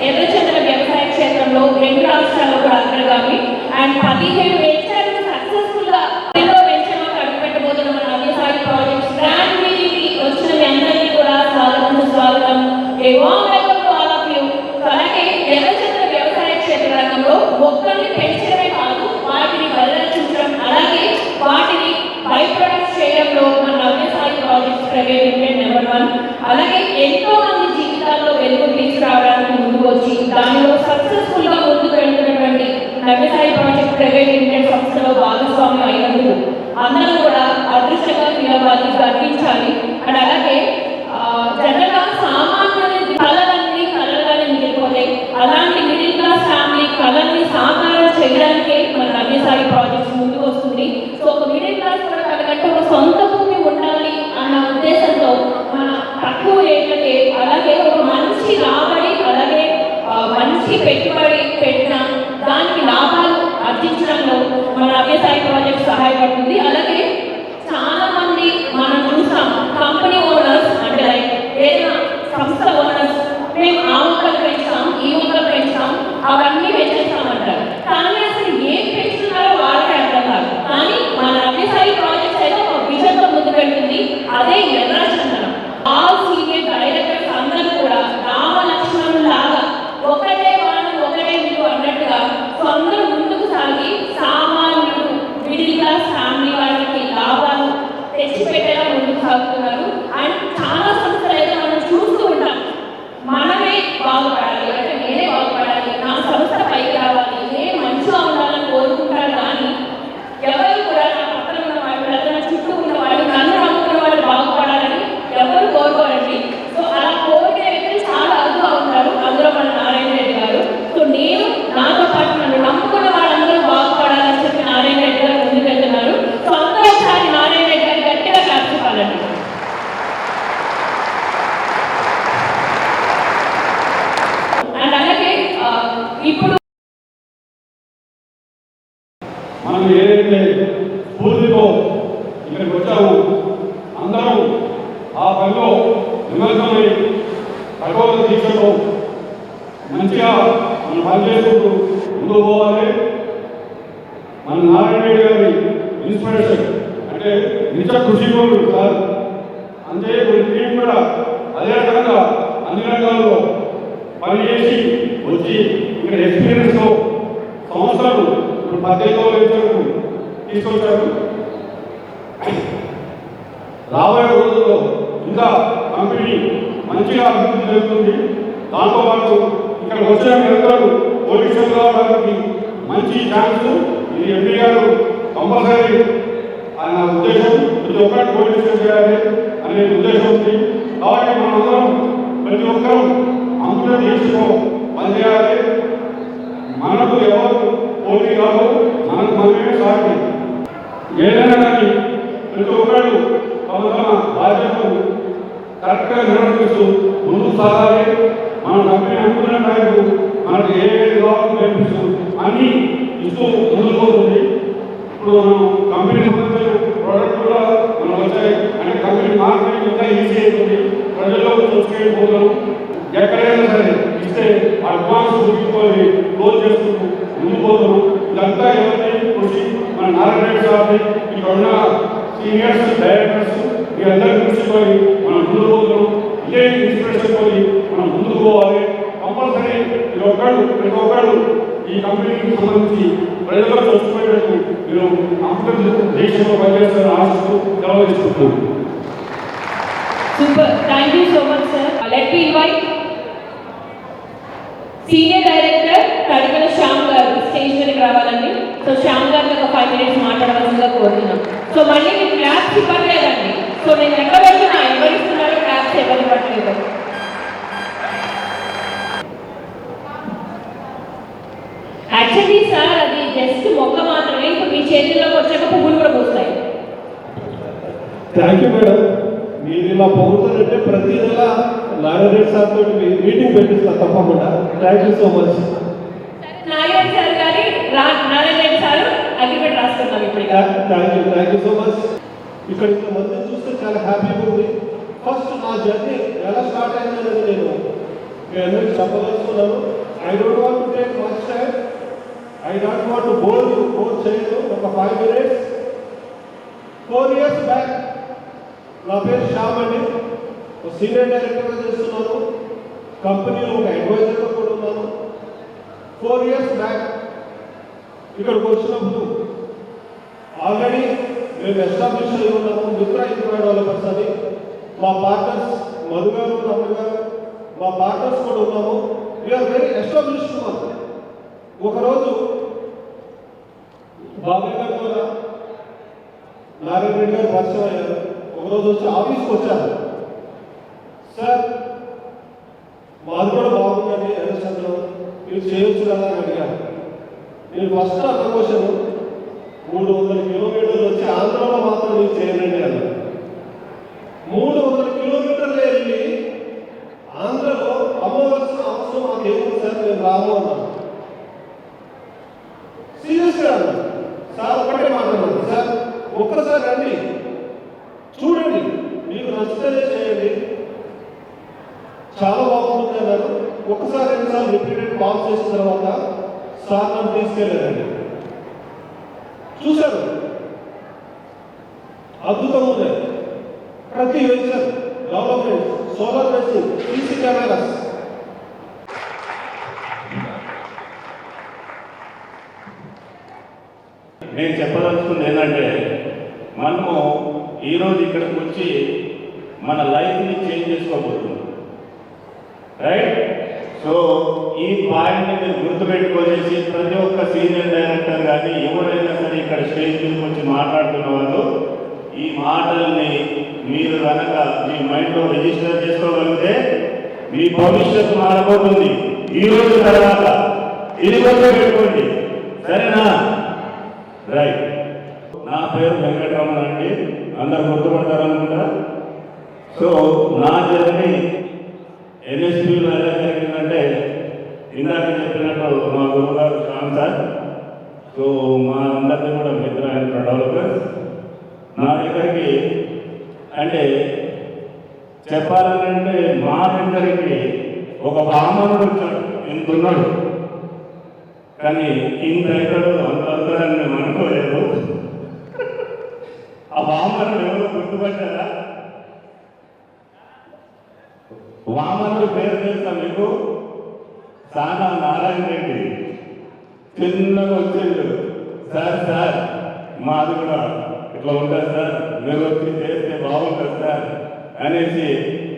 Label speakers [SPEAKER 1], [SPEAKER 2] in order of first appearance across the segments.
[SPEAKER 1] ఎర్రచంద్ర వ్యవసాయ క్షేత్రంలో 2 రాష్ట్రాల్లో కూడా అగ్రగామి అండ్ 17 వెంచర్లు సక్సెస్ఫుల్ గా వెంచర్ అడుగు పెట్టబోతున్న మన నవ్యసాయి ప్రాజెక్ట్స్ గ్రాండ్ మీటింగ్ కి వచ్చిన మీ అందరికీ కూడా స్వాగతం. అలాగే ఎర్రచంద్ర వ్యవసాయ క్షేత్ర రంగంలో మొక్కల్ని పెంచడమే కాదు వాటిని పరిరక్షించడం అలాగే వాటిని బై ప్రొడక్ట్స్ చేయడంలో మన Navyasai projects private limited number 1. అలాగే ఎంతో మంది జీవితాల్లో వెలుగు తీసుకురావడానికి ముందుకు వచ్చి దానిలో సక్సెస్ఫుల్ గా ముందుకు వెళ్తున్నటువంటి నవ్యసాయి ప్రాజెక్ట్ ప్రైవేట్ లిమిటెడ్ సంస్థలో భాగస్వామ్యం అయినందుకు అందరూ కూడా అదృష్టంగా ఫీల్ అవ్వాలి, గర్వించాలి. అండ్ అలాగే జనరల్గా సామాన్యుల కళలుగానే మిగిలిపోతాయి. అలాంటి మిడిల్ క్లాస్ ఫ్యామిలీ కళల్ని సాకారం చేయడానికే మన నవ్యసాయి ప్రాజెక్ట్స్ ముందుకు వస్తుంది. సో ఒక మిడిల్ క్లాస్ కూడా కలగంటే ఒక సొంత భూమి ఉండాలి అన్న ఉద్దేశంతో మన తక్కువ రేట్లకే అలాగే ఒక మంచి రాబడి అలాగే మంచి పెట్టుబడి పెట్టిన దానికి లాభాలు ఆర్జించడంలో మన నవ్యసాయి ప్రాజెక్ట్ సహాయపడుతుంది. అలాగే చాలా మంది మనం చూస్తాం కంపెనీ ఓనర్స్ అంటే లైక్ ఏదైనా సంస్థ ఓనర్స్ మేము ఆ మొక్కలు పెంచుతాం ఈ మొక్కలు పెంచుతాం అవన్నీ పెంచేస్తామంటారు. కానీ అసలు ఏం పెంచుతున్నారో వాళ్ళకే అర్థం కాదు. కానీ మన నవ్యసాయి ప్రాజెక్ట్స్ అయితే ఒక విజన్తో ముందుకు వెళ్తుంది. అదే ఎర్రచందనం. ఆల్ సీనియర్ డైరెక్టర్స్ అందరూ కూడా రామలక్ష్మణులాగా ఒకటే వాళ్ళు ఒకటే మీరు అన్నట్టుగా సో అందరూ ముందుకు సాగి సామాన్యులు మిడిల్ క్లాస్ ఫ్యామిలీ వాళ్ళకి లాభాలు తెచ్చిపెట్టేలా ముందుకు సాగుతున్నారు. అండ్ చాలా సంస్థలు అయితే మనం చూస్తూ ఉంటాం మనమే బాగుపడాలి అంటే నేనే బాగుపడాలి నా సంస్థ పైకి రావాలి నేను మంచిగా ఉండాలని కోరుకుంటారు. కానీ ఎవరు కూడా నా పక్కన ఉన్న వాళ్ళు నా చుట్టూ ఉన్న వాళ్ళు నన్ను నమ్ముకున్న వాళ్ళు బాగుపడాలని ఎవరు కోరుకోరండి. సో అలా కోరికే వ్యక్తులు చాలా అరుదుగా ఉంటారు. అందులో మన నారాయణ రెడ్డి గారు. సో నేను నాతో పాటు నన్ను నమ్ముకున్న వాళ్ళందరూ బాగుపడాలని చెప్పి నారాయణ రెడ్డి గారు ముందుకు వెళ్తున్నారు. సో అందరూ ఒకసారి నారాయణ రెడ్డి గారు గట్టిగా క్లాస్ చెప్పాలండి. అండ్ అలాగే ఇప్పుడు
[SPEAKER 2] మనం ఏదైతే స్ఫూర్తితో ఇక్కడికి వచ్చాము అందరం ఆ పనిలో నిమగ్నమై భగవత దీక్షతో మంచిగా మనం పనిచేసుకుంటూ ముందుకు పోవాలి. మన నారాయణ రెడ్డి గారి ఇన్స్పిరేషన్ అంటే నిత్య కృషికులు సార్. అంతే టీం కూడా అదే రకంగా అన్ని రంగాల్లో పనిచేసి వచ్చి ఇక్కడ ఎక్స్పీరియన్స్తో సంవత్సరాలు ఇప్పుడు 15 తీసుకొచ్చారు. రాబోయే రోజుల్లో ఇంకా కంపెనీ మంచిగా అభివృద్ధి జరుగుతుంది. దాంతోపాటు ఇక్కడ వచ్చిన మీరందరూ పోలీసులు రావడానికి మంచి ఛాన్స్. ఇది ఎంపీ గారు కంపల్సరీ ఆయన ఉద్దేశం ప్రతి ఒక్కరికి పోలీసులు చేయాలి అనే ఉద్దేశం ఉంది. కాబట్టి మనందరం ప్రతి ఒక్కరూ అందులో తీసుకో పనిచేయాలి. మనకు ఎవరు పోటీ కాదు, మనకు మనమే సాటి. ఏదైనా కానీ ప్రతి ఒక్కరు తమ తమ బాధ్యతను కరెక్ట్గా నిర్వర్తిస్తూ ముందుకు సాగాలి. మన కంపెనీ అనుకున్న టైంకు మనకు ఏ కావాలో బెనిఫిట్స్ అన్నీ ఇస్తూ ముందుకు పోతుంది. ఇప్పుడు మనం కంపెనీ సంబంధించిన ప్రోడక్ట్ కూడా మనం వచ్చాయి అంటే కంపెనీ మార్కెటింగ్ ఇంకా ఈజీ అవుతుంది. ప్రజల్లో చూసుకెళ్ళిపోతాం. ఎక్కడైనా సరే ఇస్తే అడ్వాన్స్ చూపించుకొని క్లోజ్ చేసుకుంటూ ముందుకు పోతాం. ఇదంతా ఎవరిని కృషి మన నారాయణ రెడ్డి సార్ని ఇక్కడ ఉన్న సీనియర్స్ డైరెక్టర్స్ మీ అందరికీ కృషిపోయి మనం ముందుకు పోతాం. ఇదే ఇన్స్పిరేషన్ పోయి మనం ముందుకు పోవాలి. కంపల్సరీ ప్రతి ఒక్కళ్ళు ఈ కంపెనీకి సంబంధించి ప్రజల్లో చూసుకునేటట్టు మీరు కంప్యూటర్ దేశంలో పనిచేస్తారని ఆశిస్తూ సెలవు తీసుకుంటున్నాను.
[SPEAKER 1] Super. Thank you so much, sir. Let me invite Senior Director Kadikala Shyam garu stage మీద రావాలండి. సో శ్యామ్ గారిని ఒక 5 minutes మాట్లాడవలసిందిగా కోరుతున్నాం. సో మళ్ళీ మీరు క్లాప్స్ ఇవ్వట్లేదండి. సో నేను ఎక్కడ పెడుతున్నా ఎవరు ఇస్తున్నారో క్లాప్స్ ఎవరు ఇవ్వట్లేదు. యాక్చువల్లీ సార్ అది జస్ట్ మొక్క మాత్రమే. ఇప్పుడు మీ చేతుల్లోకి వచ్చాక పువ్వులు కూడా పూస్తాయి.
[SPEAKER 3] Thank you madam. మీరు ఇలా పొగుడుతారంటే ప్రతి నెల నారాయణ సార్ తోటి మీటింగ్ పెట్టిస్తారు తప్పకుండా. Thank you so much.
[SPEAKER 1] Narayana sir గారి నారాయణ సార్ అగ్రిమెంట్ రాస్తున్నాం ఇప్పుడు.
[SPEAKER 3] Thank you so much. ఇక్కడ ఇంతమంది చూస్తే చాలా హ్యాపీగా ఉంది. ఫస్ట్ నా జర్నీ ఎలా స్టార్ట్ అయిందనేది నేను మీ అందరికీ చెప్పదలుచుకున్నాను. I don't want to take much time. I don't want to bore you, చేయదు ఒక 5 minutes. 4 years back నా పేరు శ్యామ్ అండి, ఒక సీనియర్ డైరెక్టర్గా చేస్తున్నాను, కంపెనీలో ఒక అడ్వైజర్గా కూడా ఉన్నాను. 4 years బ్యాక్ ఇక్కడికి వచ్చినప్పుడు ఆల్రెడీ మేము ఎస్టాబ్లిష్ అయి ఉన్నాము. మిత్ర ఇంప్లాయిడ్ డెవలపర్స్ అని మా పార్ట్నర్స్ మధు గారు, రమణ గారు మా పార్ట్నర్స్ కూడా ఉన్నాము. We are very established one. ఒకరోజు బాబాయ్ గారి ద్వారా నారాయణ రెడ్డి గారు పరిచయం అయ్యారు. ఒకరోజు వచ్చి ఆఫీస్కి వచ్చారు. సార్ మాది కూడా బాగుందని హరిశ్చంద్రం మీరు చేయొచ్చు కదా అని అడిగారు. నేను ఫస్ట్ అన్న క్వశ్చన్ 300 కిలోమీటర్లు వచ్చి ఆంధ్రలో మాత్రం మీరు చేయనండి అన్నారు. 300 కిలోమీటర్లు వెళ్ళి ఆంధ్రలో అమ్మవలసిన అవసరం మాకు ఏముంది సార్, నేను రాము అన్నాను. సీరియస్గా అన్నాను. సార్ ఒకటే మాట్లాడాను, సార్ ఒక్కసారి రండి చూడండి, మీకు నచ్చితే చేయండి, చాలా బాగుంటుంది అన్నారు. ఒక్కసారి 2 సార్లు రిపీటెడ్ కాల్ చేసిన తర్వాత సార్ నన్ను తీసుకెళ్ళారండి. చూశారు, అద్భుతం ఉంది. ప్రతి venture development, solar fencing, CC cameras.
[SPEAKER 4] నేను చెప్పదలుచుకుంది ఏంటంటే, మనము ఈరోజు ఇక్కడికి వచ్చి మన లైఫ్ని చేంజ్ చేసుకోబోతున్నాం, రైట్? సో ఈ పాయింట్ని మీరు గుర్తుపెట్టుకోలేసి ప్రతి ఒక్క సీనియర్ డైరెక్టర్ కానీ ఎవరైనా సరే ఇక్కడ స్టేజ్ మీదకి వచ్చి మాట్లాడుతున్న వాళ్ళు ఈ మాటల్ని మీరు కనుక మీ మైండ్లో రిజిస్టర్ చేసుకోగలిగితే మీ భవిష్యత్తు మారబోతుంది ఈ రోజు తర్వాత. ఇది గుర్తుపెట్టుకోండి, సరేనా? రైట్. నా పేరు వెంకటరమణ అండి, అందరు గుర్తుపడతారనుకుంటా. సో నా జర్నీ ఎన్ఎస్పీలో ఎలా జరిగిందంటే, ఇందాక చెప్పినట్టు మా గురుగారు శ్యామ్ సార్, సో మా అందరినీ కూడా మిత్ర అండ్ డెవలపర్స్ నా దగ్గరికి అంటే చెప్పాలంటే మా దగ్గరికి ఒక బ్రాహ్మణుడు వచ్చాడు, ఇంతున్నాడు, కానీ ఇంత ఎక్కడు అంతని మేము అనుకోలేదు. ఆ బ్రాహ్మణుడు ఎవరు గుర్తుపట్టారా? వామనుడు పేరు తెలుసా మీకు? సానా నారాయణ రెడ్డి. చిన్నగా వచ్చేది, సార్ సార్ మాది కూడా ఇట్లా ఉంటుంది సార్, మీరు వచ్చి చేస్తే బాగుంటుంది సార్ అనేసి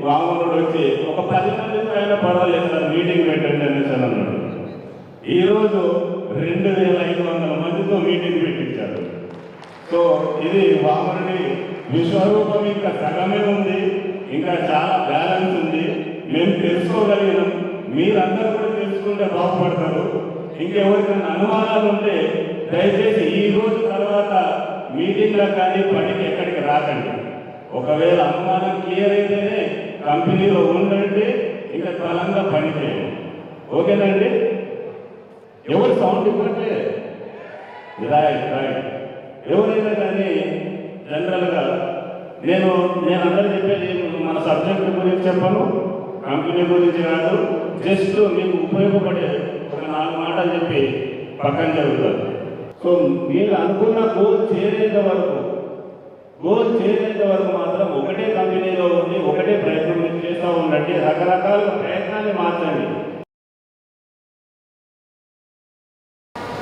[SPEAKER 4] వామనుడు వచ్చి ఒక 10 మందితో అయినా పర్వాలేదు సార్ మీటింగ్ పెట్టండి అనేసి అన్నాడు. ఈరోజు 2500 మందితో మీటింగ్ పెట్టించారు. సో ఇది వామనుడి విశ్వరూపం ఇంకా సగమే ఉంది, ఇంకా చాలా బ్యాలెన్స్ ఉంది. మేము తెలుసుకోగలిగినాం, మీరందరూ కూడా తెలుసుకుంటే బాగుపడతారు. ఇంకెవరికైనా అనుమానాలు ఉంటే దయచేసి ఈ రోజు తర్వాత మీటింగ్లకు కానీ పనికి ఎక్కడికి రాకండి. ఒకవేళ అనుమానం క్లియర్ అయితేనే కంపెనీలో ఉండండి, ఇంకా బలంగా పని చేయండి. ఓకేనండి? ఎవరు సౌండ్ ఇవ్వట్లే? Right right. ఎవరైనా కానీ జనరల్గా నేను అందరూ చెప్పేది మన సబ్జెక్ట్ గురించి చెప్పను, కంపెనీ గురించి కాదు, జస్ట్ మీకు ఉపయోగపడే ఒక 4 మాటలు చెప్పి పక్కన జరుగుతుంది. సో మీరు అనుకున్న గోల్ చేరేంత వరకు మాత్రం ఒకటే కంపెనీలో ఉండి ఒకటే ప్రయత్నం చేస్తూ ఉండండి. రకరకాల ప్రయత్నాన్ని మార్చండి.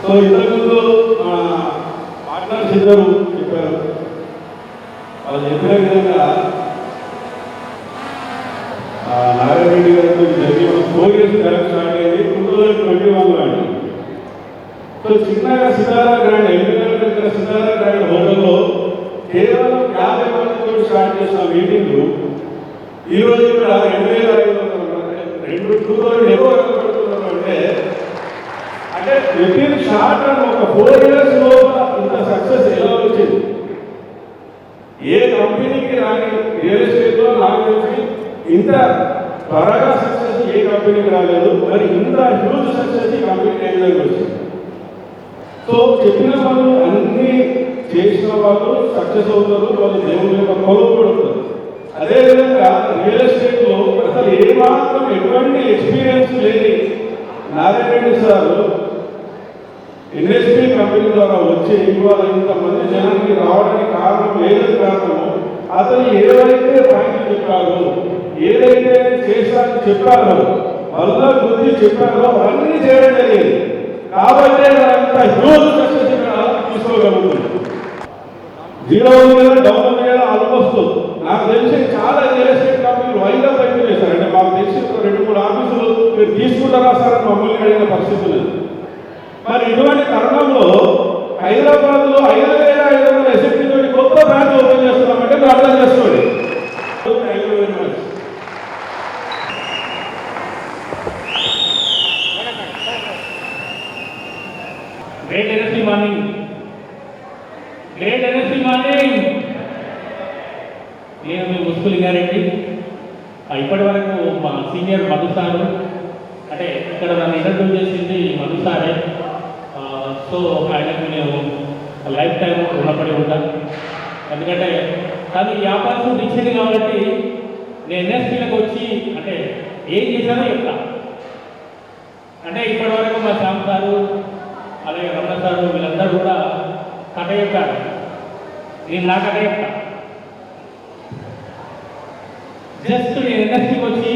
[SPEAKER 2] సో ఇంతకుముందు పార్ట్నర్స్ ఇద్దరు చెప్పారు, వాళ్ళు చెప్పిన విధంగా నారాయణ రెడ్డి గారితో జరిగి 4 years బ్యాక్ స్టార్ట్ అయ్యింది 2021 అండి. సో చిన్నగా సితారా గ్రాండ్ ఎన్నికల దగ్గర సితారా గ్రాండ్ హోటల్లో కేవలం 50 మందితో స్టార్ట్ చేసిన మీటింగ్ ఈరోజు కూడా 2500 అంటే వితిన్ షార్ట్ టర్మ్ ఒక 4 years లోపల ఇంత సక్సెస్ ఎలా వచ్చింది? ఏ కంపెనీకి రాని రియల్ ఎస్టేట్లో నాకు తెలిసి ఇంత త్వరగా సక్సెస్ ఏ కంపెనీకి రాలేదు. మరి ఇంత హ్యూజ్ సక్సెస్ ఈ కంపెనీకి ఏ విధంగా వచ్చింది? సో చెప్పిన వాళ్ళు అన్ని చేసిన వాళ్ళు సక్సెస్ అవుతారు, వాళ్ళు దేవుని యొక్క కొలువుపడుతారు. అదేవిధంగా రియల్ ఎస్టేట్లో అసలు ఏమాత్రం ఎటువంటి ఎక్స్పీరియన్స్ లేని Narayana Reddy sir NSP company ద్వారా వచ్చి ఇవాళ ఇంతమంది జనానికి రావడానికి కారణం ఏదైతే కారణమో అతను ఏవైతే పాయింట్లు చెప్పారో ఏదైతే చేశారని చెప్పారో వల్ల బుద్ధి చెప్పారో అవన్నీ చేయడం జరిగింది కాబట్టి అంత హ్యూజ్ సక్సెస్ తీసుకోగలుగుతుంది. 0 డౌన్ అయ్యేలా ఆల్మోస్ట్ నాకు తెలిసి చాలా రియల్ ఎస్టేట్ కంపెనీలు వైద్యం అయిపోయినాయి సార్. అంటే మాకు తెలిసి 2-3 ఆఫీసులు మీరు తీసుకుంటారా సార్ అని మమ్మల్ని అడిగిన పరిస్థితి లేదు. మరి ఇటువంటి తరుణంలో హైదరాబాద్లో 5,500 ఎస్ఎఫ్టీ తోటి గొప్ప బ్రాంచ్ ఓపెన్ చేస్తున్నామంటే మీరు అర్థం చేసుకోండి. Thank you very much.
[SPEAKER 5] Great energy morning. Great energy morning. నేను మీ ముస్కులింగారెడ్డి. ఇప్పటి వరకు మా సీనియర్ మధు సారు అంటే ఇక్కడ నన్ను ఇంటర్వ్యూ చేసింది మధు సారే. సో ఆయనకు నేను లైఫ్ టైం రుణపడి ఉంటాను. ఎందుకంటే తను ఈ ఆపర్చునిటీ ఇచ్చింది కాబట్టి నేను ఎన్ఎస్పీలకు వచ్చి అంటే ఏం చేశానో చెప్తా. అంటే ఇప్పటి వరకు మా శ్యామ్ సారు అలాగే రమణ సారు వీళ్ళందరూ కూడా కథ చెప్పారు. నేను నా కథ చెప్తా. జస్ట్ నేను ఇండస్ట్రీకి వచ్చి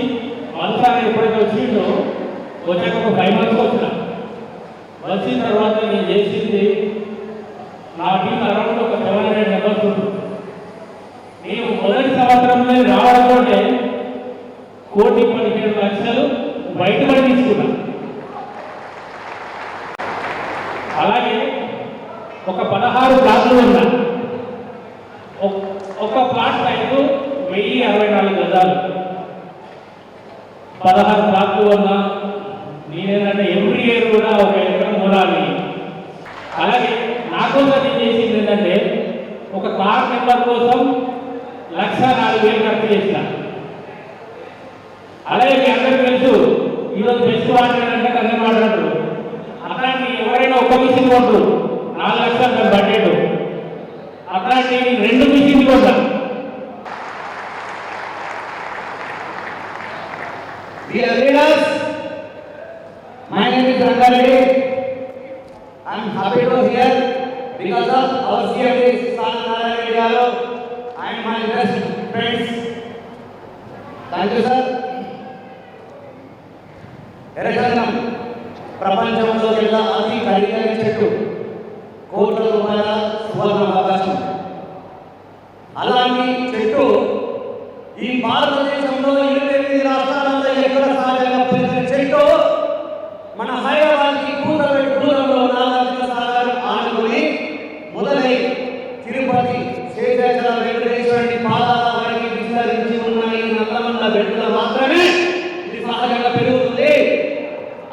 [SPEAKER 5] మరోసారి ఎప్పుడైతే వచ్చిందో వచ్చాక ఒక 5 months వచ్చిన. వచ్చిన తర్వాత నేను చేసింది నా టీం అరౌండ్ ఒక 700 members ఉంటుంది. నేను మొదటి సంవత్సరంలో రావడంతో 1,17,00,000 బయటపడి తీసుకున్నా. అలాగే ఒక 16 ప్లాట్లు ఉన్నా. ఒక ప్లాట్ సైజు 1064 గజాలు. 16 ప్లాట్లు ఉన్నా. నేనేంటంటే ఎవ్రీ ఇయర్ కూడా ఒక ఎకరం మూలాలి. అలాగే నా కోసం నేను చేసింది ఏంటంటే ఒక కార్ నెంబర్ కోసం 1,04,000 ఖర్చు చేసిన. అలాగే మీ అందరికీ తెలుసు ఈరోజు బెస్ట్ వాడారంటే కన్నా మాట్లాడరు. అట్లాంటి ఎవరైనా ఒక మిషన్ కొంటారు 4 లక్షలు బడ్జెట్. అట్లాంటి 2 మిషన్లు కొంటా.
[SPEAKER 6] Dear leaders, my name is Rangareddy. I am happy to hear because of our CMD Narayana Garu and my best friends. Thank you, sir. ఎర్రచందనం ప్రపంచంలో జిల్లా అతి ఖరీదైన చెట్టు, కోట్ల రూపాయల సువర్ణ అవకాశం. అలాంటి చెట్టు ఈ భారతదేశంలో 28 రాష్ట్రాలలో ఎక్కడ సహజంగా పెరిగిన చెట్టు మన హైదరాబాద్కి దూరంలో నాగార్జున సాగర్ ఆనుకుని మొదలై తిరుపతి శేషాచల వెంకటేశ్వరుని పాదాల వరకు విస్తరించి ఉన్న ఈ నల్లమల్ల బెట్టులో మాత్రమే ఇది సహజంగా పెరుగుతుంది.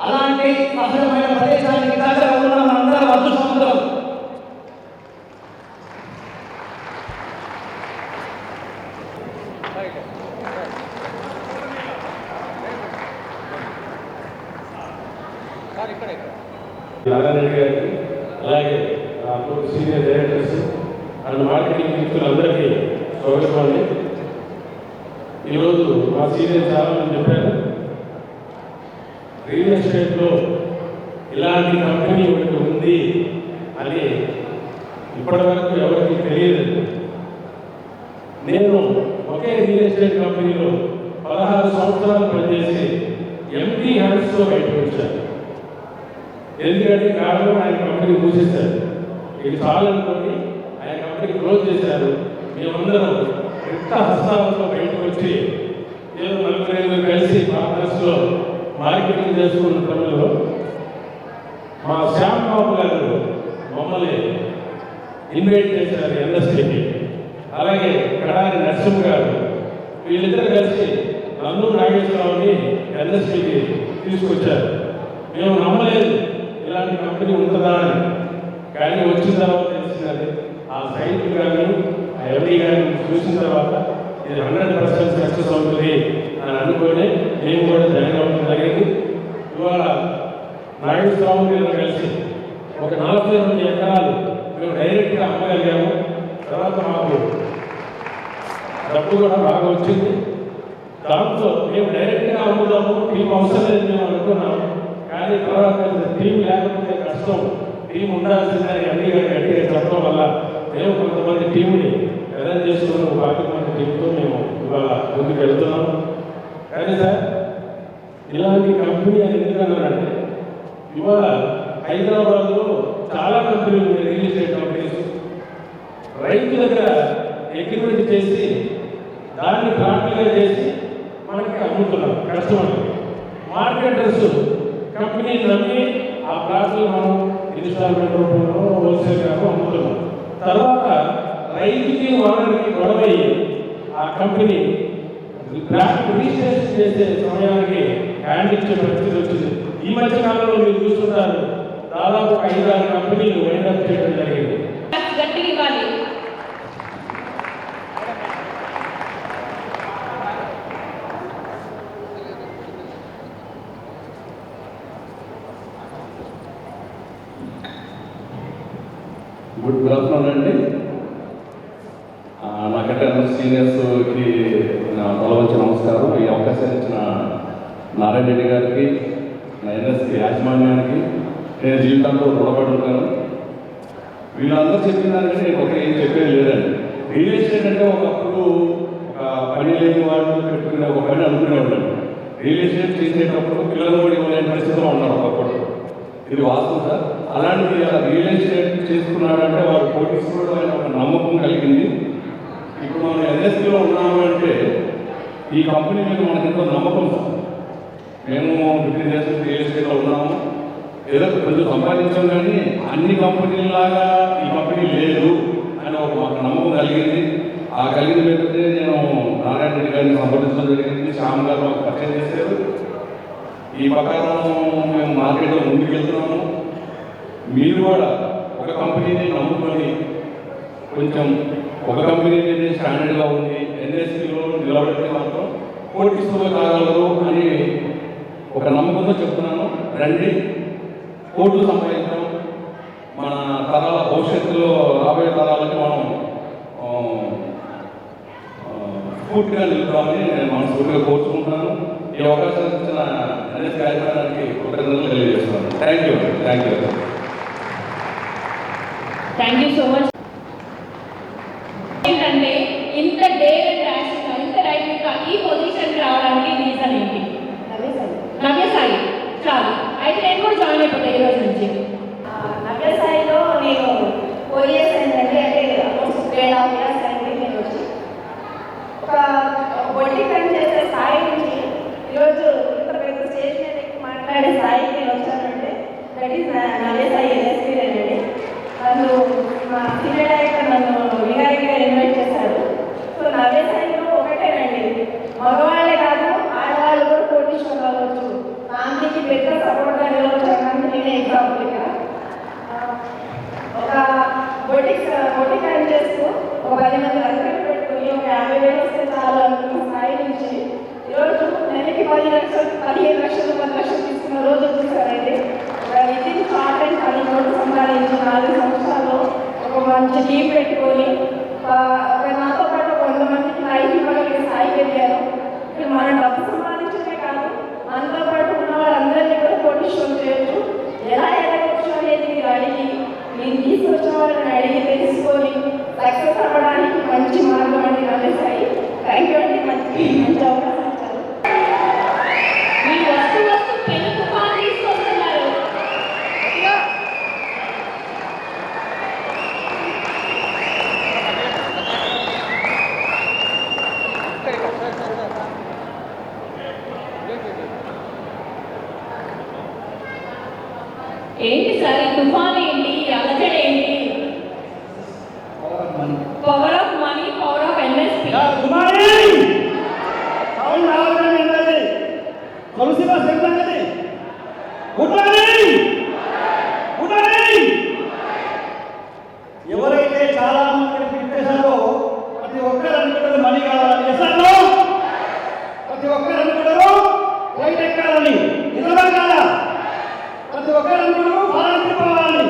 [SPEAKER 6] అలాంటి సహజమైన ప్రదేశానికి దగ్గర ఉన్న మనందరం అదృష్టవంతులం.
[SPEAKER 2] నారాయణ గారికి అలాగే సీనియర్ డైరెక్టర్స్ అండ్ మార్కెటింగ్ మిత్రులందరికీ స్వాగతం అండి. ఈరోజు మా సీనియర్ చాలామంది చెప్పారు రియల్ ఎస్టేట్లో ఇలాంటి కంపెనీ ఒకటి ఉంది అని ఇప్పటి వరకు ఎవరికి తెలియదు. నేను ఒకే రియల్ ఎస్టేట్ కంపెనీలో 16 సంవత్సరాలు పనిచేసి ఎంటీ హ్యాండ్స్తో బయటకు వచ్చాను. ఎందుకంటే కారణం ఆయన కంపెనీ మూసేశారు. ఇది చాలనుకొని ఆయన కంపెనీ క్లోజ్ చేశారు. మేమందరం ఎంత హస్తాలతో బయటకు వచ్చి ఏదో 4-5 కలిసి పార్ట్నర్స్లో మార్కెటింగ్ చేసుకున్న సమయంలో మా శ్యామ్ బాబు గారు మమ్మల్ని ఇన్వైట్ చేశారు ఎన్ఎస్పీకి. అలాగే కడారి నరసింహ గారు వీళ్ళిద్దరు కలిసి నన్ను నాగేశ్వరరావుని ఎన్ఎస్పీకి తీసుకొచ్చారు. మేము నమ్మలేదు ఇలాంటి కంపెనీ ఉంటుందా అని. కానీ వచ్చిన తర్వాత తెలిసిందని ఆ సైట్ కానీ ఆ ఎండీ కానీ చూసిన తర్వాత ఇది 100% సక్సెస్ అవుతుంది అని అనుకుని మేము కూడా జాయిన్ అవ్వడం జరిగింది. ఇవాళ నాగేశ్వరరావు గారు కలిసి ఒక 42 ఎకరాలు మేము డైరెక్ట్గా అమ్మగలిగాము. తర్వాత మాకు డబ్బు కూడా బాగా వచ్చింది. దాంతో మేము డైరెక్ట్గా అమ్ముదాము టీం అవసరం లేదు మేము అనుకున్నాము.
[SPEAKER 5] కానీ తర్వాత టీం లేకపోతే కష్టం, టీం ఉండాల్సిందని అన్ని గట్టిగా చెప్పడం వల్ల మేము కొంతమంది టీంని అరేంజ్ చేసుకుని 20 మంది టీంతో మేము ఇవాళ ముందుకు వెళ్తున్నాము. కానీ సార్ ఇలాంటి కంపెనీ అని ఎందుకన్నానంటే ఇవాళ హైదరాబాద్లో చాలా కంపెనీలు ఉన్నాయి, రియల్ ఎస్టేట్ కంపెనీస్. రైతు దగ్గర అగ్రిమెంట్ చేసి దాన్ని ప్లాట్లుగా చేసి మనకి అమ్ముతున్నాం కస్టమర్కి. మార్కెటర్స్ కంపెనీలు నమ్మి ఆ ప్లాట్లు మనం ఇన్స్టాల్మెంట్ రూపంలో హోల్సేల్ కాక అమ్ముతున్నాం. తర్వాత రైతుకి ఓనర్కి గొడవయ్యి ఆ కంపెనీ ప్లాట్ రిజిస్ట్రేషన్ చేసే సమయానికి హ్యాండ్ ఇచ్చే పరిస్థితి వచ్చింది. ఈ మధ్య కాలంలో మీరు చూస్తున్నారు, దాదాపు 5-6 కంపెనీలు వైండప్ చేయడం జరిగింది.
[SPEAKER 1] గట్టిగా ఇవ్వాలి.
[SPEAKER 7] గుడ్ ఆఫ్టర్నూన్ అండి. నాకంటే సీనియర్స్కి నా తలవంచి నమస్కారం. ఈ అవకాశాన్ని ఇచ్చిన నారాయణ రెడ్డి గారికి, నా ఎన్ఎస్కి యాజమాన్యానికి నేను జీవితంలో రుణపడి ఉంటాను. వీళ్ళందరూ చెప్పిన దానికంటే నేను ఒక ఏం చెప్పేది లేదండి. రియల్ ఎస్టేట్ అంటే ఒకప్పుడు ఒక పని లేని వాళ్ళు పెట్టుకునే ఒక పని అనుకునేవాళ్ళు. రియల్ ఎస్టేట్ చేసేటప్పుడు పిల్లలు కూడా ఇవ్వలేని పరిస్థితిలో ఉన్నారు ఒకప్పుడు. ఇది వాస్తవం సార్. అలాంటిది అలా రియల్ ఎస్టేట్ చేసుకున్నాడంటే వాడు కోటీశ్వరుడు అనే ఒక నమ్మకం కలిగింది. ఇప్పుడు మనం ఎన్ఎస్పీలో ఉన్నాము అంటే ఈ కంపెనీ మీద మనకు ఎంతో నమ్మకం సార్. మేము 15 years రియల్ ఎస్టేట్లో ఉన్నాము, ఏదో కొంచెం సంపాదించాం, కానీ అన్ని కంపెనీలాగా ఈ కంపెనీ లేదు అని ఒక మాకు నమ్మకం కలిగింది. ఆ కలిగిన మీదతే నేను నారాయణ రెడ్డి గారిని సంప్రదించడం జరిగింది. శ్యామ్ గారు మాకు పరిచయం చేశారు. ఈ ప్రకారం మేము మార్కెట్లో ముందుకెళ్తున్నాము. మీరు కూడా ఒక కంపెనీని నమ్ముకొని కొంచెం ఒక కంపెనీ అనేది స్టాండర్డ్గా ఉంది, ఎన్ఎస్పీలో నిలబడితే మాత్రం కోటీశ్వరులు కాగలరు అని ఒక నమ్మకంతో చెప్తున్నాను. రండి, కోట్లు సంపాదించడం, మన తరాల భవిష్యత్తులో రాబోయే తరాలకి మనం స్ఫూర్తిగా నిలుపుతామని నేను మనస్ఫూర్తిగా కోరుకుంటున్నాను. ఈ అవకాశం ఇచ్చిన ఎన్ఎస్ కార్యక్రమానికి కృతజ్ఞతలు తెలియజేస్తున్నాను. Thank you.
[SPEAKER 1] Thank you so much. ఏంటంటే ఇంత డేర్ అండ్ డాషింగ్, ఇంత రైట్గా ఈ పొజిషన్ రావడానికి రీజన్ ఏంటి? నవ్యసాయి. చాలు, అయితే నేను కూడా జాయిన్ అయిపోతాను ఈ రోజు నుంచి.
[SPEAKER 8] నవ్యసాయిలో నేను 4 years అయిందండి. అంటే 2.5 years అయింది నేను వచ్చి. ఒక బొట్టి పని చేసే స్థాయి నుంచి ఈరోజు ఇంత పెద్ద స్టేజ్ మీద ఎక్కి మాట్లాడే స్థాయికి నేను వచ్చానంటే దట్ ఈస్ నవ్యసాయి ఎన్ఎస్పీలేనండి. నన్ను మా సీనియర్ డైరెక్టర్ నన్ను వినాయకుగా ఇన్వైట్ చేశారు. సో నవ్యసాయిలో ఒకటేనండి, మగవాళ్ళే కాదు ఆడవాళ్ళు కూడా కోటీశ్వరులు అవ్వచ్చు, ఫ్యామిలీకి పెద్ద సపోర్ట్గా నిలవచ్చు అన్నది నేనే ఎగ్జాంపుల్. ఇక్కడ ఒక బొటిక్ పని చేస్తూ ఒక 10 మంది వర్కర్లు పెట్టుకుని ఒక 50,000 వస్తే చాలు అనుకున్న స్థాయి నుంచి ఈరోజు నెలకి 10 లక్షలు, 15 లక్షలు, 10 లక్షలు తీసుకున్న రోజు చూసారండి. వితిన్ షార్ట్ అండ్ 10 కోట్లు సంపాదించి 4 సంవత్సరాల్లో ఒక మంచి టీం పెట్టుకొని ఒక నాతో పాటు 100 మందికి లైఫ్ ఇవ్వగలిగే స్థాయికి వెళ్ళారు. ఇప్పుడు మనం డబ్బు సంపాదించడమే కాదు, మనతో పాటు ఉన్న వాళ్ళందరినీ కూడా కోటీశ్వరులు చేయొచ్చు. ఎలా ఎదగొచ్చు అనేది మీరు అడిగి, మీరు తీసుకొచ్చిన వాళ్ళని అడిగి తెలుసుకొని సక్సెస్ అవ్వడానికి మంచి మార్గం అండి నవ్వేసాయి. థ్యాంక్ యూ అండి, మంచి అవకాశం ఇచ్చారు.
[SPEAKER 1] మీరు వస్తూ పెను తుఫాను తీసుకొస్తున్నారు. ఏంటి సార్ ఈ తుఫాన్ ఏంటి, అలజడి ఏంటి? Power of money, power of NSP.
[SPEAKER 6] ఎవరైతే చాలా మంది పెట్టేశారో ప్రతి ఒక్కరు అనుకుంటారు మనీ కావాలని, ప్రతి ఒక్కరు అనుకుంటారు రైట్ ఎక్కాలని, నిజమే కాదా? ప్రతి ఒక్కరు అనుకుంటారు ఫారెన్ ట్రిప్ అవ్వాలని,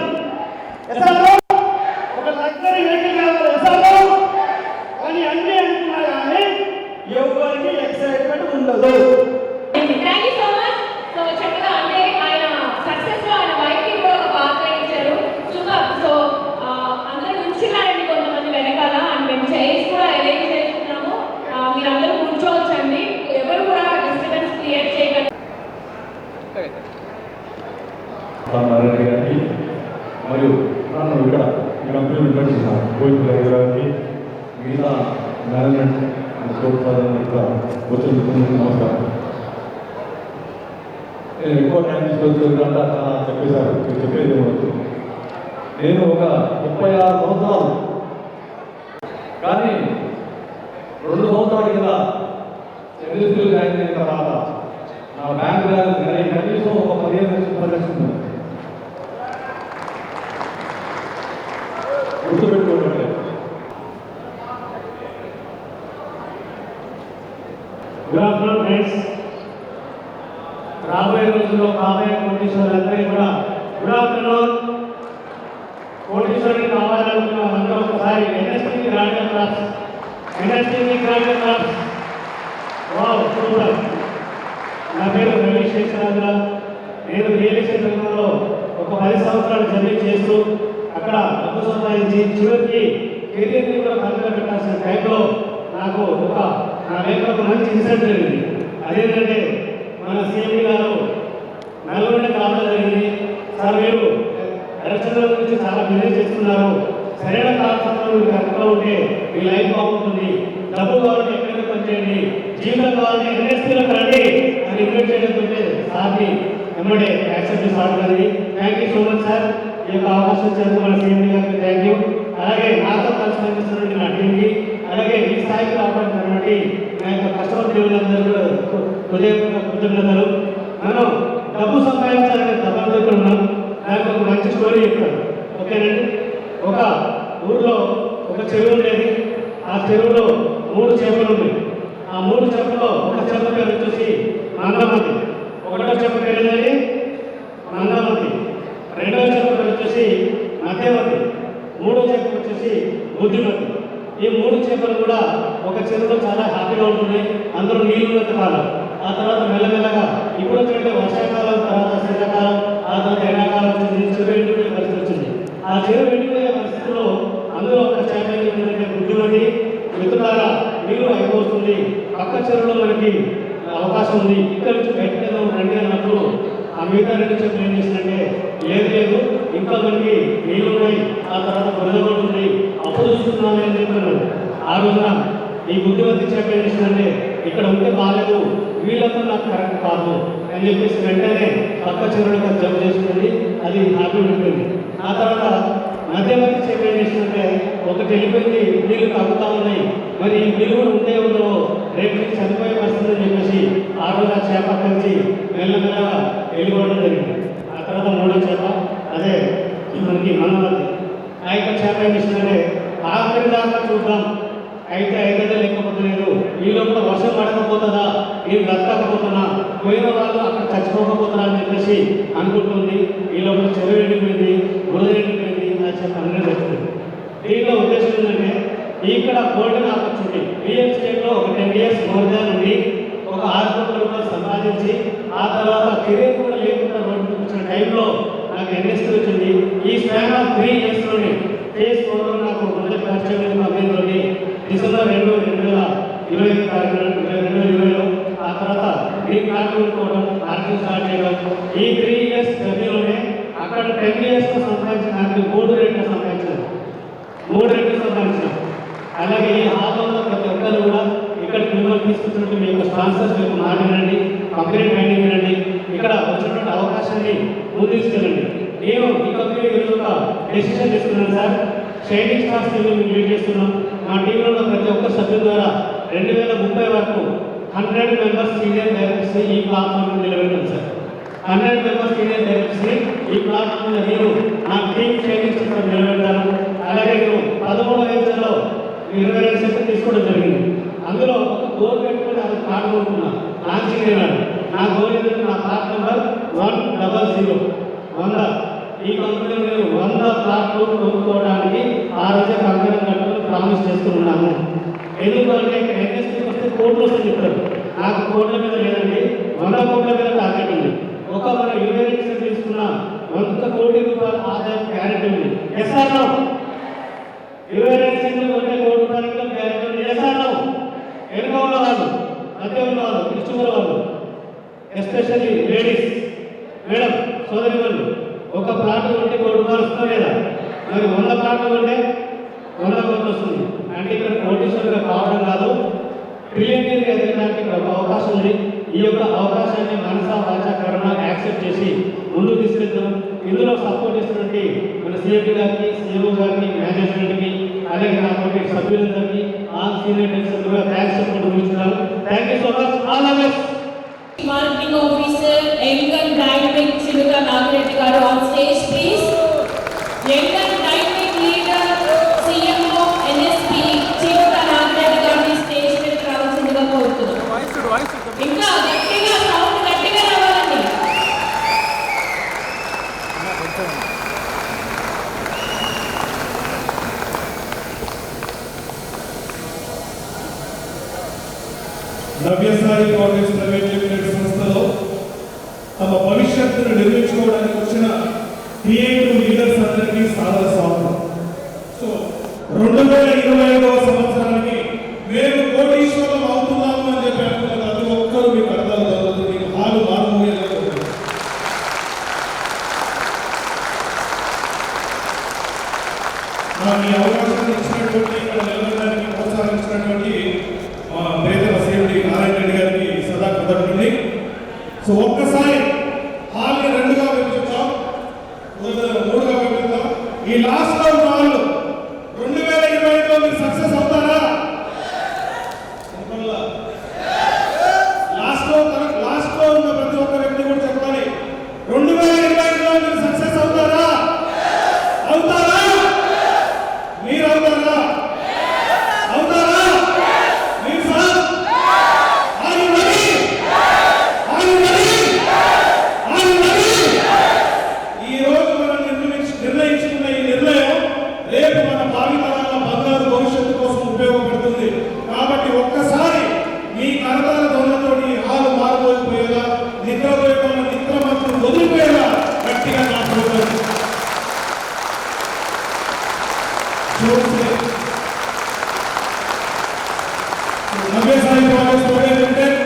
[SPEAKER 6] ఒక లగ్జరీ వెహికల్ కావాలి, కానీ అన్నీ అనుకున్నా కానీ ఎవరికి ఎక్సైట్మెంట్ ఉండదు.
[SPEAKER 1] Thank you so much. So చక్కగా అంటే ఆయన
[SPEAKER 9] నారాయణ గారికి మరియు నన్ను ఇక్కడ ఈ కంపెనీ నడిచిన కోయిల గారికి మిగతా మేనేజ్మెంట్ తోడ్పాదంతా వచ్చిన నమస్కారం. నేను ఎక్కువ టైం తీసుకొచ్చేదంటే చెప్పేశారు, చెప్పేది ఏమవుతుంది. నేను ఒక 36 సంవత్సరాలు కానీ 2 సంవత్సరాల కింద ఎన్ఎస్పీలు జాయిన్ అయిన తర్వాత నా బ్యాంక్ బ్యాలెన్స్ కానీ కనీసం ఒక 15 లక్షలు గుర్తుపెట్టుకోవట్లేదు.
[SPEAKER 3] Good afternoon friends. రాబోయే రోజుల్లో కాబోయే కోటీశ్వరులందరికీ కూడా గుడ్ ఆఫ్టర్నూన్. కోటీశ్వరుని కావాలనుకున్న వాళ్ళందరూ ఒకసారి ఎన్ఎస్టీకి గ్రాండ్ క్లాస్, ఎన్ఎస్టీకి గ్రాండ్ క్లాస్. Wow, super. నా పేరు రమేష్ శేషరాజు. నేను రియల్ ఎస్టేట్ రంగంలో ఒక 10 సంవత్సరాలు జర్నీ చేస్తూ అక్కడ డబ్బు సంపాదించి చివరికి కెరీర్ని కూడా పక్కన పెట్టాల్సిన టైంలో నాకు నా లైఫ్లో ఒక మంచి ఇన్సిడెంట్ జరిగింది. అదేంటంటే మన సీఎం గారు నల్గొండ కావడం జరిగింది. సార్, మీరు ఎలక్షన్ల గురించి చాలా బిజినెస్ చేస్తున్నారు, సరైన కాలంలో మీరు కరెక్ట్గా ఉంటే మీ లైఫ్ బాగుంటుంది, డబ్బు కావాలంటే ఎక్కడైనా పనిచేయండి, జీవితం కావాలంటే ఎన్ఎస్పీలో రండి అని ఇన్వైట్ చేయడంతో సార్ని ఎమ్మడే యాక్సెప్ట్ చేసి thank you so much sir. ఈ యొక్క అవకాశం ఇచ్చేందుకు మన సీఎం గారికి థ్యాంక్ యూ. అలాగే నాతో కలిసి పనిచేస్తున్నటువంటి నా టీంకి, అలాగే ఈ స్థాయికి రాబడినటువంటి నా యొక్క కస్టమర్ దేవులందరూ హృదయపూర్వక కృతజ్ఞతలు. మనం డబ్బు సంపాదించాలనే తప్పని ఇక్కడ ఉన్నాం. నాకు ఒక మంచి స్టోరీ చెప్తాను, ఓకేనండి. ఒక ఊర్లో ఒక చెరువు ఉండేది. ఆ చెరువులో 3 చేపలు ఉన్నాయి. ఆ 3 చేపల్లో ఒక చేప పేరు వచ్చేసి మందమతి, 1వ చేప పేరు ఏంటంటే మందమతి, 2వ చేప పేరు వచ్చేసి మధ్యమతి, 3వ చేప వచ్చేసి బుద్ధిమతి. ఈ 3 చేపలు కూడా ఒక చెరువులో చాలా హ్యాపీగా ఉంటున్నాయి. అందులో నీళ్ళు ఉన్నంత కాలం. ఆ తర్వాత మెల్లమెల్లగా ఇప్పుడు వచ్చినట్టే వర్షాకాలం, తర్వాత శీతాకాలం, ఆ తర్వాత ఎండాకాలం వచ్చింది, చెరువు ఎండిపోయే పరిస్థితి వచ్చింది. ఆ చెరువు ఎండిపోయే పరిస్థితుల్లో అందులో ఒక చేప ఏంటంటే బుద్ధిమతి, మిత్రులారా నీళ్ళు అయిపోతుంది, పక్క చెరువులో మనకి అవకాశం ఉంది, ఇక్కడ నుంచి బయటకు రండి అన్నప్పుడు ఆ మిగతా 2 చేపలు ఏం చేసిందంటే లేదు ఇంకా మనకి నీళ్ళు ఉన్నాయి, ఆ తర్వాత బురద కూడా ఉంది, అప్పుడు చూస్తున్నాను అని చెప్పాను. ఆ రోజున ఈ బుద్ధిమతి చేప ఏం చేసిందంటే ఇక్కడ ఉంటే బాగాలేదు, వీళ్ళతో నాకు కరెక్ట్ కాదు అని చెప్పేసి వెంటనే పక్క చెరువులకు జంప్ చేసుకుంది. అది హ్యాపీ ఉంటుంది. ఆ తర్వాత మధ్యమతి చేప ఏం చేసిందంటే ఒకటి వెళ్ళిపోయింది, నీళ్ళు తగ్గుతూ ఉన్నాయి, మరి ఈ నీళ్ళు కూడా ఉంటే ఉందో రేపు చనిపోయే పరిస్థితి అని చెప్పేసి ఆ రోజు ఆ చేప కలిసి మెల్లమెల్లగా వెళ్ళిపోవడం జరిగింది. ఆ తర్వాత 3వ చేప అదే మనకి మందమతి. ఆ యొక్క చేప ఏం చేసిందంటే ఆఖరి దాకా చూద్దాం, అయితే లేకపోతే లేదు, ఈ లోపల వర్షం పడకపోతుందా, నేను బ్రతకపోతున్నా, పోయిన వాళ్ళు అక్కడ చచ్చిపోకపోతున్నా అని చెప్పేసి అనుకుంటుంది. ఈ లోపల చెరువు ఎండిపోయింది, బురద ఎండిపోయింది, ఆ చేప అనేది వస్తుంది. దీంట్లో ఉద్దేశం ఏంటంటే ఇక్కడ గోల్డెన్ ఆపర్చునిటీ, రియల్ ఎస్టేట్లో ఒక 10 years మోర్ దాన్ ఉండి ఒక 6 కోట్ల రూపాయలు సంపాదించి ఆ తర్వాత కెరీర్ కూడా లేకుండా రోడ్డు వచ్చిన టైంలో నాకు ఎన్ఎస్పీ వచ్చింది. ఈ స్పాన్ ఆఫ్ 3 yearsలోనే ఫేజ్ 4లో నాకు మొదటి పరిచయం కంపెనీలోని డిసెంబర్ 2, 2020 ఆ తర్వాత గ్రీన్ కార్డు కొనుక్కోవడం, మార్కెట్ స్టార్ట్ చేయడం. ఈ 3 years జర్నీలోనే అక్కడ 10 years సంపాదించిన నాకు 3 రెట్లు సంపాదించాను. అలాగే ఈ హాల్లో ప్రతి ఒక్కరు కూడా ఇక్కడ మిమ్మల్ని తీసుకొచ్చినట్టు మీ యొక్క స్పాన్సర్స్ మీకు మాట వినండి, కంపెనీ ట్రైనింగ్ వినండి, ఇక్కడ వచ్చినటువంటి అవకాశాన్ని ముందు తీసుకెళ్ళండి. నేను ఈ కంపెనీ గురించి ఒక డెసిషన్ తీసుకున్నాను సార్. షైనింగ్ స్టార్స్ టీమ్ మేము లీడ్ చేస్తున్నాం. మా టీంలో ఉన్న ప్రతి ఒక్క సభ్యుల ద్వారా 2030 వరకు 100 మెంబర్స్ సీనియర్ డైరెక్టర్స్ని ఈ ప్లాట్ఫామ్ నిలబెట్టాను సార్. 100 మెంబర్స్ సీనియర్ డైరెక్టర్స్ని ఈ ప్లాట్ఫామ్ నేను నా టీం షైనింగ్ స్టార్ నిలబెట్టాను. అలాగే నేను 13వ ఏజ్లో 22 సెకండ్ తీసుకోవడం జరిగింది. అందులో ఒక గోల్ పెట్టుకుని అది కార్డు కొనుక్కున్నాను, లాంచింగ్ అయినాడు. నా గోల్ ఏంటంటే నా ప్లాట్ నెంబర్ 100. 100 ఈ కంపెనీలో నేను 100 ప్లాట్లు కొనుక్కోవడానికి ఆ రోజే కంపెనీ కట్టుకుని ప్రామిస్ చేస్తున్నాను. ఎందుకంటే ఎన్ఎస్పీకి వస్తే కోట్లు వస్తుంది చెప్తారు, నాకు కోట్ల మీద లేదండి, 100 కోట్ల మీద టార్గెట్ ఉంది. ఒక మన యూనివర్సిటీ తీసుకున్న 100 కోట్ల రూపాయల ఆదాయం గ్యారెంటీ ఉంది. ఎస్ఆర్ నో 22 100 కోట్ల రూపాయల గ్యారెంటీ ఉంది. ఎస్ఆర్ నో వెనుక ఉన్న వాళ్ళు, మధ్య ఉన్న వాళ్ళు, పిలుచుకున్న వాళ్ళు, ఎస్పెషల్లీ లేడీస్ మేడం సోదరి వాళ్ళు ఒక ప్లాట్ ఉంటే 1 రూపాయలు వస్తుందా లేదా? మరి 100 ప్లాట్లు ఉంటే 100 కోట్లు వస్తుంది. అంటే ఇక్కడ కోటీశ్వరుగా కావడం కాదు, ట్రిలియనీర్ ఎదగడానికి ఒక అవకాశం ఉంది. ఈ యొక్క అవకాశాన్ని మనసా వాచా కర్మ యాక్సెప్ట్ చేసి ముందుకు తీసుకెళ్తాం. ఇందులో సపోర్ట్ చేస్తున్నటువంటి మన సిఎండి గారికి, సిఎంఓ గారికి, మేనేజ్మెంట్కి, అలాగే నా తోటి సభ్యులందరికీ, ఆల్ సీనియర్ టీచర్స్ కూడా థ్యాంక్స్ చెప్పుకుంటూ ముగిస్తున్నాను. Thank you so much. All the best.
[SPEAKER 1] Marketing officer young and dynamic చిలుక నాగిరెడ్డి గారు on stage please. Young and dynamic leader CMO NSP చిలుక నాగిరెడ్డి గారిని స్టేజ్ మీద రావాల్సిందిగా కోరుతున్నాం. ఇంకా గట్టిగా సౌండ్ గట్టిగా రావాలండి.
[SPEAKER 10] నవ్యసాయి కాలేజ్ ప్రైవేట్ లిమిటెడ్ సంస్థలో తమ భవిష్యత్తును నిర్మించుకోవడానికి వచ్చిన క్రియేటివ్ లీడర్స్ అందరికీ సాదర స్వాగతం. సో 2025వ సంవత్సరానికి మేము కోటీశ్వరం అవుతున్నాము అని చెప్పి అనుకున్న ప్రతి ఒక్కరూ మీకు అర్థం జరుగుతుంది. హాలు మారుమోయేలాగా మాకు ఈ అవకాశాన్ని ఇచ్చినటువంటి ఇక్కడ నిలబడడానికి ప్రోత్సహించినటువంటి మా పేదల సీఎండి నారాయణ రెడ్డి గారికి సదా కృతజ్ఞుడి. సో ఒక్కసారి హాల్ని 2గా విభజించాం, 3గా విభజించాం. ఈ లాస్ట్ లో ఉన్న వాళ్ళు 2025లో మీరు సక్సెస్ అవుతారా? లాస్ట్ లో ఉన్న ప్రతి ఒక్క వ్యక్తి కూడా చెప్పాలి, 2025లో మీరు సక్సెస్ అవుతారా? అవుతారా? మీరు అవుతారా? అవుతారా? మీరు సార్ ఈ రోజు మనం నిర్ణయించుకున్న ఈ నిర్ణయం రేపు మన భావితరాల బంగారు భవిష్యత్తు కోసం ఉపయోగపడుతుంది. కాబట్టి ఒక్కసారి మీ కరతాల దొంగతోటి హాలు మారిపోయిపోయేలా, నిద్రపోయేటోళ్ళ నిద్ర మాత్రం వదిలిపోయేలా గట్టిగా మాట్లాడుతుంది. నవ్యసాయి కాలేజ్ ప్రైవేట్ లిమిటెడ్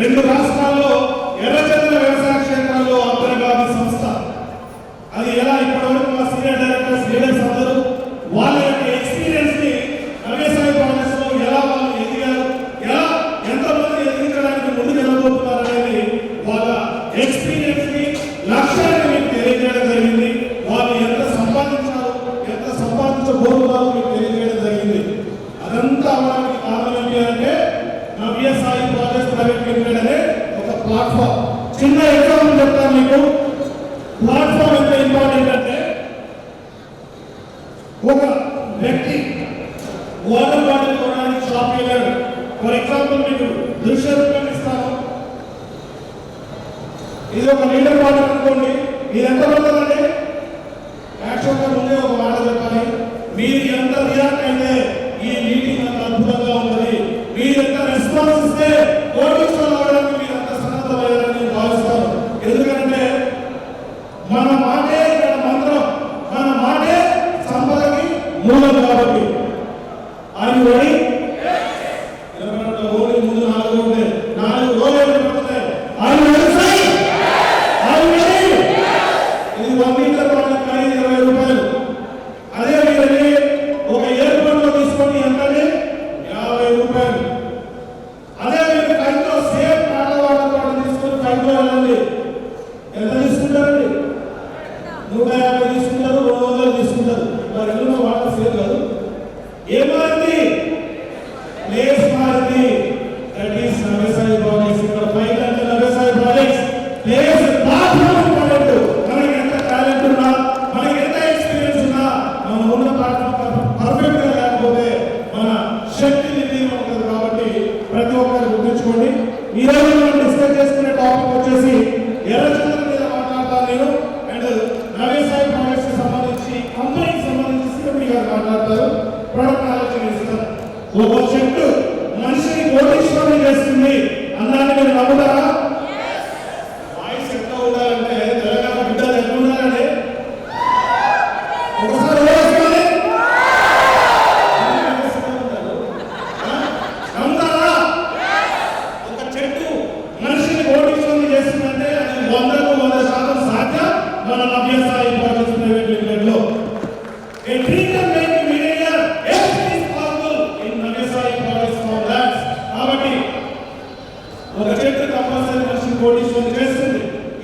[SPEAKER 10] 2 రాష్ట్రాల్లో ఎర్రచంద్ర వ్యవసాయ క్షేత్రాల్లో అగ్రగామి సంస్థ. అది ఎలా ఇప్పటివరకు మా సీనియర్ డైరెక్టర్స్ లీడర్స్ అందరూ వాళ్ళ యొక్క ఎక్స్పీరియన్స్ ని నవ్యసాయి కాలేజ్ లో ఎలా వాళ్ళు ఎదిగారు, ఎలా ఎంతమంది ఎదిగించడానికి ముందుకు వెళ్ళబోతున్నారు అనేది వాళ్ళ ఎక్స్పీరియన్స్ ని లక్ష్యాన్ని మీకు తెలియజేయడం జరిగింది. వాళ్ళు ఎంత సంపాదించారు, ఎంత సంపాదించబోతున్నారు మీకు తెలియజేయడం జరిగింది. అదంతా అవడానికి కారణం ఏంటి అంటే నవ్యసాయి కాలేజ్ ప్రైవేట్ లిమిటెడ్ అనే ఒక ప్లాట్ఫామ్. చిన్న ఎగ్జాంపుల్ చెప్తాను మీకు. ప్లాట్ఫామ్ ఎంత ఇంపార్టెంట్ అంటే, ఒక వ్యక్తి వాటర్ బాటిల్ కొనడానికి షాప్ వెళ్ళాడు. ఫర్ ఎగ్జాంపుల్ మీకు దృశ్య రూపం ఇస్తాను. ఇది ఒక లీటర్ వాటర్ అనుకోండి. ఇది ఎంత పడుతుందండి? యాక్చువల్గా ముందే ఒక మాట చెప్పాలి, మీరు ఎంత రియాక్ట్ అయితే ఈ మీటింగ్ అంత అద్భుతంగా ఉంటుంది. మీరు ఎంత రెస్పాన్స్ ఇస్తే కోటీశ్వరులు అవడానికి మీరు అంత సన్నద్ధమయ్యారని నేను భావిస్తాను. ఎందుకంటే మన మాటే ఇక్కడ మంత్రం, మన మాటే సంపదకి మూలం కాబట్టి. ఆయన ఓడి ఓడి ముందు 4 ఉంటే 4 రోజులు పడుతున్నాయి. ఆయన ఇది 1 లీటర్ వాటర్ ఖరీదు 20 రూపాయలు. అదే మీరు ఒక ఎయిర్పోర్ట్ లో తీసుకొని ఎంతని 50 రూపాయలు. అదే మీరు కైట్లో సేఫ్ వాటర్ తీసుకొని కైట్లో వెళ్ళండి, ఎంత తీసుకుంటారండి? 150 తీసుకుంటారు, 200 తీసుకుంటారు. మరి ఎన్నో వాటర్ సేఫ్ కాదు. ఏమారింది? ప్లేస్ మారింది. That is Navyasai projects. ఇక్కడ పైకి అంటే Navyasai projects place bathroom important. మనకి ఎంత టాలెంట్ ఉన్నా, మనకి ఎంత ఎక్స్పీరియన్స్ ఉన్నా, మనం ఉన్న ప్లాట్ఫామ్ పర్ఫెక్ట్ గా లేకపోతే మన శక్తి నిర్ణయం ఉంటుంది. కాబట్టి ప్రతి ఒక్కరు గుర్తుంచుకోండి. ఈ రోజు మనం డిస్కస్ చేసుకునే టాపిక్ వచ్చేసి ఎర్రచంద్ర మీద మాట్లాడతాను నేను. అండ్ నవ్యసాయి ప్రాజెక్ట్స్ కి సంబంధించి, కంపెనీకి సంబంధించి సిఎండి గారు మాట్లాడతారు. ప్రొడక్ట్ ఆలోచన ఇస్తారు. ఒక చెట్టు మనిషిని కోటీశ్వరుని చేస్తుంది అన్నాన్ని మీరు నమ్ముతారా? వాయిస్ ఎట్లా ఉండాలంటే తెలంగాణ బిడ్డలు ఎట్లా ఉండాలండి? ఒకసారి నమ్ముతారా? ఒక చెట్టు మనిషిని కోటీశ్వరుని చేస్తుందంటే అది 100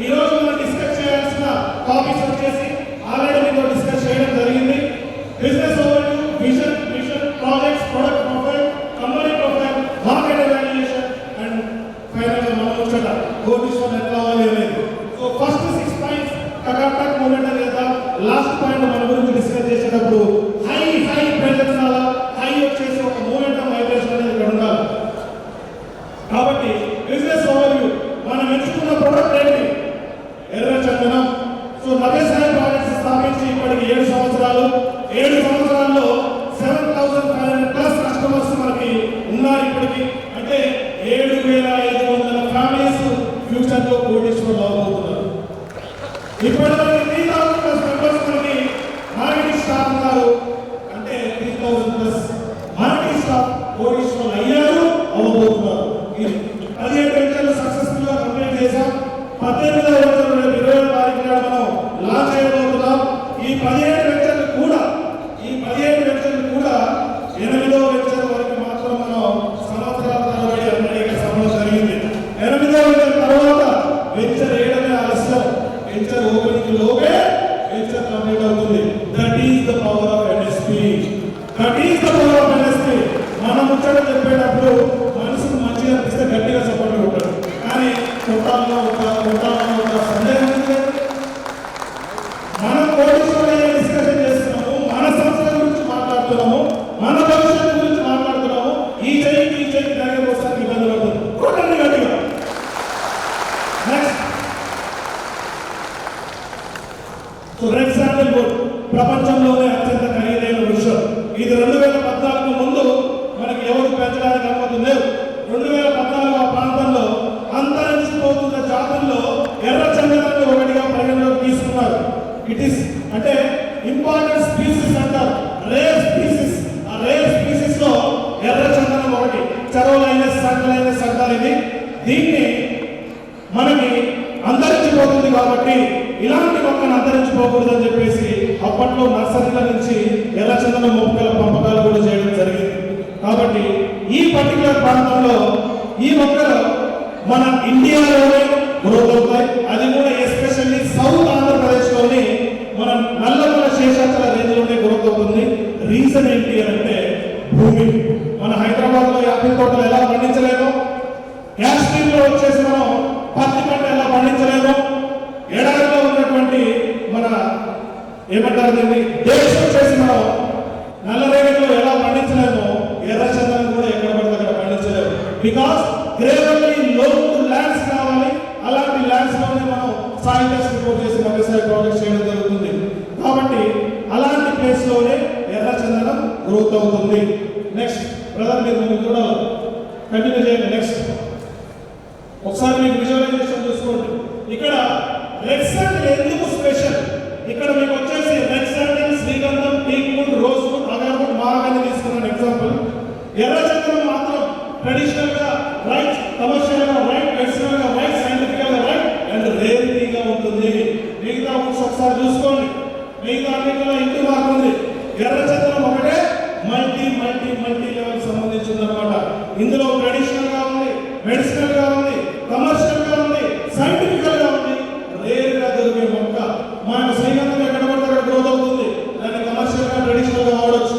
[SPEAKER 10] ఈ రోజు మనం డిస్కస్ చేయాల్సిన టాపిక్స్ వచ్చేసి ఆల్రెడీ మీతో డిస్కస్ చేయడం జరిగింది. Business overview, vision, projects, product profile, company profile, market evaluation and final గా మనం వచ్చేట కోటిషన్ ఎట్లా అవ్వాలి అనేది. సో ఫస్ట్ 6 పాయింట్స్ టక్ మూమెంట్ లేదా లాస్ట్ పాయింట్ మన గురించి డిస్కస్ చేసేటప్పుడు హై ప్రెజర్ చాలా హై వచ్చేసి ఒక మూమెంటం వైబ్రేషన్ అనేది ఇక్కడ ఉండాలి. కాబట్టి బిజినెస్ ఓవర్వ్యూ మనం ఎంచుకున్న ప్రొడక్ట్ ఏంటి? ఎర్ర చందనం. సో నవేసాయి ప్రాజెక్ట్స్ స్థాపించి ఇప్పటికి 7 సంవత్సరాలు. 7 సంవత్సరాల్లో 7,500+ కస్టమర్స్ మనకి ఉన్నారు ఇప్పటికి. అంటే 7,500 ఫ్యామిలీస్ ఫ్యూచర్ లో కోటీశ్వరులు అవబోతున్నారు. ఇప్పటివరకు 3,000+ మెంబర్స్ మనకి మార్కెటింగ్ స్టాఫ్ ఉన్నారు. అంటే 3,000+ మార్కెటింగ్ స్టాఫ్ కోటీశ్వరులు అయ్యారు, అవబోతున్నారు. ఇది 17 వెంచర్లు సక్సెస్ఫుల్ గా కంప్లీట్ చేశాం. 18వ వెంచర్ 20వ తారీఖున మనం లాంచ్ చేయబోతున్నాం. ఈ 17 వెంచర్లు కూడా 8వ వెంచర్ వరకు మాత్రం మనం సంవత్సరాల తరబడి అమెరికా సమయం జరిగింది. 8వ వెంచర్ తర్వాత వెంచర్ వేయడమే ఆలస్యం. వెంచర్ ఓపెనింగ్ లోపే వెంచర్ కంప్లీట్ అవుతుంది. That is the power of NSP. మనం ముచ్చట చెప్పేటప్పుడు మనసుకు మంచిగా అనిపిస్తే గట్టిగా చెప్పండి ఉంటాడు, కానీ కొట్టాలలో ఒక సందేహం ఉంది. మనం కోటీశ్వరులు డిస్కషన్ చేస్తున్నాము, మన సంస్థ గురించి మాట్లాడుతున్నాము, మన భవిష్యత్తు గురించి మాట్లాడుతున్నాము. ఈ చెయ్యి దగ్గర వస్తానికి ఇబ్బంది పడుతుంది. కొట్టండి గట్టిగా. నెక్స్ట్ రెడ్ శాండల్ వుడ్ ప్రపంచంలోనే అత్యంత ఖరీదైన వృక్షం. ఇది 2014 ముందు మనకి ఎవరు పెంచడానికి అనుమతి లేదు. 2014 ఆ ప్రాంతంలో అంతరించిపోతున్న జాతుల్లో ఎర్ర చందనాన్ని ఒకటిగా పరిగణలోకి తీసుకున్నారు. ఇట్ ఈస్ అంటే ఇంపార్టెంట్ స్పీసీస్ అంటారు, రేర్ స్పీసీస్. ఆ రేర్ స్పీసీస్ లో ఎర్ర చందనం ఒకటి. చరవలైనస్ అంటారు ఇది. దీన్ని మనకి అంతరించిపోతుంది కాబట్టి ఇలాంటి మొక్కను అంతరించిపోకూడదని చెప్పేసి అప్పట్లో నర్సరీల నుంచి ఎర్ర చందనం మొక్కల పంపకాలు కూడా చేయడం జరిగింది. కాబట్టి ఈ పర్టికులర్ ప్రాంతంలో ఈ మొక్కలు మన ఇండియాలోనే గ్రోత్ అవుతాయి. అది కూడా ఎస్పెషల్లీ సౌత్ ఆంధ్రప్రదేశ్లోని మన నల్లమల శేషాచల రేంజ్లోనే గ్రోత్ అవుతుంది. రీజన్ ఏంటి అంటే భూమి. మన హైదరాబాద్లో యాపిల్ తోటలు ఎలా పండించలేమో, కాశ్మీర్లో వచ్చేసి మనం పత్తి పంట ఎలా పండించలేమో, ఎడారిలో ఉన్నటువంటి మన ఏమంటారు దీన్ని దేశం వచ్చేసి మనం నల్లరేగడిలో ఎలా పండించలేమో, ఎర్ర చందనం కూడా ఎక్కడ పడితే అక్కడ పండించలేము. బికాస్ గ్రేవల్లీ లోన్ ల్యాండ్స్ కావాలి. అలాంటి ల్యాండ్స్ లోనే మనం సాయిల్ టెస్ట్ రిపోర్ట్ చేసి వ్యవసాయ ప్రాజెక్ట్ చేయడం జరుగుతుంది. కాబట్టి అలాంటి ప్లేస్ లోనే ఎర్ర చందనం గ్రోత్ అవుతుంది. నెక్స్ట్ బ్రదర్ మీరు చూడాలి, కంటిన్యూ చేయండి. నెక్స్ట్ ఒకసారి మీకు విజువలైజేషన్ చూసుకోండి. ఇక్కడ రెడ్ శాండిల్ ఎందుకు స్పెషల్? ఇక్కడ మీకు వచ్చేసి రెడ్ శాండిల్, శ్రీగంధం, టీక్వుడ్, రోజ్వుడ్, అగర్వుడ్, మహాగని తీసుకున్నాను ఎగ్జాంపుల్. ఎర్ర చందనం మాత్రం ట్రెడిషనల్ గా రైట్, కమర్షియల్ గా రైట్, మెడిసినల్ గా రైట్, సైంటిఫికల్ గా రైట్ అండ్ రేరిటీగా ఉంటుంది. మిగతా ఒకసారి చూసుకోండి. మిగతా అన్నింటిలో ఇంటి మార్క్ ఉంది. ఎర్ర చందనం ఒకటే మల్టీ లెవెల్ సంబంధించింది అనమాట. ఇందులో ట్రెడిషనల్ గా ఉంది, మెడిసినల్ గా ఉంది, కమర్షియల్ గా ఉంది, సైంటిఫికల్ గా ఉంది. రేర్ గా దొరికే మొక్క. మనకు శ్రీగంధం ఎక్కడ పడితే అక్కడ గ్రోత్ అవుతుంది. దాన్ని కమర్షియల్ గా ట్రెడిషనల్ గా వాడచ్చు.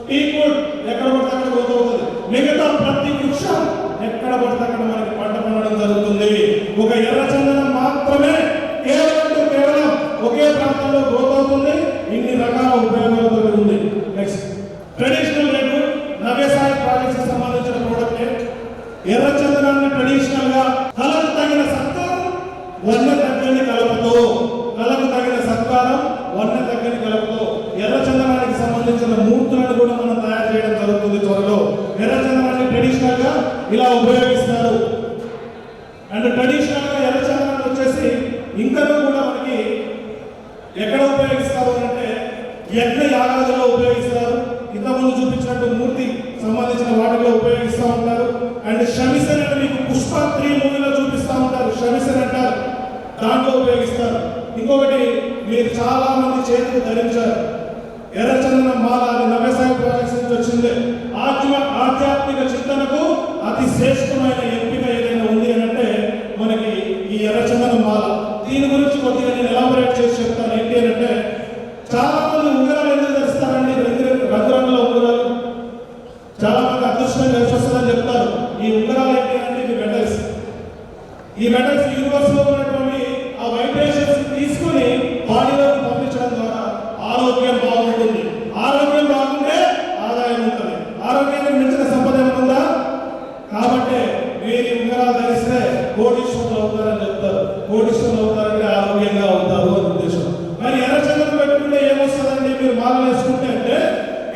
[SPEAKER 10] టీక్వుడ్ ఎక్కడ పడితే అక్కడ గ్రోత్ అవుతుంది. మిగతా ప్రతి వృక్షం ఎక్కడ పడితే అక్కడ మనకి పంట పండడం జరుగుతుంది. ఒక ఎర్ర చందనం మాత్రమే కేవలం ఒకే ప్రాంతంలో గ్రోత్ అవుతుంది. ఇన్ని రకాల ఉపయోగాలతో ఉంది. నెక్స్ట్ ట్రెడిషనల్ రెడ్వుడ్ నవేసాయి ప్రాజెక్ట్స్ సంబంధించిన ప్రోడక్ట్. ఎర్ర చందనాన్ని ట్రెడిషనల్ గా కళకు తగిన సత్కారం వన్న తగ్గని కలుపుతూ ఎర్ర చందనానికి సంబంధించిన మూర్తులను కూడా మనం తయారు చేయడం జరుగుతుంది త్వరలో. ఎర్ర చందనాన్ని ట్రెడిషనల్ గా ఇలా ఉపయోగిస్తారు. అండ్ ట్రెడిషనల్ గా ఎర్ర చందనాన్ని వచ్చేసి ఇంకా కూడా మనకి ఎక్కడ ఉపయోగిస్తారు అంటే యజ్ఞ యాగాదులో ఉపయోగిస్తారు. ఇంతకుముందు చూపించినట్టు మూర్తి సంబంధించిన వాటిలో ఉపయోగిస్తూ ఉంటారు. అండ్ షమిసన్ అంటే మీకు పుష్ప 3 మూవీలో చూపిస్తూ ఉంటారు. షమిసన్ అంటారు, దాంట్లో ఉపయోగిస్తారు. ఇంకొకటి మీరు చాలా మంది చేతులు ధరించారు ఎర్ర చందనం మాల. అది నవేసాయి ప్రాజెక్ట్స్ నుంచి వచ్చింది. ఆధ్యాత్మిక చింతనకు అతి శ్రేష్టమైన ఎంపిక ఏదైనా ఉంది అని అంటే మనకి ఈ ఎర్రచందనం మాల. దీని గురించి కొద్దిగా నేను ఎలాబరేట్ చేసి చెప్తాను. ఏంటి అంటే చాలా మంది ఉంగరాలు ఎందుకు ధరిస్తారండి? రంగురంగుల ఉంగరాలు చాలా మంది అదృష్టం కలిసి వస్తుందని చెప్తారు. ఈ ఉంగరాలు ఏంటి అంటే ఇవి మెటల్స్. ఈ మెటల్స్ యూనివర్స్ లో ఉన్నటువంటి ఆ వైబ్రేషన్స్ తీసుకుని బాడీలోకి పంపించడం ద్వారా ఆరోగ్యం బాగుంటుంది. ఆరోగ్యం బాగుంటే ఆదాయం ఉంటుంది. ఆరోగ్యానికి మించిన సంపద ఏమన్నా? కాబట్టి మీరు ఉంగరాలు ధరిస్తే కోటీశ్వరులు అవుతారని చెప్తారు. కోటీశ్వరులు అవుతారంటే ఆరోగ్యంగా అవుతారు అని ఉద్దేశం. మరి ఎర్రచందనం పెట్టుకుంటే ఏమొస్తుందండి? మీరు మాల వేసుకుంటే అంటే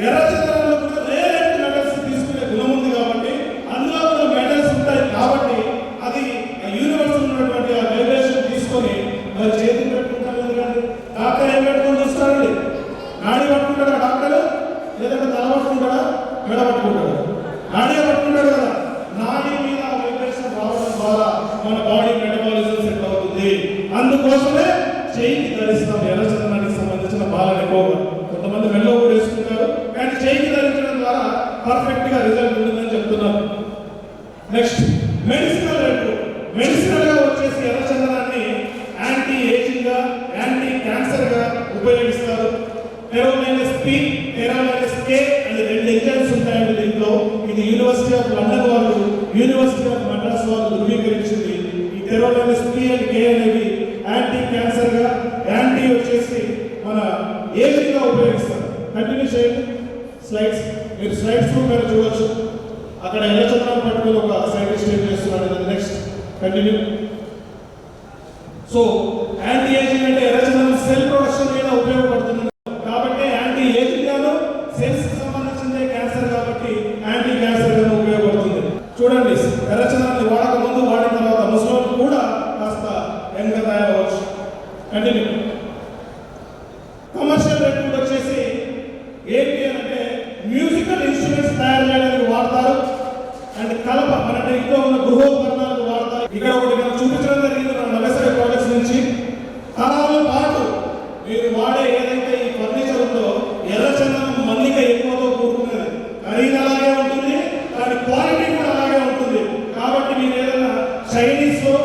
[SPEAKER 10] ఎర్రచందనంలో కూడా రేర్ మెటల్స్ తీసుకునే గుణం ఉంది కాబట్టి అందులో కూడా మెటల్స్ ఉంటాయి కాబట్టి అది యూనివర్స్ ఉన్నటువంటి ఆ వైబ్రేషన్ తీసుకొని మరి చేతులు పెట్టుకుంటారు. ఎందుకంటే డాక్టర్ ఏం పెట్టుకుని చూస్తారండి? నాడి పట్టుకుంటాడా డాక్టర్? లేదంటే తల పట్టుకుంటాడా? మెడ పట్టుకుంటాడా? నాడి పట్టుకుంటాడు కదా. నాడి మీద వైబ్రేషన్ రావడం ద్వారా మన బాడీ మెటబాలిజం సెట్ అవుతుంది. అందుకోసమే చేయికి ధరిస్తాం ఎర్రచందనానికి సంబంధించిన బాలను ఎక్కువగా. కొంతమంది మెడలో కూడా వేసుకుంటారు, కానీ చేయికి ధరించడం ద్వారా పర్ఫెక్ట్ గా రిజల్ట్ ఉంటుందని చెప్తున్నారు. Next medicinal rate. మెడిసినల్ గా వచ్చేసి ఎర్రచందనాన్ని యాంటీ ఏజింగ్ గా, యాంటీ క్యాన్సర్ గా ఉపయోగిస్తారు. టెరోలైనస్ పి, టెరోలైనస్ కే అనే 2 ఎంజైమ్స్ ఉంటాయండి దీంట్లో. ఇది యూనివర్సిటీ ఆఫ్ లండన్ వాళ్ళు, యూనివర్సిటీ ఆఫ్ మద్రాస్ వాళ్ళు ధృవీకరించింది. ఈ టెరోలైనస్ పి అండ్ కే అనేవి యాంటీ క్యాన్సర్ గా, యాంటీ వచ్చేసి మన ఏజింగ్ గా ఉపయోగిస్తారు. కంటిన్యూ చేయండి స్లైడ్స్. మీరు స్లైడ్స్ మీరు చూడొచ్చు. అక్కడ ఎర్రచందనం పట్టుకుని ఒక సైంటిస్ట్ ఏం చేస్తున్నాడు. Next continue. So anti ageing అంటే ఎర్రచందనం సెల్ ప్రొడక్షన్ మీద ఉపయోగపడుతుంది కాబట్టి యాంటీ ఏజింగ్ గాను, సెల్స్ కి సంబంధించిందే క్యాన్సర్ కాబట్టి యాంటీ క్యాన్సర్ గాను ఉపయోగపడుతుంది. చూడండి ఎర్రచందనాన్ని వాడక ముందు, వాడిన తర్వాత ముసలి కూడా కాస్త యంగ్ గా తయారవచ్చు. కంటిన్యూ. కమర్షియల్ రేట్ వచ్చేసి ఏంటి అంటే మ్యూజికల్ ఇన్స్ట్రుమెంట్స్ తయారు చేయడానికి వాడతారు. అండ్ కలప మన ఇంట్లో ఉన్న గృహోపకరణాలకు వాడతారు. ఇక్కడ ఒకటి మనం చూపించడం జరిగింది మన నర్సరీ ప్రోడక్ట్స్ నుంచి. తరాల పాటు మీరు వాడే ఏదైతే ఈ ఫర్నిచర్ ఉందో ఎర్రచందనం మల్లిక ఎక్కువతో కూడుకున్నది. ఖరీదు అలాగే ఉంటుంది, దాని క్వాలిటీ కూడా అలాగే ఉంటుంది. కాబట్టి మీరు ఏదైనా చైనీస్ లో,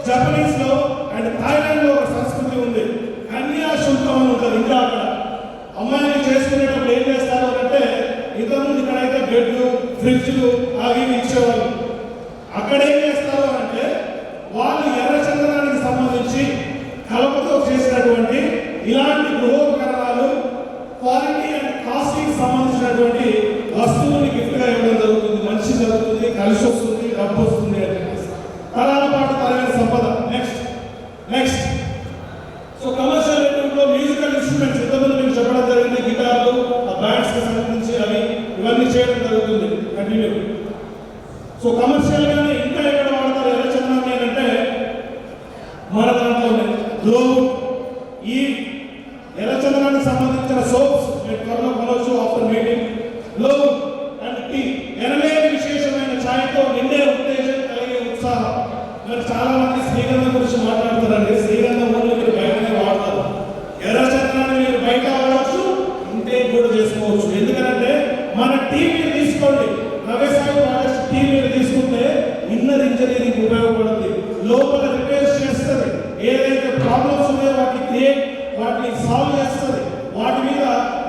[SPEAKER 10] జపనీస్ లో అండ్ థాయిలాండ్ లో ఒక సంస్కృతి ఉంది. కన్యాశుల్కం అని ఉంటుంది. ఇంకా అక్కడ అమ్మాయిని చేసుకునేటప్పుడు ఏం చేస్తారు అంటే ఇంతకుముందు ఇక్కడైతే బెడ్లు, ఫ్రిడ్జ్లు అవి ఇచ్చేవాళ్ళు. అక్కడ ఏం చేస్తారు అంటే వాళ్ళు ఎర్రచందనానికి సంబంధించి కలపతో చేసినటువంటి ఇలాంటి గృహోపకరణాలు, క్వాలిటీ అండ్ కాస్టింగ్ సంబంధించినటువంటి వస్తువుని గిఫ్ట్ గా ఇవ్వడం జరుగుతుంది. మంచి జరుగుతుంది, కలిసి వస్తుంది, డబ్బు వస్తుంది అని చెప్పేసి తరాల పాటు తరగని సంపద. నెక్స్ట్ సో కమర్షియల్ రేట్లో మ్యూజికల్ ఇన్స్ట్రుమెంట్స్ ఇంతకుముందు మీకు చెప్పడం జరిగింది. గిటార్లు, బ్యాండ్స్ కి సంబంధించి అవి ఇవన్నీ చేయడం జరుగుతుంది. కంటిన్యూ. సో కమర్షియల్ గానే ఇంకా ఎక్కడ వాడతారు ఎర్రచందనాన్ని అంటే మన దాంట్లోనే గ్లోవ్. ఈ ఎర్రచందనానికి సంబంధించిన సోప్స్ మీరు త్వరలో కొనవచ్చు after meeting. Glove and tea ఎనలేని విశేషమైన ఛాయ్తో నిండే ఉత్తేజం కలిగే ఉత్సాహం. మరి చాలా మంది శ్రీగంధం గురించి మాట్లాడతారండి. శ్రీగంధం ఊళ్ళో మీరు బయటనే వాడతారు. ఎర్రచందనాన్ని మీరు బయట వాడవచ్చు, ఇంటే కూడా చేసుకోవచ్చు. ఎందుకంటే మన టీ మీరు తీసుకోండి, వ్యవసాయ ప్రాజెక్ట్స్ టీ మీరు తీసుకుంటే ఇన్నర్ ఇంజనీరింగ్ ఉపయోగపడుతుంది. లోపల రిపేర్స్ చేస్తుంది. ఏదైతే ప్రాబ్లమ్స్ ఉన్నాయో వాటిని సాల్వ్ చేస్తుంది. వాటి మీద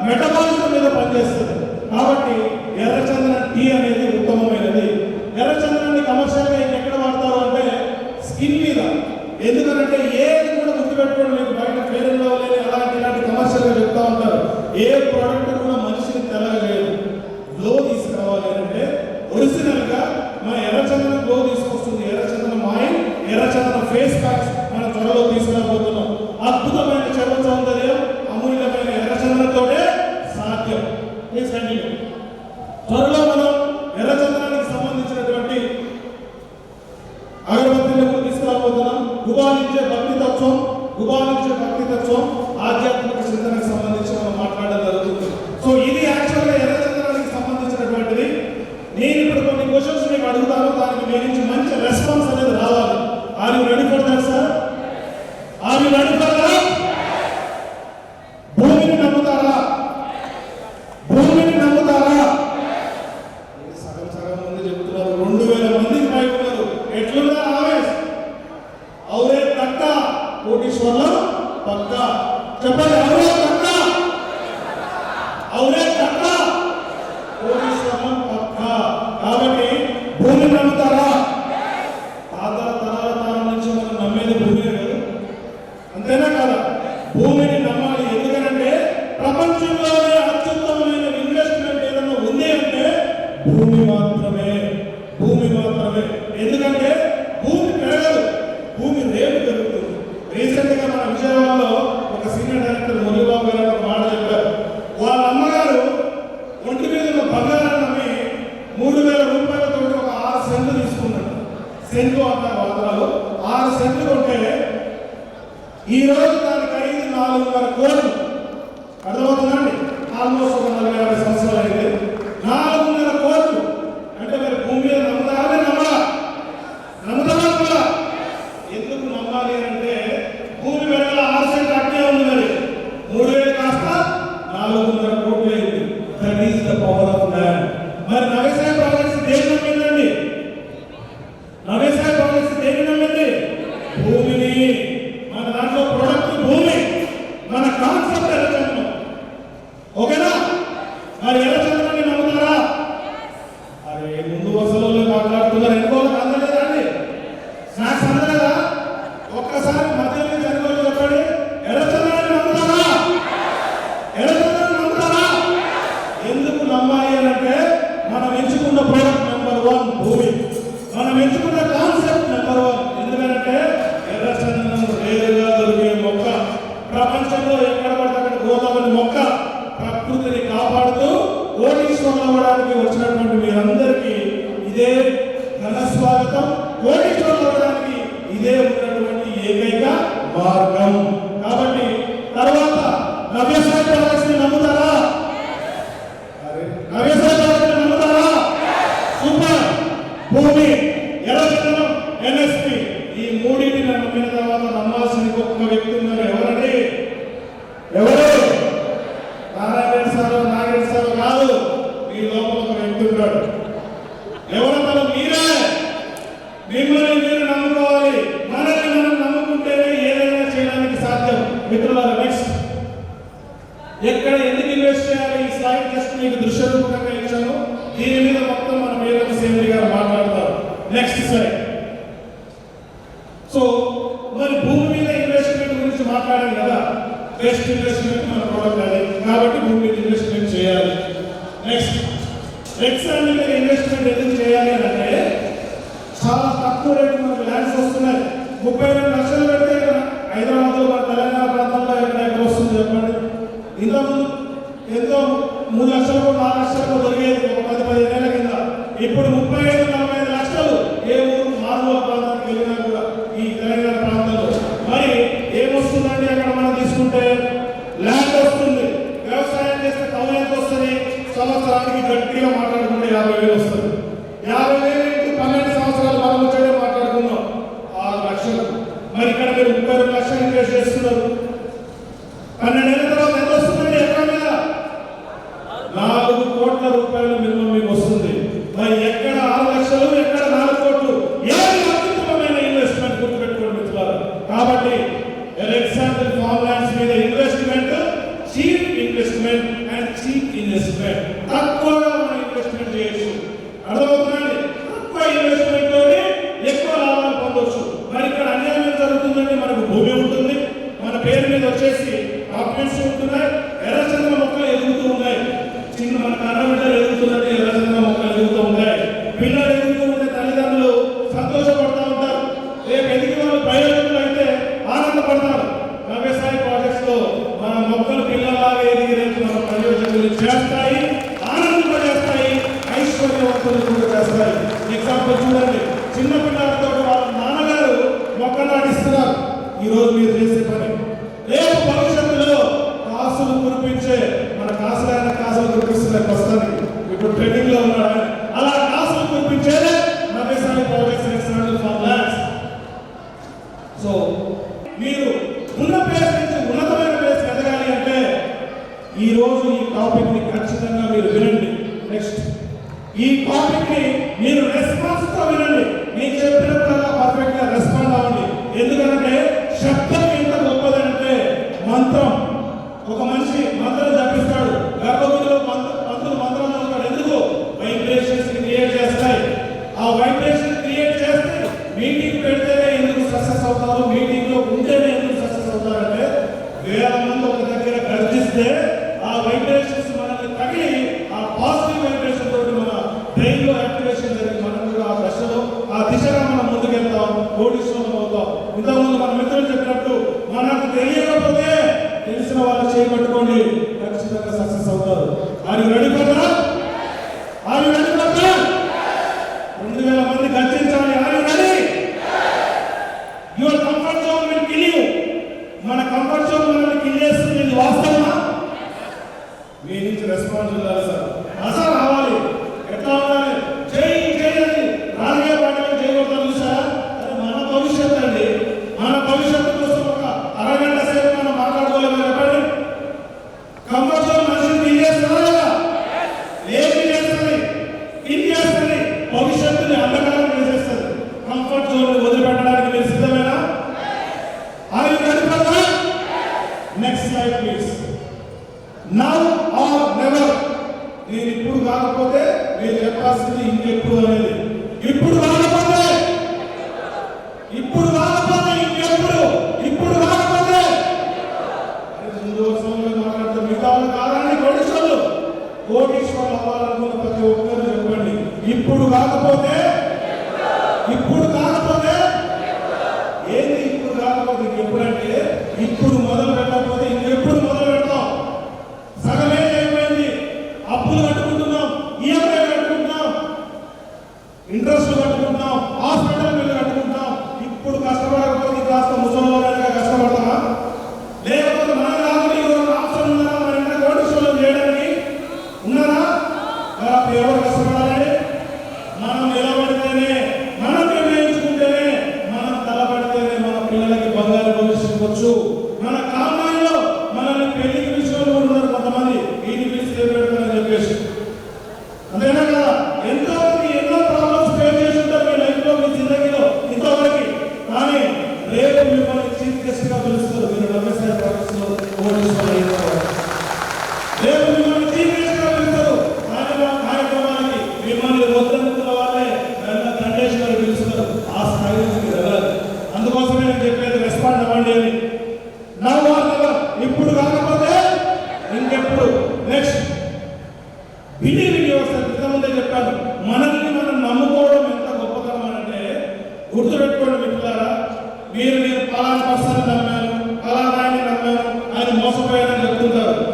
[SPEAKER 10] మెటబాలిజం మీద పనిచేస్తుంది. కాబట్టి ఎర్రచందనం టీ అనేది ఉత్తమమైనది. ఎర్రచందనాన్ని కమర్షియల్ గా ఎక్కడ వాడతారు అంటే స్కిన్ మీద. ఎందుకంటే ఏది కూడా గుర్తుపెట్టుకోండి, మీకు బయట పేరులో లేని ఇలాంటి కమర్షియల్ గా చెప్తా ఉంటారు. ఏ ప్రోడక్ట్ కూడా మనిషిని తెలగలేదు. గ్లో తీసుకురావాలి అంటే ఒరిజినల్ గా మన ఎర్రచందనం గ్లో తీసుకొస్తుంది. ఎర్రచందనం ఆయిల్, ఎర్రచందనం ఫేస్ ప్యాక్స్ మనం త్వరలో తీసుకురాబోతున్నాం. అద్భుతమైన చర్మ సౌందర్యం అమూల్యమైన ఎర్రచందనంతోనే సాధ్యం. Please continue. త్వరలో మనం ఎర్రచందనానికి సంబంధించినటువంటి అగరబత్తులను తీసుకురాబోతున్నాం. గుబాలించే భక్తి తత్వం, ఆధ్యాత్మిక చింతనకు సంబంధించి మనం మాట్లాడడం జరుగుతుంది. సో ఇది యాక్చువల్గా ఎర్రచందనానికి సంబంధించినటువంటిది. నేను ఇప్పుడు కొన్ని క్వశ్చన్స్ మీకు అడుగుతాను, దానికి మీ నుంచి మంచి రెస్పాన్స్ అనేది రావాలి. Are you ready for that sir? Are you ready for that? భూమిని నమ్ముతారా? సగం మంది చెప్తున్నారు. 2000 మందికి పై ఉన్నారు. ఎట్లున్నారు ఆవేశ? అవునే కోటీశ్వర్లం పక్క. చెప్పండి, అవునే పక్క, అవునే పక్క, కోటీశ్వర్లం పక్క. కాబట్టి భూమిని నమ్ముతారా? తాతల తరాల తరం నుంచి మనం నమ్మేది భూమినే కదా, అంతేనా కదా? భూమిని నమ్మాలి. ఎందుకంటే ప్రపంచంలోనే అత్యుత్తమమైన ఇన్వెస్ట్మెంట్ ఏదైనా ఉంది అంటే భూమి మాత్రమే, భూమి మాత్రమే. ఎందుకంటే భూమి పెరగదు, భూమి రేటు పెరుగుతుంది. రీసెంట్ గా మన విజయవాడలో ఒక సీనియర్ డైరెక్టర్ మురళీబాబు గారు ఒక మాట చెప్పారు. వాళ్ళ అమ్మగారు ఒంటి మీద ఉన్న బంగారాన్ని నమ్మి 3,000 రూపాయలతో ఒక 6 సెంట్లు తీసుకున్నాడు. సెంట్లు అంటారు ఆంధ్రాలో. 6 సెంట్లు కొంటే ఈ రోజు దాని ఖరీదు 4,500 కోట్లు. అర్థమవుతుందండి? ఆల్మోస్ట్ ఒక 40-50 సంవత్సరాలు అయితే 4,500 కోట్లు అంటే మరి భూమి మీద నమ్ముతారా? నమ్మరా? నమ్ముతారా? ఎందుకు నమ్మాలి అంటే భూమి వెనకాల 6 సెంట్లు అట్టే ఉంది. మరి 3,000 కాస్త 4,500 కోట్లు అయింది. That is the power of land. మరి నవసాయ ప్రాజెక్ట్స్ దేని నమ్మిందండి? నవసాయ ప్రాజెక్ట్స్ దేని నమ్మింది? భూమిని. మన దాంట్లో ప్రొడక్ట్ భూమి, మన కాన్సెప్ట్ ఎర్రచందనం. ఓకేనా? మరి ఎర్రచందనాన్ని నమ్ముతారా? అరే ముందు వరుసలో మాట్లాడుతున్నారు, ఎన్నికోళ్ళకి అందలేదా అండి? స్నాక్స్ అందలేదా? ఒక్కసారి మధ్యలో చదువులో చెప్పండి, ఎర్రచందనాన్ని నమ్ముతారా? ఎర్రచందనాన్ని నమ్ముతారా? ఎందుకు నమ్మాలి అని అంటే మనం ఎంచుకున్న ప్రోడక్ట్ నెంబర్ 1 భూమి, మనం ఎంచుకున్న కాన్సెప్ట్ నెంబర్ 1. ఎందుకంటే ఎర్రచందనం రేరుగా దొరికే మొక్క, ప్రపంచంలో ఎక్కడ పడితే అక్కడ గోదావరి మొక్క. ప్రకృతిని కాపాడుతూ కోటీశ్వరులు అవ్వడానికి వచ్చినటువంటి మీరందరికీ ఇదే ఘన స్వాగతం. కోటీశ్వరులు అవ్వడానికి ఇదే ఉన్నటువంటి ఏకైక మార్గం. కాబట్టి తర్వాత నవ్యసాయ ప్రాజెక్ట్స్ నమ్ముతారా? నవ్యసాయ ప్రాజెక్ట్స్ నమ్ముతారా? సూపర్. భూమి, ఎర్రచందనం, ఎన్ఎస్పి, ఈ మూడింటిని నమ్మిన తర్వాత నమ్మాల్సిన ఒక్క వ్యక్తి ఉన్నారు. ఎవరండి? ఎవరు? నారాయణ సార్, నారాయణ సార్ కాదు. మీ లోపల ఒక వ్యక్తి ఉన్నాడు. ఎవరన్నా మీరే. మిమ్మల్ని మీరు నమ్ముకోవాలి. మనల్ని మనం నమ్ముకుంటేనే ఏదైనా చేయడానికి సాధ్యం. మిత్రులారా, నెక్స్ట్ ఎక్కడ ఎందుకు ఇన్వెస్ట్ చేయాలి? ఈ స్లైడ్ జస్ట్ మీకు దృశ్యరూపకంగా ఇచ్చాను. దీని మీద మొత్తం మన మేడం సేంద్రి గారు మాట్లాడతారు. Next slide. సో మరి భూమి మీద ఇన్వెస్ట్మెంట్ గురించి మాట్లాడాం కదా. బెస్ట్ ఇన్వెస్ట్మెంట్ మన ప్రోడక్ట్ అది, కాబట్టి భూమి మీద ఇన్వెస్ట్మెంట్ చేయాలి. నెక్స్ట్, ఎక్సాండ్ మీద ఇన్వెస్ట్మెంట్ ఎందుకు చేయాలి అంటే చాలా తక్కువ రేటు మనకు ల్యాండ్స్ వస్తున్నాయి. 32 లక్షలు పెడితే హైదరాబాద్లో మన తెలంగాణ ప్రాంతంలో ఎక్కడ వస్తుంది చెప్పండి? ఇంతకుముందు ఎంతో 3 లక్షలు 4 లక్షలు దొరికేది ఒక 10-15 ఏళ్ల కింద. ఇప్పుడు 35-40 లక్షలు ఏ ఊరు మారుమూల ప్రాంతానికి వెళ్ళినా కూడా ఈ తెలంగాణ ప్రాంతంలో. మరి ఏమొస్తుందండి అక్కడ మనం తీసుకుంటే? ల్యాండ్ వస్తుంది. వ్యవసాయం చేస్తే కౌలు ఎంత వస్తుంది? సంవత్సరానికి గట్టిగా మాట్లాడుకుంటే 50,000 వస్తుంది. 50,000 ఇంటూ 12 సంవత్సరాలు మనం వచ్చేదే మాట్లాడుకుందాం, 6 లక్షలు. మరి ఇక్కడ మీరు 32 లక్షలు ఇన్వెస్ట్ చేస్తున్నారు. 12 ఏళ్ళ తర్వాత ఎంత వస్తుందండి? ఎక్కడ మీద 4 కోట్ల రూపాయలు మినిమం మీకు వస్తుంది. మరి ఎక్కడ 6 లక్షలు, ఎక్కడ 4 కోట్లు? ఏది అత్యుత్తమమైన ఇన్వెస్ట్మెంట్ గుర్తుపెట్టుకోండి మిత్రులారా. కాబట్టి ఎగ్జాంపుల్ ఫార్మ్ ల్యాండ్స్ మీద investment, cheap investment and cheap investment. తక్కువగా మనం ఇన్వెస్ట్మెంట్ చేయొచ్చు. అర్థమవుతుందండి? తక్కువ ఇన్వెస్ట్మెంట్ తోటి ఎక్కువ లాభాలు పొందొచ్చు. మరి ఇక్కడ అన్యాయం జరుగుతుందండి. మనకు భూమి ఉంటుంది, మన పేరు మీద వచ్చేసి డాక్యుమెంట్స్ ఉంటున్నాయి, ఎర్రచందన మొక్కలు ఎదుగుతూ ఉన్నాయి. చిన్న మన కన్నబిడ్డలు ఎదుగుతున్నట్టు ఎర్రచందన మొక్కలు ఎదుగుతూ ఉంటాయి. పిల్లలు ఎదుగుతూ ఉంటే తల్లిదండ్రులు సంతోషపడతా ఉంటారు. రేపు ఎదిగి వాళ్ళు ప్రయోజకులు అయితే ఆనందపడతారు. వ్యవసాయ ప్రాజెక్ట్స్ లో మన మొక్కలు పిల్లలాగా ఎదిగి రేపు మన ప్రయోజకులు చేస్తాయి, ఆనందపడేస్తాయి, ఐశ్వర్యవంతులు కూడా చేస్తాయి. ఎగ్జాంపుల్ చూడండి, చిన్న పిల్లలతో వాళ్ళ నాన్నగారు మొక్క నాటిస్తున్నారు. ఈ రోజు మీరు చేసే పని రేపు భవిష్యత్తులో కాసులు కురిపించే, మన కాసులైన కాసులు కురిపిస్తున్నాయి ప్రస్తుతానికి, ఇప్పుడు ట్రెండింగ్ లో ఉన్నాడు. అలా కాసులు కురిపించేదే వ్యవసాయ projects external farm lands. So మీరు ఉన్న ప్లేస్ నుంచి ఉన్నతమైన ప్లేస్ ఎదగాలి అంటే ఈ రోజు ఈ టాపిక్ ని ఖచ్చితంగా మీరు వినండి. నెక్స్ట్, ఈ టాపిక్ ని మీరు రెస్పాన్స్ తో వినండి. నేను చెప్పినప్పుడల్లా పర్ఫెక్ట్ గా రెస్పాండ్ అవ్వండి. ఎందుకంటే శబ్దం తెలిసిన వాళ్ళు చేయబట్టుకోండి, ఖచ్చితంగా సక్సెస్ అవుతారు. Are you ready for that? Are you ready for that? 2000 మంది గర్జించాలి. Are you ready? Your comfort zone will kill you. మన కంఫర్ట్ జోన్ మనల్ని కిల్ చేస్తుంది. ఇది వాస్తవమా? మీ నుంచి రెస్పాన్స్ ఉండాలి సార్. అసలు రావాలి. ఎట్లా ఉండాలి? జై జై అని రాజకీయ పార్టీలకు చేయకూడదు చూసారా? అది మన భవిష్యత్తు అండి. మన భవిష్యత్తు కోసం ఒక అరగంట సేపు మనం మాట్లాడుకోలేము. చెప్పండి, కంఫర్ట్ జోన్ మనిషిని కిల్ చేస్తుందా లేదా? ఏమి చేస్తుంది? కిల్ చేస్తుంది. భవిష్యత్తుని అంధకారం చేసేస్తుంది. కంఫర్ట్ జోన్ వదిలిపెట్టడానికి మీరు సిద్ధమేనా? Are you ready for that? Next slide please. Now or never. నేను ఇప్పుడు కాకపోతే మీరు చెప్పాల్సింది ఇంకెప్పుడు అనేది. ఇప్పుడు కాకపోతే, ఇప్పుడు కాకపోతే ఇంకెప్పుడు, ఇప్పుడు కాకపోతే. ముందు వర్షంలో మాట్లాడుతూ మిగతా వాళ్ళు కాదని కోటీశ్వరులు అవ్వాలనుకున్న ప్రతి ఒక్కరు చెప్పండి, ఇప్పుడు కాకపోతే, ఇప్పుడు కాకపోతే. ఏంటి ఇప్పుడు కాకపోతే ఇంకెప్పుడంటే, ఇప్పుడు మొదలు పెట్టకపోతే ఇంకెప్పుడు మొదలు పెడతాం? సగమే అయిపోయింది. అప్పులు కట్టుకుంటున్నాం, ఈఎంఐ కట్టుకుంటున్నాం, ఇంట్రెస్ట్ కట్టుకుంటున్నాం, హాస్పిటల్ బిల్లు కట్టుకుంటున్నాం. ఇప్పుడు కష్టపడకపోతే కాస్త ముసలిగా కష్టపడతామా? లేకపోతే మన రాబడి ఆప్షన్ ఉన్నారా? మన ఇంట్లో కోటీశ్వరం చేయడానికి ఉన్నారా? ఎవరు కష్టపడాలి? మనం నిలబడితేనే, మనం నిర్ణయించుకుంటేనే, మనం తలబడితేనే మన పిల్లలకి బంగారు భవిష్యత్తు. మన కామాయిలో మనల్ని పెళ్లికి విషయంలో ఉన్నారు కొంతమంది, వీటి పిలిచి పెడతారని చెప్పేసి. అంతేనా కదా? ఎంతో మంది ఎన్నో ప్రాబ్లమ్స్ ఫేస్ చేసి ఉంటారు మీ లైఫ్ లో, మీ జిందగీలో ఇంతవరకు. కానీ రేపు మిమ్మల్ని చీఫ్ గెస్ట్ గా పిలుస్తారు. మీరు నమ్మేసారి ప్రాజెక్ట్స్ లో రేపు మిమ్మల్ని చీఫ్ గెస్ట్ గా పిలుస్తారు. కార్యక్రమానికి మిమ్మల్ని ముద్రించిన వాళ్ళే దండేష్ గారు పిలుస్తారు. ఆ స్థాయి నుంచి వెళ్ళాలి. అందుకోసమే నేను చెప్పేది రెస్పాండ్ అవ్వండి అని. ఇప్పుడు కాకపోతే ఇంకెప్పుడు. Next believe in your self. ఇంతకుముందే చెప్పాను, మనల్ని మనం నమ్ముకోవడం ఎంత గొప్పతనం అంటే, గుర్తుపెట్టుకోండి మిత్రులారా. నేను పలానా పర్సన్ నమ్మాను, పలానా ఆయన నమ్మాను, ఆయన మోసపోయానని చెప్తుంటారు.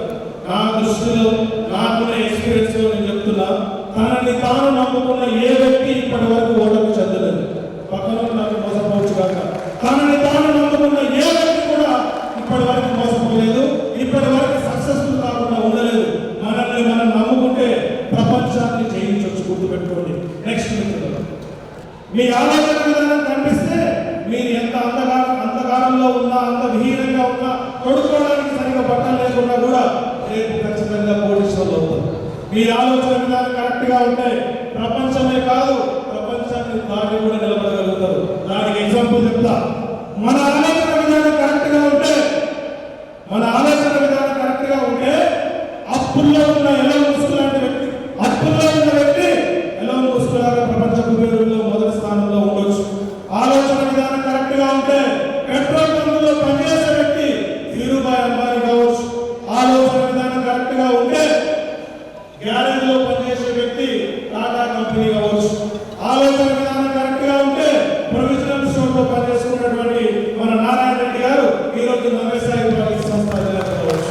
[SPEAKER 10] నా దృష్టిలో, నాకున్న ఎక్స్పీరియన్స్ లో నేను చెప్తున్నా, తనని తాను నమ్ముకున్న ఏ వ్యక్తి ఇప్పటి వరకు ఓటమి చెందలేదు. పక్కన నాకు మోసపోవచ్చు కాక, తనని తాను నమ్ముకున్న ఏ వ్యక్తి కూడా ఇప్పటి వరకు మోసపోలేదు, ఇప్పటి వరకు సక్సెస్ఫుల్ కాకుండా ఉండలేదు. మనల్ని మనం నమ్ముకుంటే ప్రపంచాన్ని జయించవచ్చు. గుర్తుపెట్టుకోండి. నెక్స్ట్ మిత్రులు, మీ ఆలోచన విధానం కనిపిస్తే మీరు ఎంత అంధకారంలో ఉన్నా, అంత విహీనంగా ఉన్నా, కొడుకోవడానికి సరిగా బట్టలు లేకుండా కూడా రేపు ఖచ్చితంగా కోటీశ్వరులు అవుతారు. మీ ఆలోచన విధానం కరెక్ట్ గా ఉంటే ప్రపంచమే కాదు, ప్రపంచాన్ని దాటి కూడా నిలబడగలుగుతారు. దానికి ఎగ్జాంపుల్ చెప్తా. మన ఆలోచన విధానం కరెక్ట్ గా ఉంటే, మన ఆలోచన విధానం కరెక్ట్ గా ఉంటే, అప్పుల్లో ఉన్న ఎలాంటి ముసుగు లాంటి వ్యక్తి, అప్పుల్లో ఉన్న వ్యక్తి ఎలాంటి ముసుగులాగా ప్రపంచ కుబేరుల్లో మొదటి స్థానంలో ఉండొచ్చు. ఆలోచన విధానం కరెక్ట్ గా ఉంటే పెట్రోల్ బంకులో పనిచేసే వ్యక్తి ధీరుభాయ్ అంబానీ కావచ్చు. ఆలోచన విధానం కరెక్ట్ గా ఉంటే గ్యారేజ్ లో పనిచేసే వ్యక్తి టాటా కంపెనీ కావచ్చు. ఆలోచన విధానం కరెక్ట్ గా ఉంటే ప్రొవిజనల్ స్టోర్ లో పనిచేసుకున్నటువంటి మన నారాయణ రెడ్డి గారు ఈరోజు వ్యవసాయ సంస్థ కావచ్చు.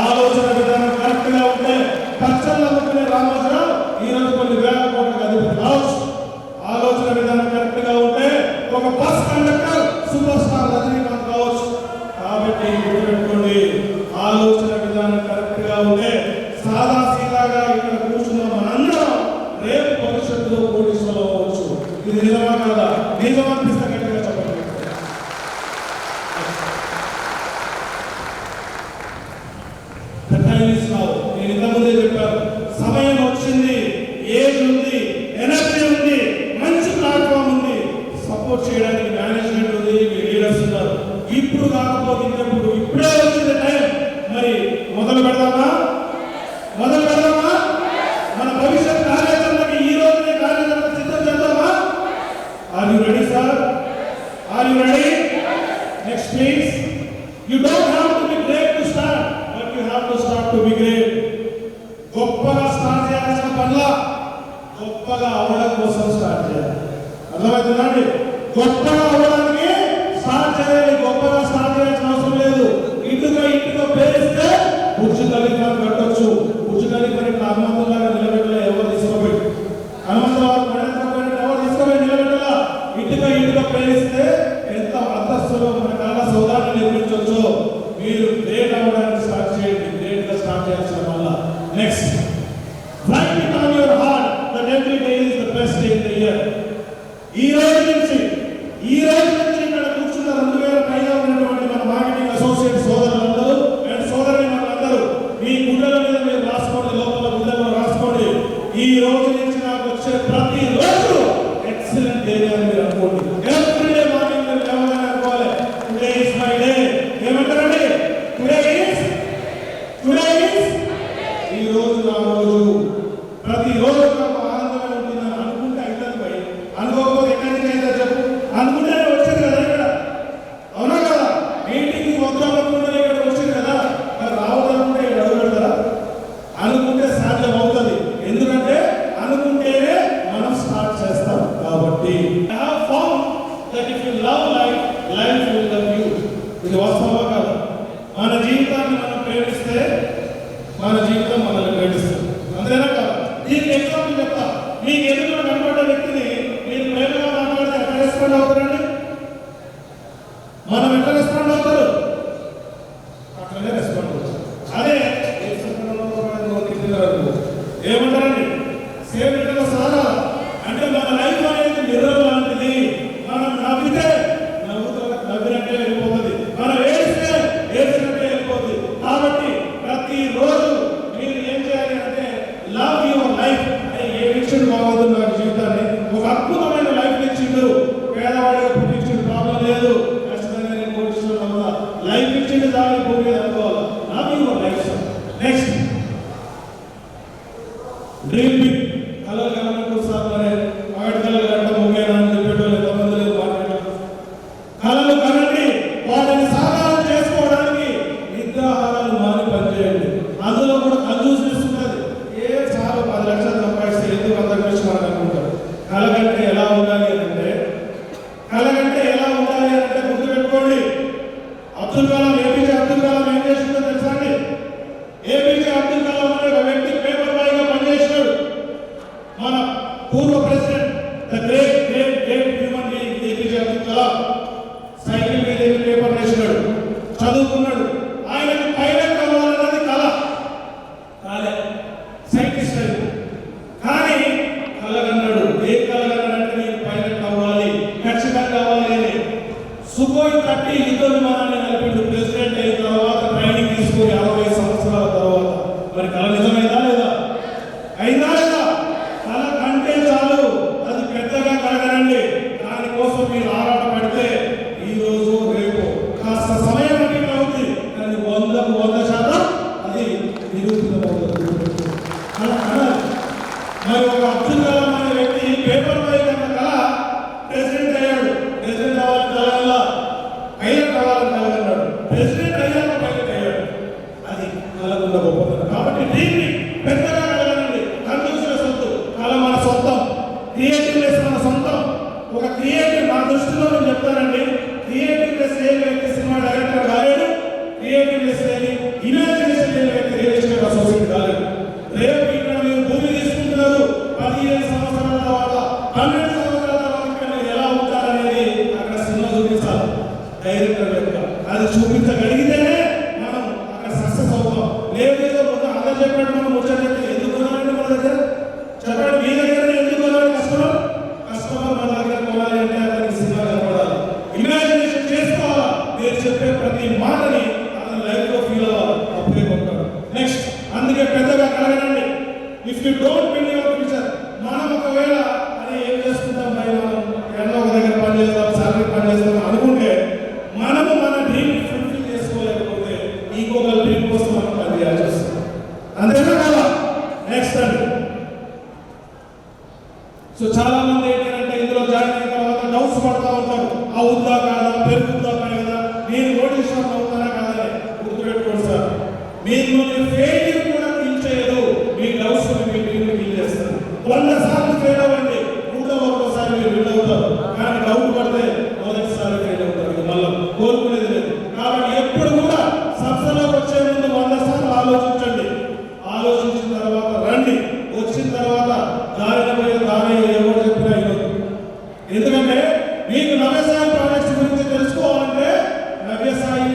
[SPEAKER 10] ఆలోచన విధానం కరెక్ట్ గా ఉంటే పచ్చళ్ళు అమ్ముకునే రామోజీరావు ఈరోజు కొన్ని వేల కోట్లకు అధిపతి కావచ్చు. ఆలోచన విధానం కరెక్ట్ గా ఉంటే ఒక bus conductor super star Rajinikanth కావచ్చు. కాబట్టి గుర్తుపెట్టుకోండి, ఆలోచన విధానం కరెక్ట్ గా ఉంటే సాదా సీదాగా ఇక్కడ కూర్చున్న మనందరం రేపు భవిష్యత్తులో కోటీశ్వరులు అవ్వచ్చు. ఇది నిజమా కాదా? నిజమనిపిస్తే గట్టిగా చెప్పండి. నేను ఇంతకుముందే చెప్పాను, సమయం వచ్చింది, ఏజ్ ఉంది, ఎనర్జీ ఉంది, మంచి ప్లాట్ఫామ్ ఉంది, సపోర్ట్ చేయడానికి మేనేజ్మెంట్ ఉంది, లీడర్స్ ఉన్నారు. ఇప్పుడు కాకపోతే ఇంకెప్పుడు, ఇప్పుడే వచ్చింది టైం. మరి మొదలు పెడదామా? మొదలు పెడదామా? మన భవిష్యత్ కార్యాచరణకి ఈ రోజునే కార్యాచరణ సిద్ధం చేద్దామా? Are you ready sir? Are you ready? Next please. You don't have to be great to start, but you have to start to be great. గొప్పగా స్టార్ట్ చేయాల్సిన పనుల గొప్పగా అవడం కోసం స్టార్ట్ చేయాలి. అర్థమవుతుందండి? గొప్పగా అవడానికి స్టార్ట్ చేయాలి. గొప్పగా స్టార్ట్ చేయాల్సిన అవసరం లేదు. ఇంటితో పేరు నిర్మించవచ్చో మీరు గ్రేట్ అవ్వడానికి స్టార్ట్ చేయండి. గ్రేట్గా స్టార్ట్ చేయాల్సిన వల్ల next write it on your heart that every day is the best day in the year. ఈ రోజు నుంచి ఇక్కడ కూర్చున్న 2000 పైగా ఉన్నటువంటి మన మార్కెటింగ్ అసోసియేట్ సోదరులందరూ అండ్ సోదరులందరూ మీ గుండెల మీద మీరు రాసుకోండి, లోపల గుండెల్లో రాసుకోండి. ఈ రోజు నుంచి నాకు వచ్చే ప్రతి రోజు ఎక్సలెంట్ డే అని మీరు అనుకోండి. ఎవ్రీ డే మార్నింగ్ మీరు లేవగానే అనుకోవాలి టుడే ఇస్ మై డే. ఏమంటారండి? టుడే ఇస్ ఈ రోజు నా రోజు. ప్రతి రోజు నాకు ఆనందమే ఉంటుందని అనుకుంటే అవుతుంది పోయి, అనుకోకపోతే ఎక్కడి నుంచి అయితే చెప్పు. అనుకుంటేనే వచ్చేది కదా ఇక్కడ, అవునా కదా? మీటింగ్ వద్దామనుకుంటే ఇక్కడ వచ్చేది కదా, మరి రావద్దనుకుంటే ఇక్కడ అడుగు పెడతారా? అనుకుంటే సాధ్యం అవుతుంది. ఎందుకంటే అనుకుంటేనే మనం స్టార్ట్ చేస్తాం కాబట్టి. I have found that if you love life, life will love you. ఇది వాస్తవమా కాదు? మన జీవితాన్ని మనం ప్రేమిస్తే మన జీవితం మనల్ని ప్రేమిస్తుంది. అంతేనా కాదు? దీనికి ఎగ్జాంపుల్ చెప్తా. మీకు ఎదురుగా కనబడ్డ వ్యక్తిని మీరు ప్రేమగా మాట్లాడితే ఎట్లా రెస్పాండ్ అవుతారండి? మనం ఎట్లా రెస్పాండ్ అవుతారు? అట్లనే రెస్పాండ్ అవుతారు. అదే ఏమంటారండి? సేమ్ ఇట్లా సారా అంటే మన లైఫ్ అనేది మిర్రర్ లాంటిది. మనం నవ్వితే నవ్వినట్టే వెళ్ళిపోతుంది, మనం ఏడిస్తే ఏడ్చినట్టే వెళ్ళిపోతుంది. కాబట్టి ప్రతిరోజు మీరు ఏం చేయాలి అంటే లవ్ యువర్ లైఫ్. ఏ ఇచ్చిండు బాగోదు నాకు జీవితాన్ని, ఒక అద్భుతమైన లైఫ్ ఇచ్చిండు. పేదవాడిగా పుట్టించిండు, ప్రాబ్లం లేదు. ఖచ్చితంగా నేను కోరుతున్నాను వల్ల లైఫ్ ఇచ్చిండు దాన్ని భూమి అనుకోవాలి. Love your life. Next dream big. కలలు కలగడం సార్ మరి ఆవిడ కలలు కలగడం ముఖ్యంగా అని చెప్పేటోళ్ళు ఎంతమంది లేదు మాట్లాడటం. కలలు కనండి, వాటిని సాకారం చేసుకోవడానికి నిద్రాహారాలు మాని పనిచేయండి. అందులో కూడా కంజూస్నెస్ ఉంటుంది. చాలు 10 లక్షలు సంపాదిస్తే ఎందుకు అంత గురించి మనం అనుకుంటారు. కలగంటే ఎలా ఉండాలి అంటే గుర్తుపెట్టుకోండి. ఏపీజే అబ్దుల్ కలాం ఏం చేసిందో తెలుసా అండి? ఏపీజే అబ్దుల్ కలాం అనే ఒక వ్యక్తి పేపర్ బాయ్ గా పనిచేసినాడు. మన పూర్వ president the great great great human being APJ Abdul Kalam cycle మీద పేపర్ వేసినాడు, చదువుకున్నాడు. ఆయనకు పైలట్ కావాలన్నది కళ, కాలే సైంటిస్ట్ అది. కానీ కలగన్నాడు. ఏ కలగన్నాడంటే నేను పైలట్ అవ్వాలి, ఖచ్చితంగా కావాలి అని. సుఖోయ్ 30 యుద్ధ విమానాన్ని నడిపిండు ప్రెసిడెంట్ అయిన తర్వాత, ట్రైనింగ్ తీసుకొని 60 సంవత్సరాల తర్వాత. మరి కళ నిజమైందా లేదా? అయినా లేదా? కళ కంటే చాలు, అది పెద్దగా కలగనండి. దానికోసం మీరు ఆరాట పడితే ఈ రోజు రేపు కాస్త సమయం అవుతుంది, కానీ 100కు 100% అది నిరూపితమవుతుంది. మరి ఒక అబ్దుల్ కలాం అనే వ్యక్తి పేపర్ బాయ్ కన్నా కళ ప్రెసిడెంట్ అయ్యాడు. ప్రెసిడెంట్ అవ్వాలని కలగల్లా, పైలట్ అవ్వాలని కలగన్నాడు. ప్రెసిడెంట్ అయ్యాక పైలట్ అయ్యాడు. అది కలగున్న గొప్పతనం. కాబట్టి దీన్ని పెద్దగా కలగనండి. కంజూసిన సొత్తు కళ మన సొంతం, క్రియేటివ్నెస్ మన సొంతం. ఒక క్రియేటివ్ నా దృష్టిలో నేను చెప్తానండి, క్రియేటివ్నెస్ లేని వ్యక్తి సినిమా డైరెక్టర్ కాలేడు, క్రియేటివ్నెస్ లేని ఇమాజినేషన్ లేని వ్యక్తి రియల్ ఎస్టేట్ అసోసియేట్ కాలేడు. రేపు ఇక్కడ మీరు భూమి తీసుకుంటున్నారు, 15 సంవత్సరాల తర్వాత 12 సంవత్సరాల తర్వాత ఇక్కడ మీరు ఎలా ఉంటారనేది అక్కడ సినిమా చూపించాలి డైరెక్టర్ యొక్క. అది చూపించగలిగితేనే మనం అక్కడ సక్సెస్ అవుతాం. లేదేదో అందరూ చెప్పినట్టు మనం ముచ్చట ఎందుకు కొనాలంటే మన దగ్గర చెప్పండి, మీ దగ్గర ఎందుకు కొనాలి? కస్టమర్ మన దగ్గర కొనాలి అంటే అతనికి సినిమా కనపడాలి, ఇమాజినేషన్ చేసుకోవాలా. మీరు చెప్పే ప్రతి మాటని అతని లైఫ్ లో ఫీల్ అవ్వాలి, అప్పుడే కొంటాడు. నెక్స్ట్ అందుకే పెద్దగా కలగనండి. If you don't build your future, మనం ఒకవేళ అది ఏం చేసుకుంటాం, మనం ఎన్నో ఒక దగ్గర పని చేస్తాం, సాలరీ పని చేస్తాం అనుకుంటే మనము మన డ్రీమ్ ఫుల్ఫిల్ చేసుకోలేకపోతే ఇంకొక డ్రీమ్ కోసం మనం పని చేయాల్సి వస్తుంది. అంతేనా కదా? నెక్స్ట్ అండి. సో చాలా మంది ఏంటంటే ఇందులో జాయిన్ అయిన తర్వాత డౌట్స్ పడతా ఉంటారు. అవుద్దా కాదా, పెరుగుద్దా కాదా, నేను కోటీశ్వరం అవుతానా కాదని. గుర్తుపెట్టుకోండి సార్, మిమ్మల్ని ఫెయిల్యూర్ కూడా కిల్ చేయదు, మీ డౌట్స్ మీ డ్రీమ్ని కిల్ చేస్తారు. 100 సార్లు ఫెయిల్ అవ్వండి, 101సారి మీరు విన్ అవుతారు. కానీ డౌట్ పడితే మొదటిసారి ఫెయిల్ అవుతారు. ఇది మళ్ళీ కోరుకునేది లేదు. కాబట్టి ఎప్పుడు కూడా సంస్థలోకి వచ్చే ముందు 100 సార్లు ఆలోచించండి. ఆలోచించిన తర్వాత రండి. వచ్చిన తర్వాత దాని ఎవరు చెప్పినా ఇవ్వదు. ఎందుకంటే మీకు నవ్యసాయి ప్రాజెక్ట్స్ గురించి తెలుసుకోవాలంటే నవ్యసాయి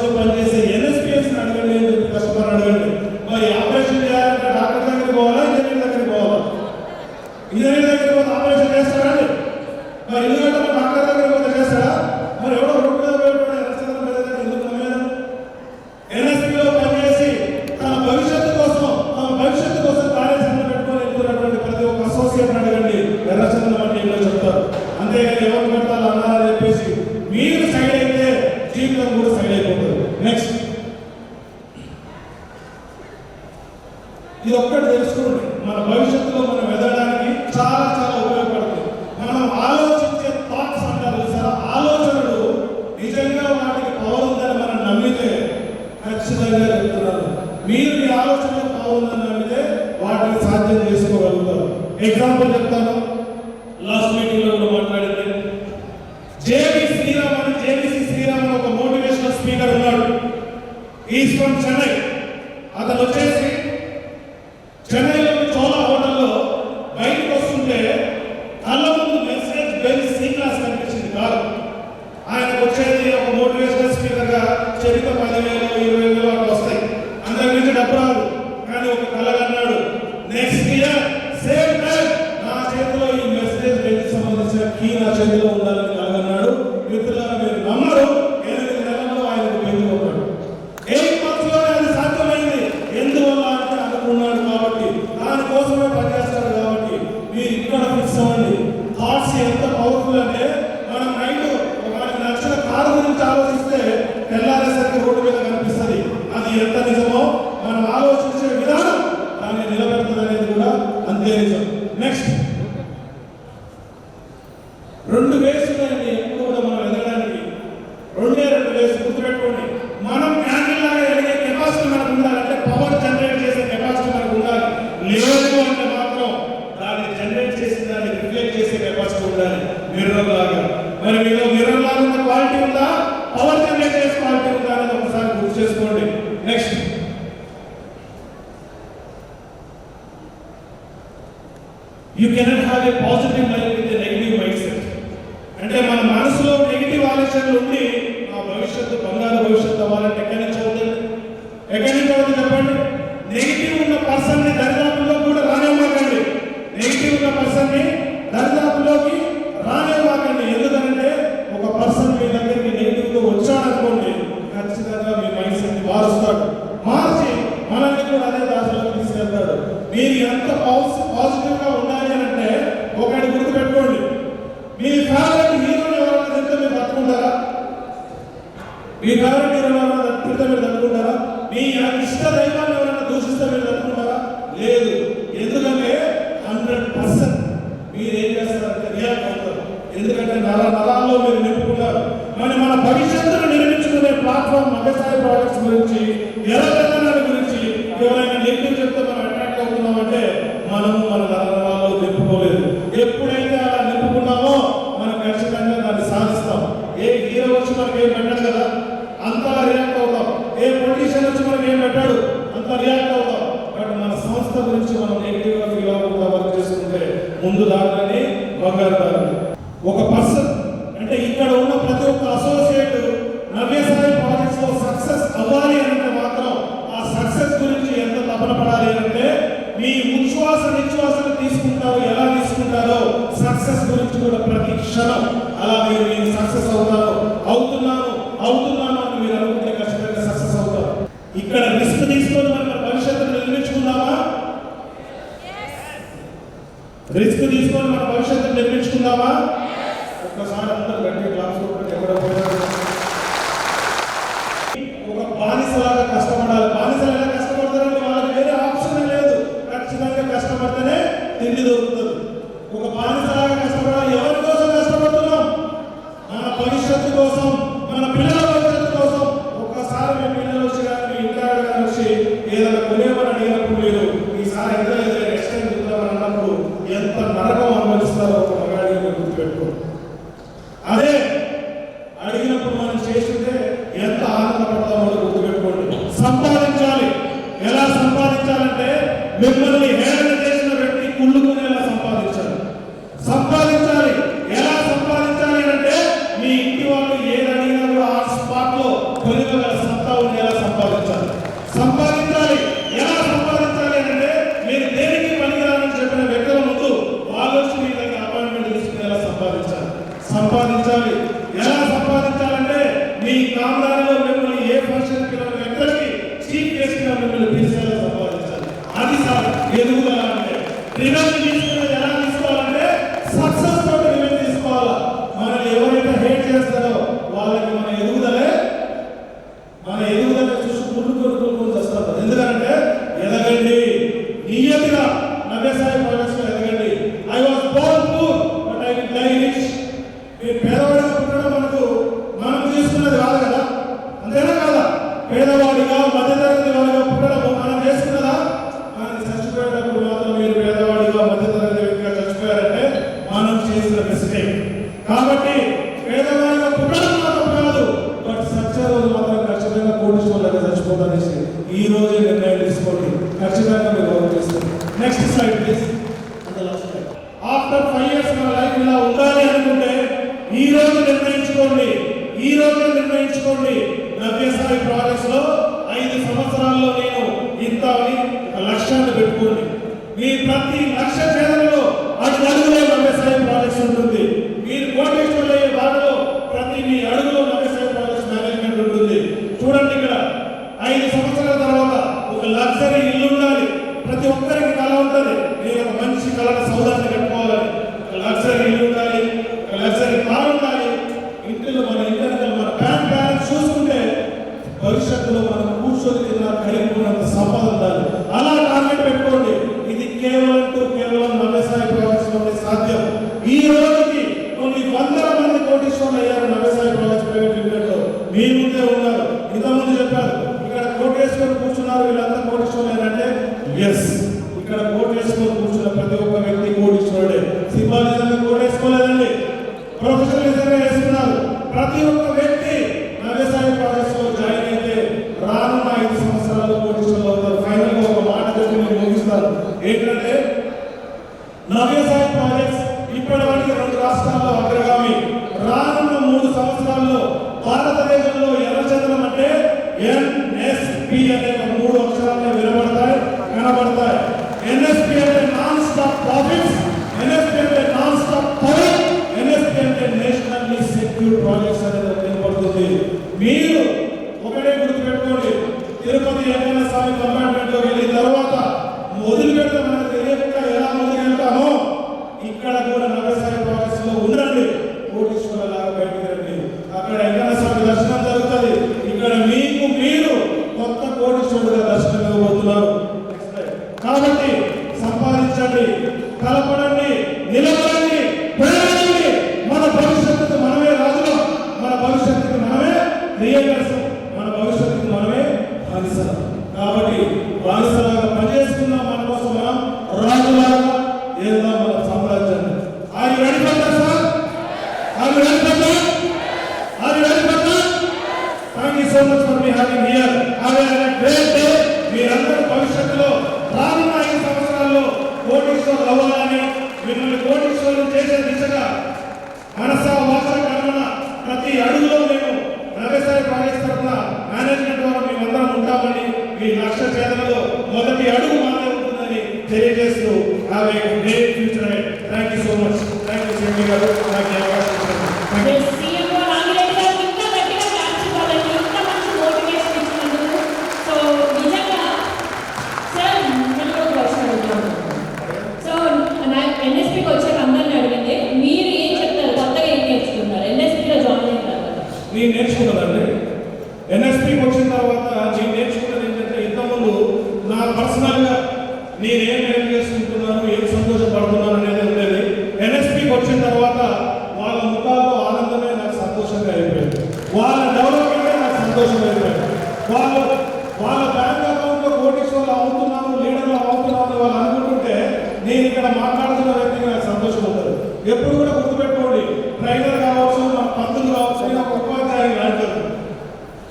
[SPEAKER 10] లో పనిచేసే ఎన్ఎస్పిఎస్ అడగండి, కస్టమర్ అడగండి. మరి ఆపరేషన్ చేయాలంటే డాక్టర్ దగ్గరికి పోవాలా, ఇంజనీర్ దగ్గరికి పోవాలా? ఇంజనీర్ దగ్గరికి పోతే ఆపరేషన్ చేస్తారండి. మరి ఎందుకంటే డాక్టర్ దగ్గరికి పోతే చేస్తారా? మరి ఎవడో రోడ్డు మీద పోయేటప్పుడు ఎందుకు నమ్మేదా? ఎన్ఎస్పిలో పనిచేసి తన భవిష్యత్తు కోసం కార్యాచరణ పెట్టుకొని వెళ్తున్నటువంటి ప్రతి ఒక్క అసోసియేట్ అడగండి, ఎర్రచందనం అంటే ఏంటో చెప్తారు. అంతేగాని ఎవరు పెట్టాలి అన్నారని చెప్పేసి మీరు సైడ్ అయితే జీవితం కూడా సైడ్ అయిపోతుంది. నెక్స్ట్, ఇది ఒక్కటి తెలుసుకోండి, మన భవిష్యత్తులో మనం ఎదగడానికి చాలా చాలా ఉపయోగపడుతుంది. మనం ఆలోచించే థాట్స్ అంటారు సార్, ఆలోచనలు నిజంగా వాటికి పవర్ ఉందని మనం నమ్మితే, ఖచ్చితంగా చెప్తున్నాను, మీరు మీ ఆలోచన పవర్ ఉందని నమ్మితే వాటిని సాధ్యం చేసుకోగలుగుతారు. ఎగ్జాంపుల్ చెప్తాను, లాస్ట్ మీటింగ్ లో కూడా మాట్లాడింది. జేబీసీ శ్రీరామ్ అని ఒక మోటివేషనల్ స్పీకర్ ఉన్నాడు. Is from Chennai. అతను వచ్చేసి చెన్నైలోని చోళ హోటల్లో బయటకు వస్తుంటే కళ్ళ ముందు మెర్సిడెస్ బెంజ్ సి క్లాస్ కనిపించింది కాదు. ఆయనకు వచ్చేది ఒక మోటివేషనల్ స్పీకర్ గా చెరిత 10,000 20,000 అట్లా వస్తాయి, అందరి నుంచి డబ్బు రాదు. కానీ ఒక కలగన్నాడు, నెక్స్ట్ ఇయర్ సేమ్ టైం నా చేతిలో ఈ మెర్సిడెస్ బెంజ్ సంబంధించిన కీ నా చేతిలో ఉండాలని కలగన్నాడు. మిత్రులారా, మీరు నమ్మరు, 8 నెలల్లో ఆయనకు బెంజ్ కొట్టాడు. 8 months లోనే అది సాధ్యమైంది. ఎందువల్ల అంటే అనుకున్నాడు కాబట్టి, దానికోసమే పనిచేస్తాడు కాబట్టి. మీరు ఇక్కడ ఫిక్స్ అవ్వండి. థాట్స్ ఎంత పవర్ఫుల్ అంటే, మనం నైట్ మనకి నచ్చిన కారు గురించి ఆలోచిస్తే తెల్లారేసరికి రోడ్డు మీద కనిపిస్తుంది. అది ఎంత నిజమో మనం ఆలోచించే విధానం దాన్ని నిలబెడుతుంది అనేది కూడా అంతే నిజం. నెక్స్ట్, 2 వేస్ ఉన్నాయండి ఎప్పుడు కూడా మనం ఎదగడానికి. 2 వేస్ గుర్తుపెట్టుకోండి. మనం క్యాండిల్ లాగా ఎదిగే కెపాసిటీ మనకు ఉండాలంటే, పవర్ జనరేట్ చేసే కెపాసిటీ మనకు ఉండాలి. లేదు అంటే మాత్రం దాన్ని జనరేట్ చేసి దాన్ని రిఫ్లెక్ట్ చేసే కెపాసిటీ ఉండాలి, మిర్రర్ లాగా. మరి మీలో మిర్రర్ లాగా ఉన్న క్వాలిటీ ఉందా, పవర్ జనరేట్ చేసే క్వాలిటీ ఉందా అనేది ఒకసారి గుర్తు చేసుకోండి. Next, you cannot have a positive mind with a negative mind set. అంటే మన మనసులో నెగిటివ్ ఆలోచనలు ఉండి నా భవిష్యత్తు బంగారు భవిష్యత్తు అవ్వాలంటే ఎక్కడి నుంచి అవుతుంది చెప్పండి. నెగిటివ్ ఉన్న పర్సన్ ని దరిదాపుల్లో కూడా రానివ్వకండి. నెగిటివ్ ఉన్న పర్సన్ ని దరిదాపులోకి రానివ్వకండి. ఎందుకంటే ఒక పర్సన్ మీ దగ్గరికి నెగిటివ్ గా వచ్చాడనుకోండి, ఖచ్చితంగా మీ మైండ్ సెట్ ని మారుస్తాడు. మార్చి మనల్ని కూడా అదే దారిలోకి తీసుకెళ్తాడు. మీరు ఎంత పాజిటివ్ గా ఉండాలి అంటే ఒకటి గుర్తు పెట్టుకోండి, మీ ఫేవరెట్ హీరోని ఎవరైనా తింటే మీరు తట్టుకుంటారా? మీ ఫేవరెట్ హీరోని ఎవరైనా తింటే మీరు తట్టుకుంటారా? మీ ఇష్ట దైవాన్ని ఎవరైనా దూషిస్తే మీరు తట్టుకుంటారా? లేదు. ఎందుకంటే 100% మీరు ఏం చేస్తారంటే రియాక్ట్ అవుతారు. ఎందుకంటే నరాల్లో మీరు నింపుకున్నారు. మన భవిష్యత్తును నిర్మించుకునే ప్లాట్ఫామ్ వ్యవసాయ ప్రాజెక్ట్స్ గురించి, ఎర్రచందనాల గురించి ఎవరైనా నెగిటివ్ చెప్తే మనం అట్రాక్ట్ అవుతున్నామంటే మనము మన నరాల్లో నింపుకోలేదు. ఎప్పుడైతే అలా నింపుకున్నామో మనం ఖచ్చితంగా దాన్ని సాధిస్తాం. ఏ హీరో వచ్చి మనకి ఏం పెట్టాడు కదా, అంతలా రియాక్ట్ అవుతాం. ఏ పొలిటీషియన్ వచ్చి మనకి ఏం పెట్టాడు, అంత రియాక్ట్ అవుతాం. బట్ మన సంస్థ గురించి మనం నెగిటివ్ గా ఫీల్ అవ్వకుండా వర్క్ చేసుకుంటే ముందు దారిని బంగారు దారిని. ఒక పర్సన్ అంటే ఇక్కడ ఉన్న ప్రతి ఒక్క అసోసియేట్ నవ్యసాయి ప్రాజెక్ట్స్ లో సక్సెస్ అవ్వాలి అంటే మాత్రం ఆ సక్సెస్ గురించి ఎంత తపన పడాలి అంటే, మీ ఉచ్ఛ్వాస నిశ్వాసను తీసుకుంటారో ఎలా తీసుకుంటారో సక్సెస్ గురించి కూడా ప్రతి క్షణం అలా మీరు సక్సెస్ అవుతున్నాను అని మీరు అనుకుంటే ఖచ్చితంగా సక్సెస్ అవుతారు. ఇక్కడ రిస్క్ తీసుకొని మన భవిష్యత్తును నిర్మించుకుందామా? రిస్క్ తీసుకొని మన భవిష్యత్తును నిర్మించుకుందామా? ఒక్కసారి అందరూ గట్టి క్లాస్ ఎక్కడ ఒక బానిసలాగా కష్టపడాలి. బానిసలు ఎలా కష్టపడతారంటే వాళ్ళకి వేరే ఆప్షన్ లేదు, ఖచ్చితంగా కష్టపడితేనే తిండి దొరుకుతుంది. ఒక బానిసలాగా కష్టపడాలి. ఎవరి కోసం కష్టపడుతున్నాం? మన భవిష్యత్తు కోసం, మన పిల్లల భవిష్యత్తు కోసం. ఒక్కసారి మీ పిల్లలు వచ్చి కానీ మీ ఇంట్లో వచ్చి ఏదైనా కొనేమని అడిగినప్పుడు మీరు ఈసారి ఎంత నెక్స్ట్ టైం చూద్దామని అన్నప్పుడు ఎంత నరకం అనుభవిస్తారో ఒక మగాడిని గుర్తుపెట్టుకోండి. అదే మన ఎదుగుదల చూసి ముందుకు వస్తారు. ఎందుకంటే ఎదగండి, నియతిగా నవ్యసాయి ప్రాజెక్ట్స్ ఎదగండి. I was born poor but I will die rich. మీరు పేదవాడిగా పుట్టడం మనకు చేసుకున్నది కాదు కదా, అంతేనా కాదా? పేదవాడిగా మధ్యతరగతి వాడిగా పుట్టడం మనం చేసుకున్నదా? మనం చచ్చిపోయేటప్పుడు మాత్రం మీరు పేదవాడిగా మధ్యతరగతి వ్యక్తిగా చచ్చిపోయారంటే మనం చేసిన మిస్టేక్. కాబట్టి పేదవాడిగా పుట్టడం మాత్రం కాదు, బట్ సచ్చే రోజు మాత్రం ఖచ్చితంగా కోటీశ్వరులుగా చచ్చిపోతానేసి ఈ రోజే నిర్ణయం తీసుకోండి. ఖచ్చితంగా మీరు వర్క్ చేస్తారు. Next slide please. After 5 years మన లైఫ్ ఇలా ఉండాలి అనుకుంటే ఈ రోజు నిర్ణయించుకోండి. నవ్యసాయి ప్రాజెక్ట్స్ లో 5 సంవత్సరాల్లో నేను ఇంత అని ఒక లక్ష్యాన్ని పెట్టుకోండి. మీ ప్రతి లక్ష్య ఛేదనలో అడుగులో నవ్యసాయి ప్రాజెక్ట్స్ ఉంటుంది. మీరు కోటేశ్వరులు అయ్యే బాటలో ప్రతి మీ అడుగులో నవ్యసాయి ప్రాజెక్ట్స్ మేనేజ్మెంట్ ఉంటుంది. చూడండి, ఇక్కడ 5 సంవత్సరాల తర్వాత ఒక లగ్జరీ ఇల్లు ఉండాలి. ప్రతి ఒక్కరికి కళ ఉంటుంది, నేను ఒక మంచి కళను సౌదాన్ని కట్టుకోవాలని. ఒక లగ్జరీ ఇల్లు ఉండాలి, ఒక లగ్జరీ కారు ఉండాలి. ఇంట్లో మన బ్యాంక్ బ్యాలెన్స్ చూసుకుంటే భవిష్యత్తులో మనం కూర్చొని తిన్న కలిగినంత సంపద ఉండాలి. అలా టార్గెట్ పెట్టుకోండి. ఇది కేవలం నవ్యసాయి ప్రాజెక్ట్స్ లోనే సాధ్యం. ఈ రోజుకి కొన్ని వందల మంది కోటీశ్వరులు అయ్యారు నవ్యసాయి ప్రాజెక్ట్స్ ప్రైవేట్ లిమిటెడ్ లో. మీ ముందే ఉన్నారు, ఇంతకుముందు చెప్పారు. ఇక్కడ కోటేశ్వరులు కూర్చున్నారు, వీళ్ళంతా కోటీశ్వరులు అంటే ఎస్, ఇక్కడ కోటేశ్వరులు కూర్చున్న ప్రతి ఒక్క వ్యక్తి కోటీశ్వరుడే. సింబాలిజంగా కోటేసుకోలేదండి, ప్రొఫెషనలిజంగా వేసుకున్నారు. ప్రతి ఒక్క వ్యక్తి నవ్యసాయి ప్రాజెక్ట్స్ లో జాయిన్ అయితే రానున్న 5 సంవత్సరాల్లో కోటీశ్వరులు అవుతారు. ఫైనల్ గా ఒక మాట చెప్పి నేను ముగిస్తాను. ఏంటంటే నవ్యసాయి ప్రాజెక్ట్స్ ఇప్పటివరకు 2 రాష్ట్రాల్లో అగ్రగామి. రానున్న 3 సంవత్సరాల్లో భారతదేశంలో ఎర్రచంద్రం అంటే NSP అనే 3 అక్షరాలు కనబడతాయి. NSP అంటే నాన్ స్టాప్ ప్రాఫిట్స్, NSP అంటే నాన్ స్టాప్ పవర్, NSP అంటే నేషనల్లీ సెక్యూర్ ప్రాజెక్ట్స్ అనేది కనబడుతుంది. మీరు ఒకటే గుర్తుపెట్టుకోండి, తిరుపతి వెంకన్న స్వామి కంపార్ట్మెంట్ లో వెళ్ళిన తర్వాత మొదలుపెడితే మనకు తెలియకుండా ఎలా మొదలుపెడతామో ఇక్కడ కూడా నవ్యసాయి ప్రాజెక్ట్స్ లో ఉండండి. కోటీశ్వరులాగా బయటికి రండి. అక్కడ వెంకన్న స్వామి దర్శనం జరుగుతుంది, ఇక్కడ మీకు మీరు కొత్త కోటీశ్వరుడుగా దర్శనం ఇవ్వబోతున్నారు. కాబట్టి సంపాదించండి, కలపడండి, నిలబడండి, పెరగండి. మన భవిష్యత్తుకు మనమే రాజులు, మన భవిష్యత్తుకు మనమే క్రియేటర్స్, మన భవిష్యత్తుకు మనమే బానిసలు. కాబట్టి బానిసలాగా పనిచేసుకుందాం, మన కోసం మనం రాజులాగా ఏదో మన సామ్రాజ్యాన్ని. Are you ready for that sir? Are you ready for that? Are you ready for that? Thank you so much for me having here. Have a great day. మీరందరూ భవిష్యత్తులో రానున్న 5 సంవత్సరాల్లో కోటీశ్వరులు అవ్వాలని, మిమ్మల్ని కోటీశ్వరులు చేసే దిశగా మనస వాచ కర్మన ప్రతి అడుగులో మేము నవ్యసాయి ప్రాజెక్ట్స్ తరఫున మేనేజ్మెంట్ ద్వారా మేమందరం ఉంటామని, మీ లక్ష్య ఛేదనలో మొదటి అడుగు మాదే ఉంటుందని తెలియజేస్తూ have a great future ahead. Thank you so much. Thank you CM గారు, నాకు ఈ అవకాశం ఇచ్చారు.
[SPEAKER 1] సీఎం రామిరెడ్డి గారు ఇంకా గట్టిగా క్లాప్స్ ఇవ్వాలండి, ఇంత మంచి మోటివేషన్ ఇచ్చినందుకు. సో నిజంగా సార్ నేను ఒక క్వశ్చన్ అడుగుతాను. సో NSPకి వచ్చాక అందరిని అడిగింది, మీరు ఏం చెప్తారు, కొత్తగా ఏం నేర్చుకున్నారు NSPలో జాయిన్ అయిన తర్వాత?
[SPEAKER 10] నేను నేర్చుకున్నదండి, NSPకి వచ్చిన తర్వాత నేను నేర్చుకున్నది ఏంటంటే, ఇంతకుముందు నా పర్సనల్గా నేనేం నేర్చుకుంటున్నాను, ఏం సంతోషపడుతున్నాను అనేది ఉండేది. NSPకి వచ్చిన తర్వాత వాళ్ళ ముఖాల్లో ఆనందమే నాకు సంతోషంగా అయిపోయింది, వాళ్ళ డెవలప్మెంటే నాకు సంతోషంగా అయిపోయింది. వాళ్ళ బ్యాంక్ అకౌంట్లో కోటీశ్వరులు అవుతున్నాము, లీడర్లు అవుతున్నాము వాళ్ళు అనుకుంటుంటే నేను ఇక్కడ మాట్లాడుతున్న వ్యక్తికి నాకు సంతోషం ఉంటుంది. ఎప్పుడు కూడా గుర్తుపెట్టుకోండి, ట్రైనర్ కావచ్చు, మన పంతులు కావచ్చు, నేను ఒక ఉపాధ్యాయులు అంటారు.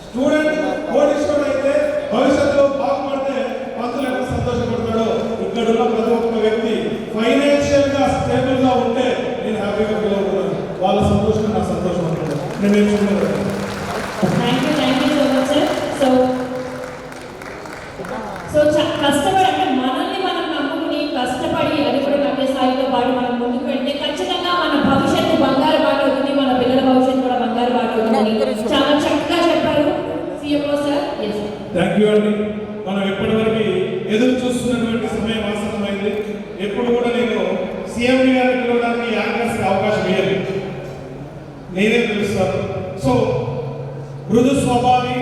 [SPEAKER 10] స్టూడెంట్ కోటీశ్వరుడు అయితే భవిష్యత్తులో బాగుపడితే పంతులు ఎంత సంతోషపడతాడో, ఇక్కడ ఉన్న ప్రతి ఒక్క వ్యక్తి ఫైనాన్షియల్ గా స్టేబుల్ గా ఉంటే నేను హ్యాపీగా ఫీల్ అవుతున్నాను. వాళ్ళ సంతోషం నాకు సంతోషం ఉంటుంది. నేను నేర్చుకున్నాను.
[SPEAKER 1] Thank you so much sir. So కష్టపడి అంటే మనల్ని మనం నమ్ముకుని కష్టపడి అది కూడా నవ్యసాయితో పాటు మనం ముందుకు వెళ్తే ఖచ్చితంగా మన భవిష్యత్తు బంగారు బాట అవుతుంది, మన పిల్లల భవిష్యత్తు కూడా బంగారు బాట అవుతుంది. చాలా చక్కగా చెప్పారు సీఎంఓ సార్.
[SPEAKER 10] థ్యాంక్ యూ అండి. మనం ఎప్పటివరకు ఎదురు చూస్తున్నటువంటి సమయం ఆసన్నమైంది. ఎప్పుడు కూడా నేను సీఎం గారిని పిలవడానికి యాంకర్స్కి అవకాశం ఇవ్వాలి, నేనే పిలుస్తాను. సో మృదు స్వభావి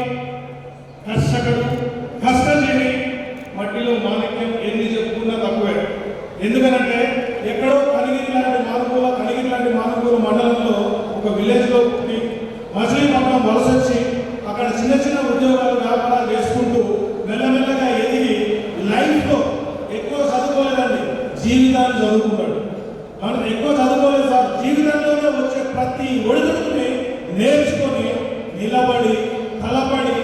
[SPEAKER 10] ఎక్కువ చదువుకోలేదు సార్, జీవితంలోనే వచ్చే ప్రతి ఒడిదుడుకుని నేర్చుకొని నిలబడి తలబడి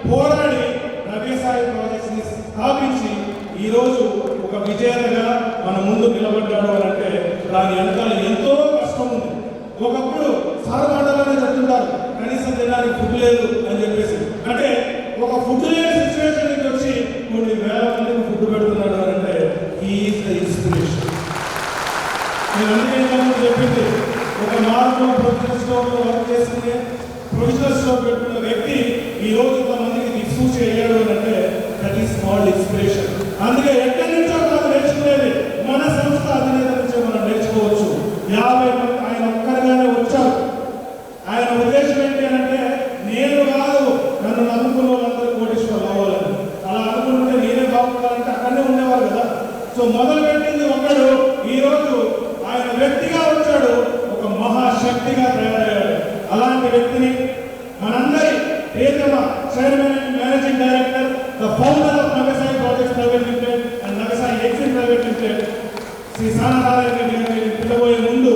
[SPEAKER 10] పోరాడి నవ్యసాయి ప్రాజెక్ట్స్ ని స్థాపించి ఈరోజు ఒక విజేతగా మన ముందు నిలబడ్డాడు అని అంటే దాని వెనకాల ఎంతో కష్టం ఉంది. ఒకప్పుడు సార్ మాటలోనే చెప్తుంటారు కనీసం తినడానికి ఫుడ్ లేదు అని చెప్పేసి, అంటే ఒక ఫుడ్ లేని సిచ్యువేషన్ నుంచి వచ్చి కొన్ని వేల మందికి ఫుడ్ పెడుతున్నాడు అని అంటే ఈజ్ ద ఇన్స్పిరేషన్. నేను అందుకే చెప్పింది, ఒక మార్పు ప్రొఫెషనల్ స్టోర్లో వర్క్ చేసింది, ప్రొఫెషనల్ స్టోర్ పెట్టుకున్న వ్యక్తి ఈ రోజు కొంతమందికి దిక్సూచి అయ్యాడు అని అంటే దట్ ఈస్ స్మాల్ ఇన్స్పిరేషన్. అందుకే ఎక్కడి నుంచో మనం నేర్చుకునేది మన సంస్థ అధినేత నుంచే మనం నేర్చుకోవచ్చు. 50 మంది ఆయన ఒక్కరిగానే వచ్చారు. ఆయన ఉద్దేశం ఏంటి అంటే నేను కాదు నన్ను నమ్ముకున్న వాళ్ళందరూ కోటీశ్వరులు అవ్వాలని. అలా అనుకుంటే నేనే బాగుండాలంటే అక్కడనే ఉండేవారు కదా. సో మొదలు పెట్టింది ఒకడు, ఈరోజు ఆయన వ్యక్తిగా వచ్చాడు, ఒక మహాశక్తిగా తయారయ్యాడు. అలాంటి వ్యక్తిని మనందరి ప్రియతమ chairman and managing director, the founder of Navyasai projects private limited and Navyasai exit private limited Shri Sanarayana Reddy గారిని పిలవబోయే ముందు,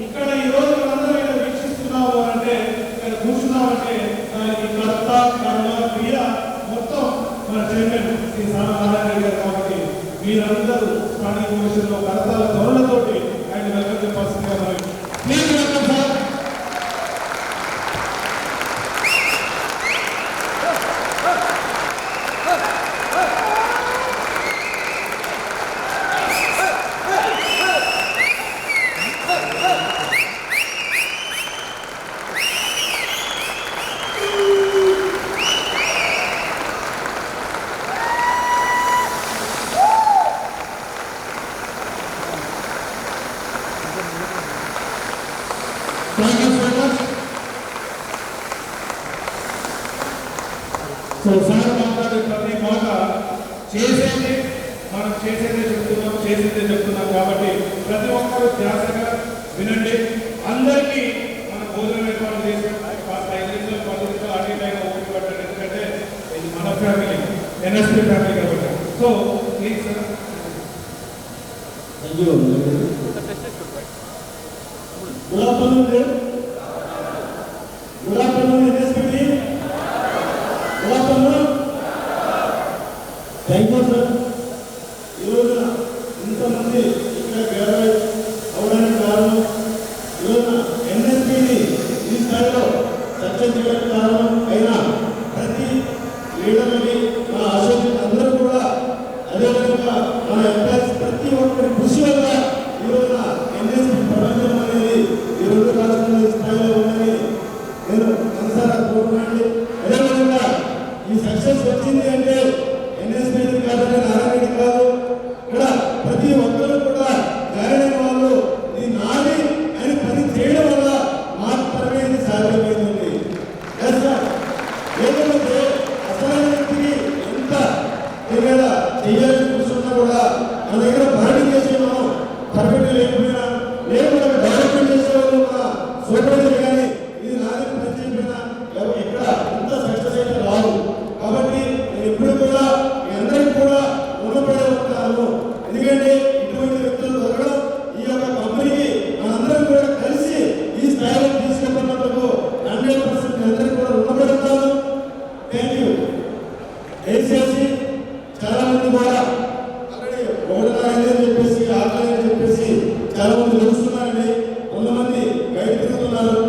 [SPEAKER 10] ఇక్కడ ఈ రోజు మనందరం ఇక్కడ వీక్షిస్తున్నాము అంటే, ఇక్కడ కూర్చున్నామంటే దానికి కర్త కర్మ క్రియ మొత్తం మన చైర్మన్ శ్రీ సానారాయణ రెడ్డి గారు. కాబట్టి మీరందరూ స్థానిక కమిషన్లో కర్తల ధోరణితోటి ఆయన వెల్కమ్ చెప్పాల్సిందిగా మరి please welcome sir. Thank you so much. So sir మాట్లాడే ప్రతి మాట చేసేది మనం చేసేదే చెప్తున్నాం కాబట్టి ప్రతి ఒక్కరూ ధ్యాసగా వినండి. అందరికీ మన భోజనం ఏర్పాటు చేసి కాస్త 5 నిమిషాలు 10 నిమిషాలు అటు ఇటు ఓపిక పట్టండి, ఎందుకంటే ఇది మన ఫ్యామిలీ, ఎన్ఎస్పీ ఫ్యామిలీ కాబట్టి. So please sir.
[SPEAKER 3] Thank you. Good afternoon sir. Good afternoon NSP team. Good afternoon. Thank you sir. ఈ రోజున ఇంతమంది ఇక్కడ గ్యాదర్ అవడానికి కారణం, ఈ రోజున ఎన్ఎస్పీని ఈ స్థాయిలో సక్సెస్ చేయడానికి కారణం అయిన ప్రతి లీడర్ని, మా అసోసియేట్ అందరూ కూడా, అదేవిధంగా మన ఎంప్లాయీస్ ప్రతి ఒక్కరి కృషి వల్ల ఈ రోజున ఎన్ఎస్పీ ప్రపంచం అనేది ఈ రోజు రాష్ట్రంలో స్థాయిలో ఉందని నేను మనసారా కోరుకున్నాను. అదేవిధంగా ఈ సక్సెస్ వచ్చింది అంటే ఎన్ఎస్పీ కాదంటే నారాయణ కాదు, ఇక్కడ ప్రతి ఒక్కరు కూడా జాయిన్ వాళ్ళు ఇది నాది అని పని చేయడం వల్ల మాత్రమే ఇది సాధ్యమైంది. లేకపోతే అసలైన వ్యక్తికి ఎంత చేయాలని కూర్చున్నా కూడా మన దగ్గర బాండింగ్ చేసే మనం పర్ఫెక్ట్ లేకపోయినా, లేకుండా డెవలప్మెంట్ చేసేవాళ్ళు మన సూపర్వైజర్ కానీ ఇది నాది పని చేయకపోయినా ఎక్కడ ఇంత సక్సెస్ అయితే రాదు. కాబట్టి నేను ఎప్పుడు కూడా మీ అందరికీ కూడా రుణపడే ఉంటాను. ఎందుకంటే ఇటువంటి వ్యక్తులు దొరకడం ఈ యొక్క కంపెనీకి మనందరం కూడా కలిసి ఈ స్థాయిలో తీసుకెళ్ళినందుకు 100% అందరికీ కూడా రుణపడతాను. Thank you. దయచేసి చాలా మంది కూడా ఆల్రెడీ 1.5 అని చెప్పేసి 6 అని చెప్పేసి చాలా మంది తెలుస్తున్నారండి. కొంతమంది బయట తిరుగుతున్నారు.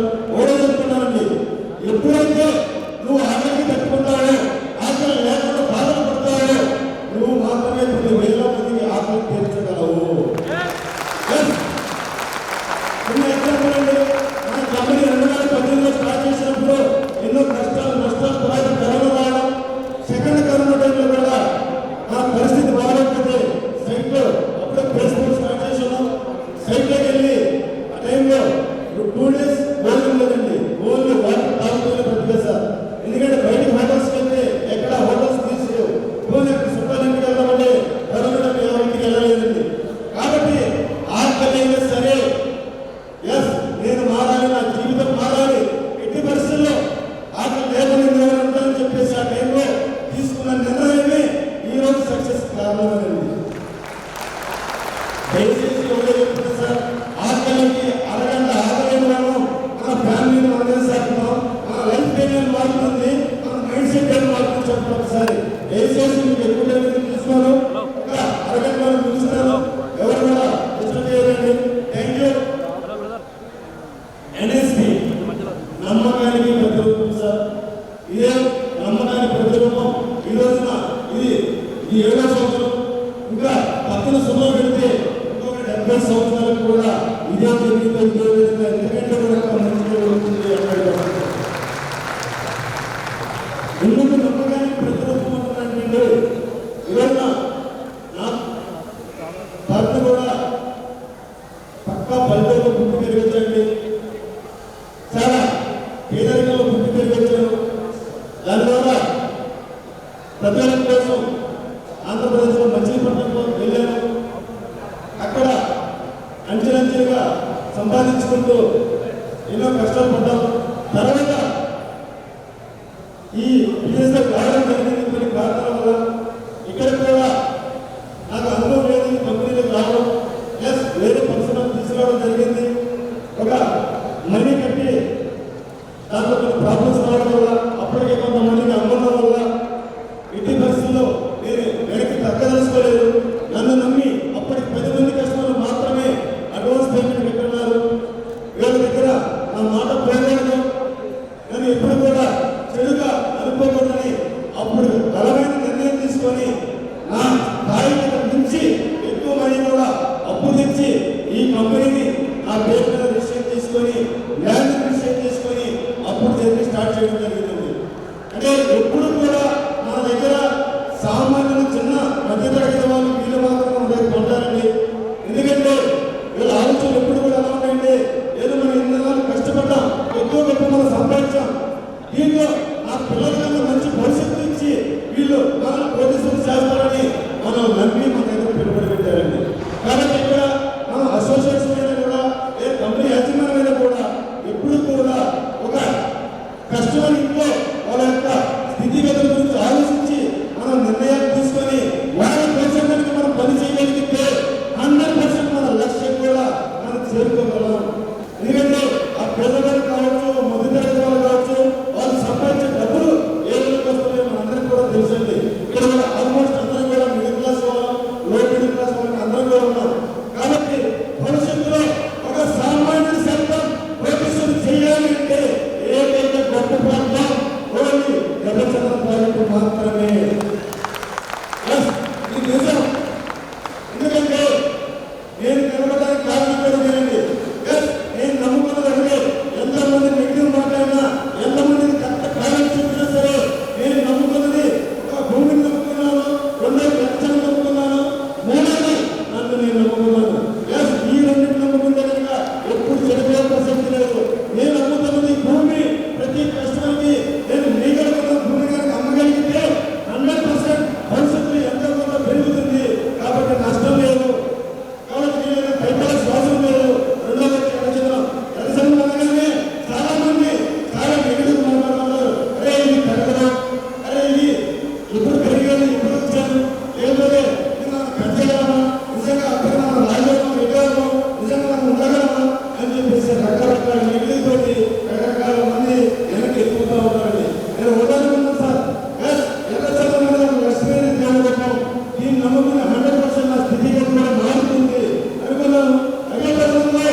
[SPEAKER 10] ఇది 7వ సంవత్సరం. ఇంకా పక్కన సున్నా పెడితే ఇంకొక 70 సంవత్సరాలకు కూడా ఇదే జరిగిందో ఇదే విధంగా ఎందుకంటే కూడా మంచిగా ఉంటుంది అన్నాడు. ఎందుకు నమ్మకానికి ప్రతిరూపమంటున్నానంటే ఈరోజు నా భర్త కూడా పక్కా పల్లెటూరులో పుట్టి పెరిగొచ్చండి. చాలా పేదరికంలో పుట్టి పెరిగొచ్చాను. దానివల్ల ప్రజల కోసం ఆంధ్రప్రదేశ్లో మచిలీపట్నంలో వెళ్ళాను. అక్కడ అంచెలంచెలుగా సంపాదించుకుంటూ ఎన్నో కష్టాలు పడ్డాను. తర్వాత ఈ బిజినెస్లో రావడం జరిగింది కొన్ని కారణాల వల్ల. ఇక్కడ కూడా నాకు అనుభవం లేదు ఈ కంపెనీలకు రావడం, ప్లస్ వేరే పరిశ్రమలు తీసుకురావడం జరిగింది. ఒక మనీ కట్టి దాంట్లో కొన్ని ప్రాబ్లమ్స్ రావడం వల్ల అప్పటికే కొంతమందికి అమ్మడం వల్ల ఇట్టి పరిస్థితుల్లో నేను వెనక్కి తగ్గదలుచుకోలేదు. నన్ను నమ్మి అప్పటికి 10 మంది కస్టమర్లు మాత్రమే అడ్వాన్స్ పేమెంట్ పెట్టున్నారు. వీళ్ళ దగ్గర నా మాట పోలేదు. నేను ఎప్పుడు కూడా చెడుగా అనుకోకూడదని అప్పుడు బలమైన నిర్ణయం తీసుకొని నా స్థాయికి మించి ఎక్కువ మనీ కూడా అప్పు తెచ్చి ఈ కంపెనీని నా పేరు మీద రిజిస్టర్ చేసుకొని ల్యాండ్ రిజిస్టర్ చేసుకొని అప్పుడు జర్నీ స్టార్ట్ చేయడం జరిగింది. అంటే ఎప్పుడు కూడా మన దగ్గర సామాన్యులు చిన్న మధ్యతరగతి వాళ్ళు వీళ్ళు మాత్రం మన దగ్గర కొంటారండి. ఎందుకంటే వీళ్ళ ఆలోచనలు ఎప్పుడు కూడా ఎలా ఉంటాయంటే ఏదో మనం ఇన్ని కష్టపడ్డాం, ఎక్కువ గొప్ప మనం సంపాదించాం, దీంట్లో నా పిల్లలకన్నా మంచి భవిష్యత్తు ఇచ్చి వీళ్ళు మనం పోలీసులు చేస్తారని మనం నమ్మి మన దగ్గర పెట్టుబడి పెట్టారండి. కాబట్టి ఇక్కడ మనం అసోసియేషన్ అయినా కూడా ఏ కంపెనీ యాజమాన్యమైనా కూడా ఎప్పుడు కూడా ఒక కస్టమర్ ఇంట్లో వాళ్ళ యొక్క స్థితిగతుల గురించి ఆలోచించి మనం నిర్ణయాలు తీసుకొని వాళ్ళ ప్రజలకు మనం పని చేయగలిగితే 100% మన లక్ష్యం కూడా మనం చేరుకోగలం. ఎందుకంటే ఆ పేదవాళ్ళు కావచ్చు, మధ్యతరగతి వాళ్ళు కావచ్చు, వాళ్ళు సంపాదించే డబ్బులు ఏ విధంగా వస్తున్నాయో మనందరికీ కూడా తెలుసండి. ఇక్కడ కూడా ఆల్మోస్ట్ అందరం కూడా మిడిల్ క్లాస్ వాళ్ళం, లో మిడిల్ క్లాస్ వాళ్ళకి అందరం కూడా ఉన్నాం. కాబట్టి భవిష్యత్తులో ఒక సామాన్యుడు సైతం ప్రొఫెషన్ చేయాలి అంటే ఏకైక గొప్ప ప్రాంతం ఓన్లీ ఎర్రచంద్ర ప్రాజెక్టు మాత్రమే. ఇది నిజం. ఎందుకంటే నేను నిలబడడానికి కారణం కూడా నేనండి. నేను నమ్ముకున్నది అంటే ఎంతమంది నెగిటివ్ మాట్లాడినా, ఎంతమందిని కరెక్ట్ కారణం చెప్పినా సరే నేను నమ్ముకున్నది ఒక భూమిని నమ్ముకున్నాను, రెండోది రక్షణ నమ్ముకున్నాను, మూడోది నన్ను నేను నమ్ముకున్నాను. ఈ రెండింటిని నమ్ముకుంటే కనుక ఎప్పుడు చెడిపోయే ప్రసక్తి లేదు. నేను నమ్ముతున్నది భూమి. ప్రతి కస్టమర్కి నేను మీగలుగున్న భూమి కనుక అమ్మగలిగితే 100% భవిష్యత్తులో ఎంతో కొంత పెరుగుతుంది. కాబట్టి నష్టం లేదు. కాబట్టి నేను భయపడే శ్వాసం లేదు. రెండోది ఎర్రచంద్రం అనగానే చాలా మంది చాలా నెగిటివ్ మాట్లాడుతున్నారు. అరే ఇది పెరగదా, అరే ఇది ఇప్పుడు పెరిగేది ఇప్పుడు వచ్చాను, లేకపోతే పెంచగలమా, నిజంగా అక్కడ మనం రాజకీయం ఎగలమా, నిజంగా మనం ఉండగలమా అని చెప్పేసి రకరకాల నెగిటివ్ తోటి రకరకాల మంది వెనక్కి వెళ్ళిపోతూ ఉంటారండి. నేను ఉదాహరణకున్నాను సార్, ఎర్రచంద్రం అనేది లక్ష్మీ దేవతం, దీన్ని నమ్ముకున్న 100% నా స్థితిగతి కూడా మారుతుంది అనుకున్నాను. అదే పద్ధతిలో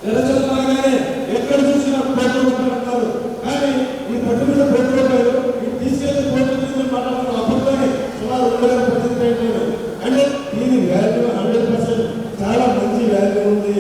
[SPEAKER 10] ఎర్రచంద్రం అనగానే ఎక్కడ చూసినా కోట్ల రూపాయలు అంటారు. కానీ ఈ పట్టు మీద కోట్ల రూపాయలు ఇది తీసుకెళ్లి కోట్ల రూపాయలు మాట్లాడుతున్న అప్పట్లోనే సుమారు 2018 అంటే దీని వాల్యూ 100% చాలా మంచి వాల్యూ ఉంది.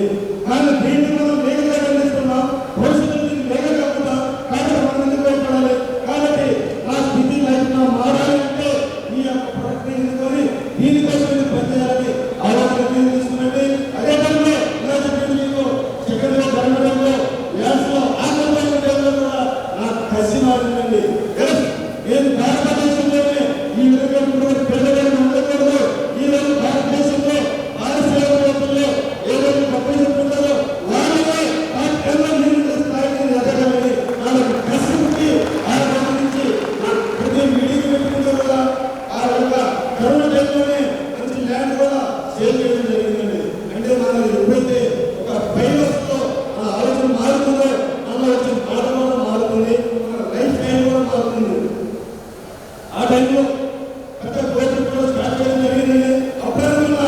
[SPEAKER 10] కానీ దీన్ని మనం వేగంగా పండిస్తున్నాం, భవిష్యత్తులో దీన్ని వేగంగా అమ్ముతాం. కాబట్టి మనం ఎందుకు భయపడాలి? కాబట్టి నా స్థితి లైఫ్ నా మారాలి అంటే ఈ యొక్క ప్రొడక్ట్ ఎన్నుకొని దీనికోసం ఇది పనిచేయాలని ఆలోచన తీసుకున్నట్టు. అదే టైంలో ఇలా చెప్పింది మీకు సెకండ్లో ధర్మడంలో వ్యాసంలో ఆంధ్రప్రదేశ్లో కూడా నాకు కసి మారిందండి. నేను భారతదేశంలోనే ఈ విధంగా పేదలను ఉండకూడదు. ఈ రోజు భారతదేశంలో భారతదేశంలో ఏదైతే గొప్ప చెప్తున్నారో వాళ్ళనే ఆ కేంద్ర నిధుల స్థాయిని ఎదగాలని నాకు కసి పుట్టి ఆ రోజు నుంచి ప్రతి మీటింగ్ పెట్టుకుంటూ కూడా ఆ యొక్క కరోనా టైంలోనే మంచి ల్యాండ్ కూడా సేల్ చేయడం జరిగిందండి. అంటే మనకి ఎప్పుడైతే ఒక వైరస్తో మన ఆలోచన మారుతుందో మనలో వచ్చిన మాట కూడా మారుతుంది, మన లైఫ్ స్టైల్ కూడా మారుతుంది. ఆ టైంలో పెద్ద కోర్టు కూడా స్టార్ట్ చేయడం జరిగిందండి. అప్పుడు అనుకున్నా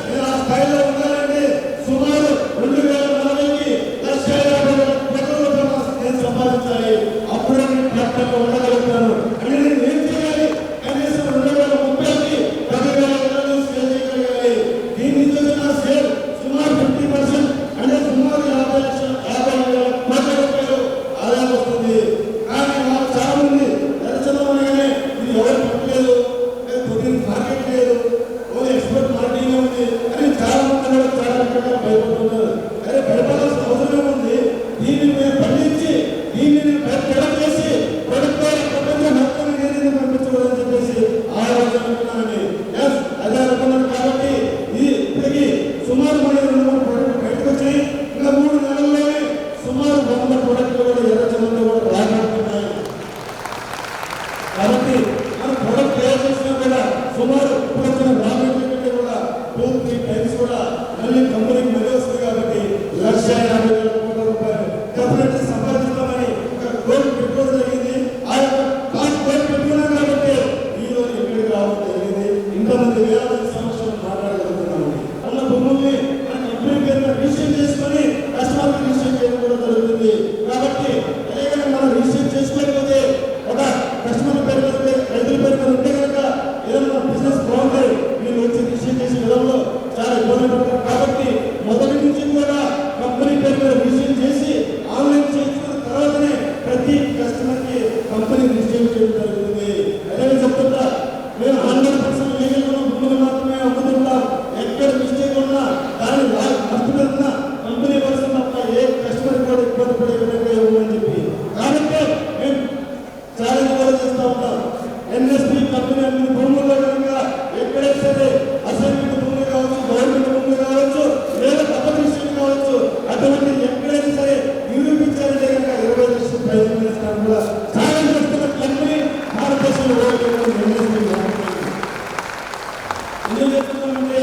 [SPEAKER 10] నేను ఆ స్థాయిలో ఉండాలంటే సుమారు 2040కి 1,50,000 రూపాయలు నేను సంపాదించాలి. అప్పుడు నేను ట్రాక్టర్లో ఉండగలుగుతాను. అంటే నేను ఏం చేయాలి? కనీసం 2030 చేసినా కూడా సుమారు ఇప్పుడు వచ్చిన రాబోయే కంటే కూడా 2-3 టైమ్స్ కూడా మళ్ళీ కంపెనీకి మళ్ళీ వస్తుంది కాబట్టి 1,50,000 కోట్ల రూపాయలు డెఫినెట్లీ సంపాదిస్తామని ఒక గోల్ పెట్టుకోవడం జరిగింది. ఆ యొక్క గోల్ పెట్టుకున్నాం కాబట్టి ఈ రోజు ఇక్కడికి రావడం జరిగింది. ఇంతమంది వేలాది సమస్యలు మాట్లాడగలుగుతున్నాము. అన్న భూముల్ని మన కంపెనీ పేరున రిజిస్టర్ చేసుకొని కస్టమర్కి రిజిస్టర్ చేయడం కూడా జరుగుతుంది. కాబట్టి ఏదైనా మనం రిజిస్టర్ చేసుకోకపోతే ఒక కస్టమర్ పేరు మీద రైతుల పేరు మీద ఉంటే కనుక ఏదైనా బిజినెస్ బాగుంటుంది మీరు వచ్చి రిజిస్టర్ చేసే విధంలో చాలా ఇబ్బంది పడతారు. కాబట్టి మొదటి నుంచి కూడా కంపెనీ పేరు మీద రిజిస్టర్ చేసి ఆన్లైన్ చేయించుకున్న తర్వాతనే ప్రతి కస్టమర్కి కంపెనీ రిజిస్టర్ చేయడం జరుగుతుంది. అదే చెప్తుంటా మేము 100% లీగల్ ఉన్న భూములు మాత్రమే అమ్ముతుంటాం. ఎక్కడ మిస్టేక్ ఉన్నా దాన్ని నష్టపెడుతున్నా కంపెనీ కోసం తప్ప ఏ కస్టమర్ కూడా ఇబ్బంది పడే విధంగా ఇవ్వమని చెప్పి కాబట్టి మేము ఛాలెంజ్ కూడా చేస్తూ ఉంటాం. ఎన్ఎస్పీ కంపెనీ అన్ని భూముల్లో కనుక ఎక్కడైనా సరే అసైన్మెంట్ భూములు కావచ్చు, గవర్నమెంట్ భూములు కావచ్చు, లేదా పబ్లిక్ రిజిస్ట్రేషన్ కావచ్చు, అటువంటి ఎక్కడైనా సరే నిరూపించాలంటే కనుక 20 లక్షల ప్రయోజనం ఇస్తాను కూడా ఛాలెంజ్ చేస్తున్న కంపెనీ భారతదేశంలో ఎన్ఎస్పీ ఎందుకు చెప్తున్నామంటే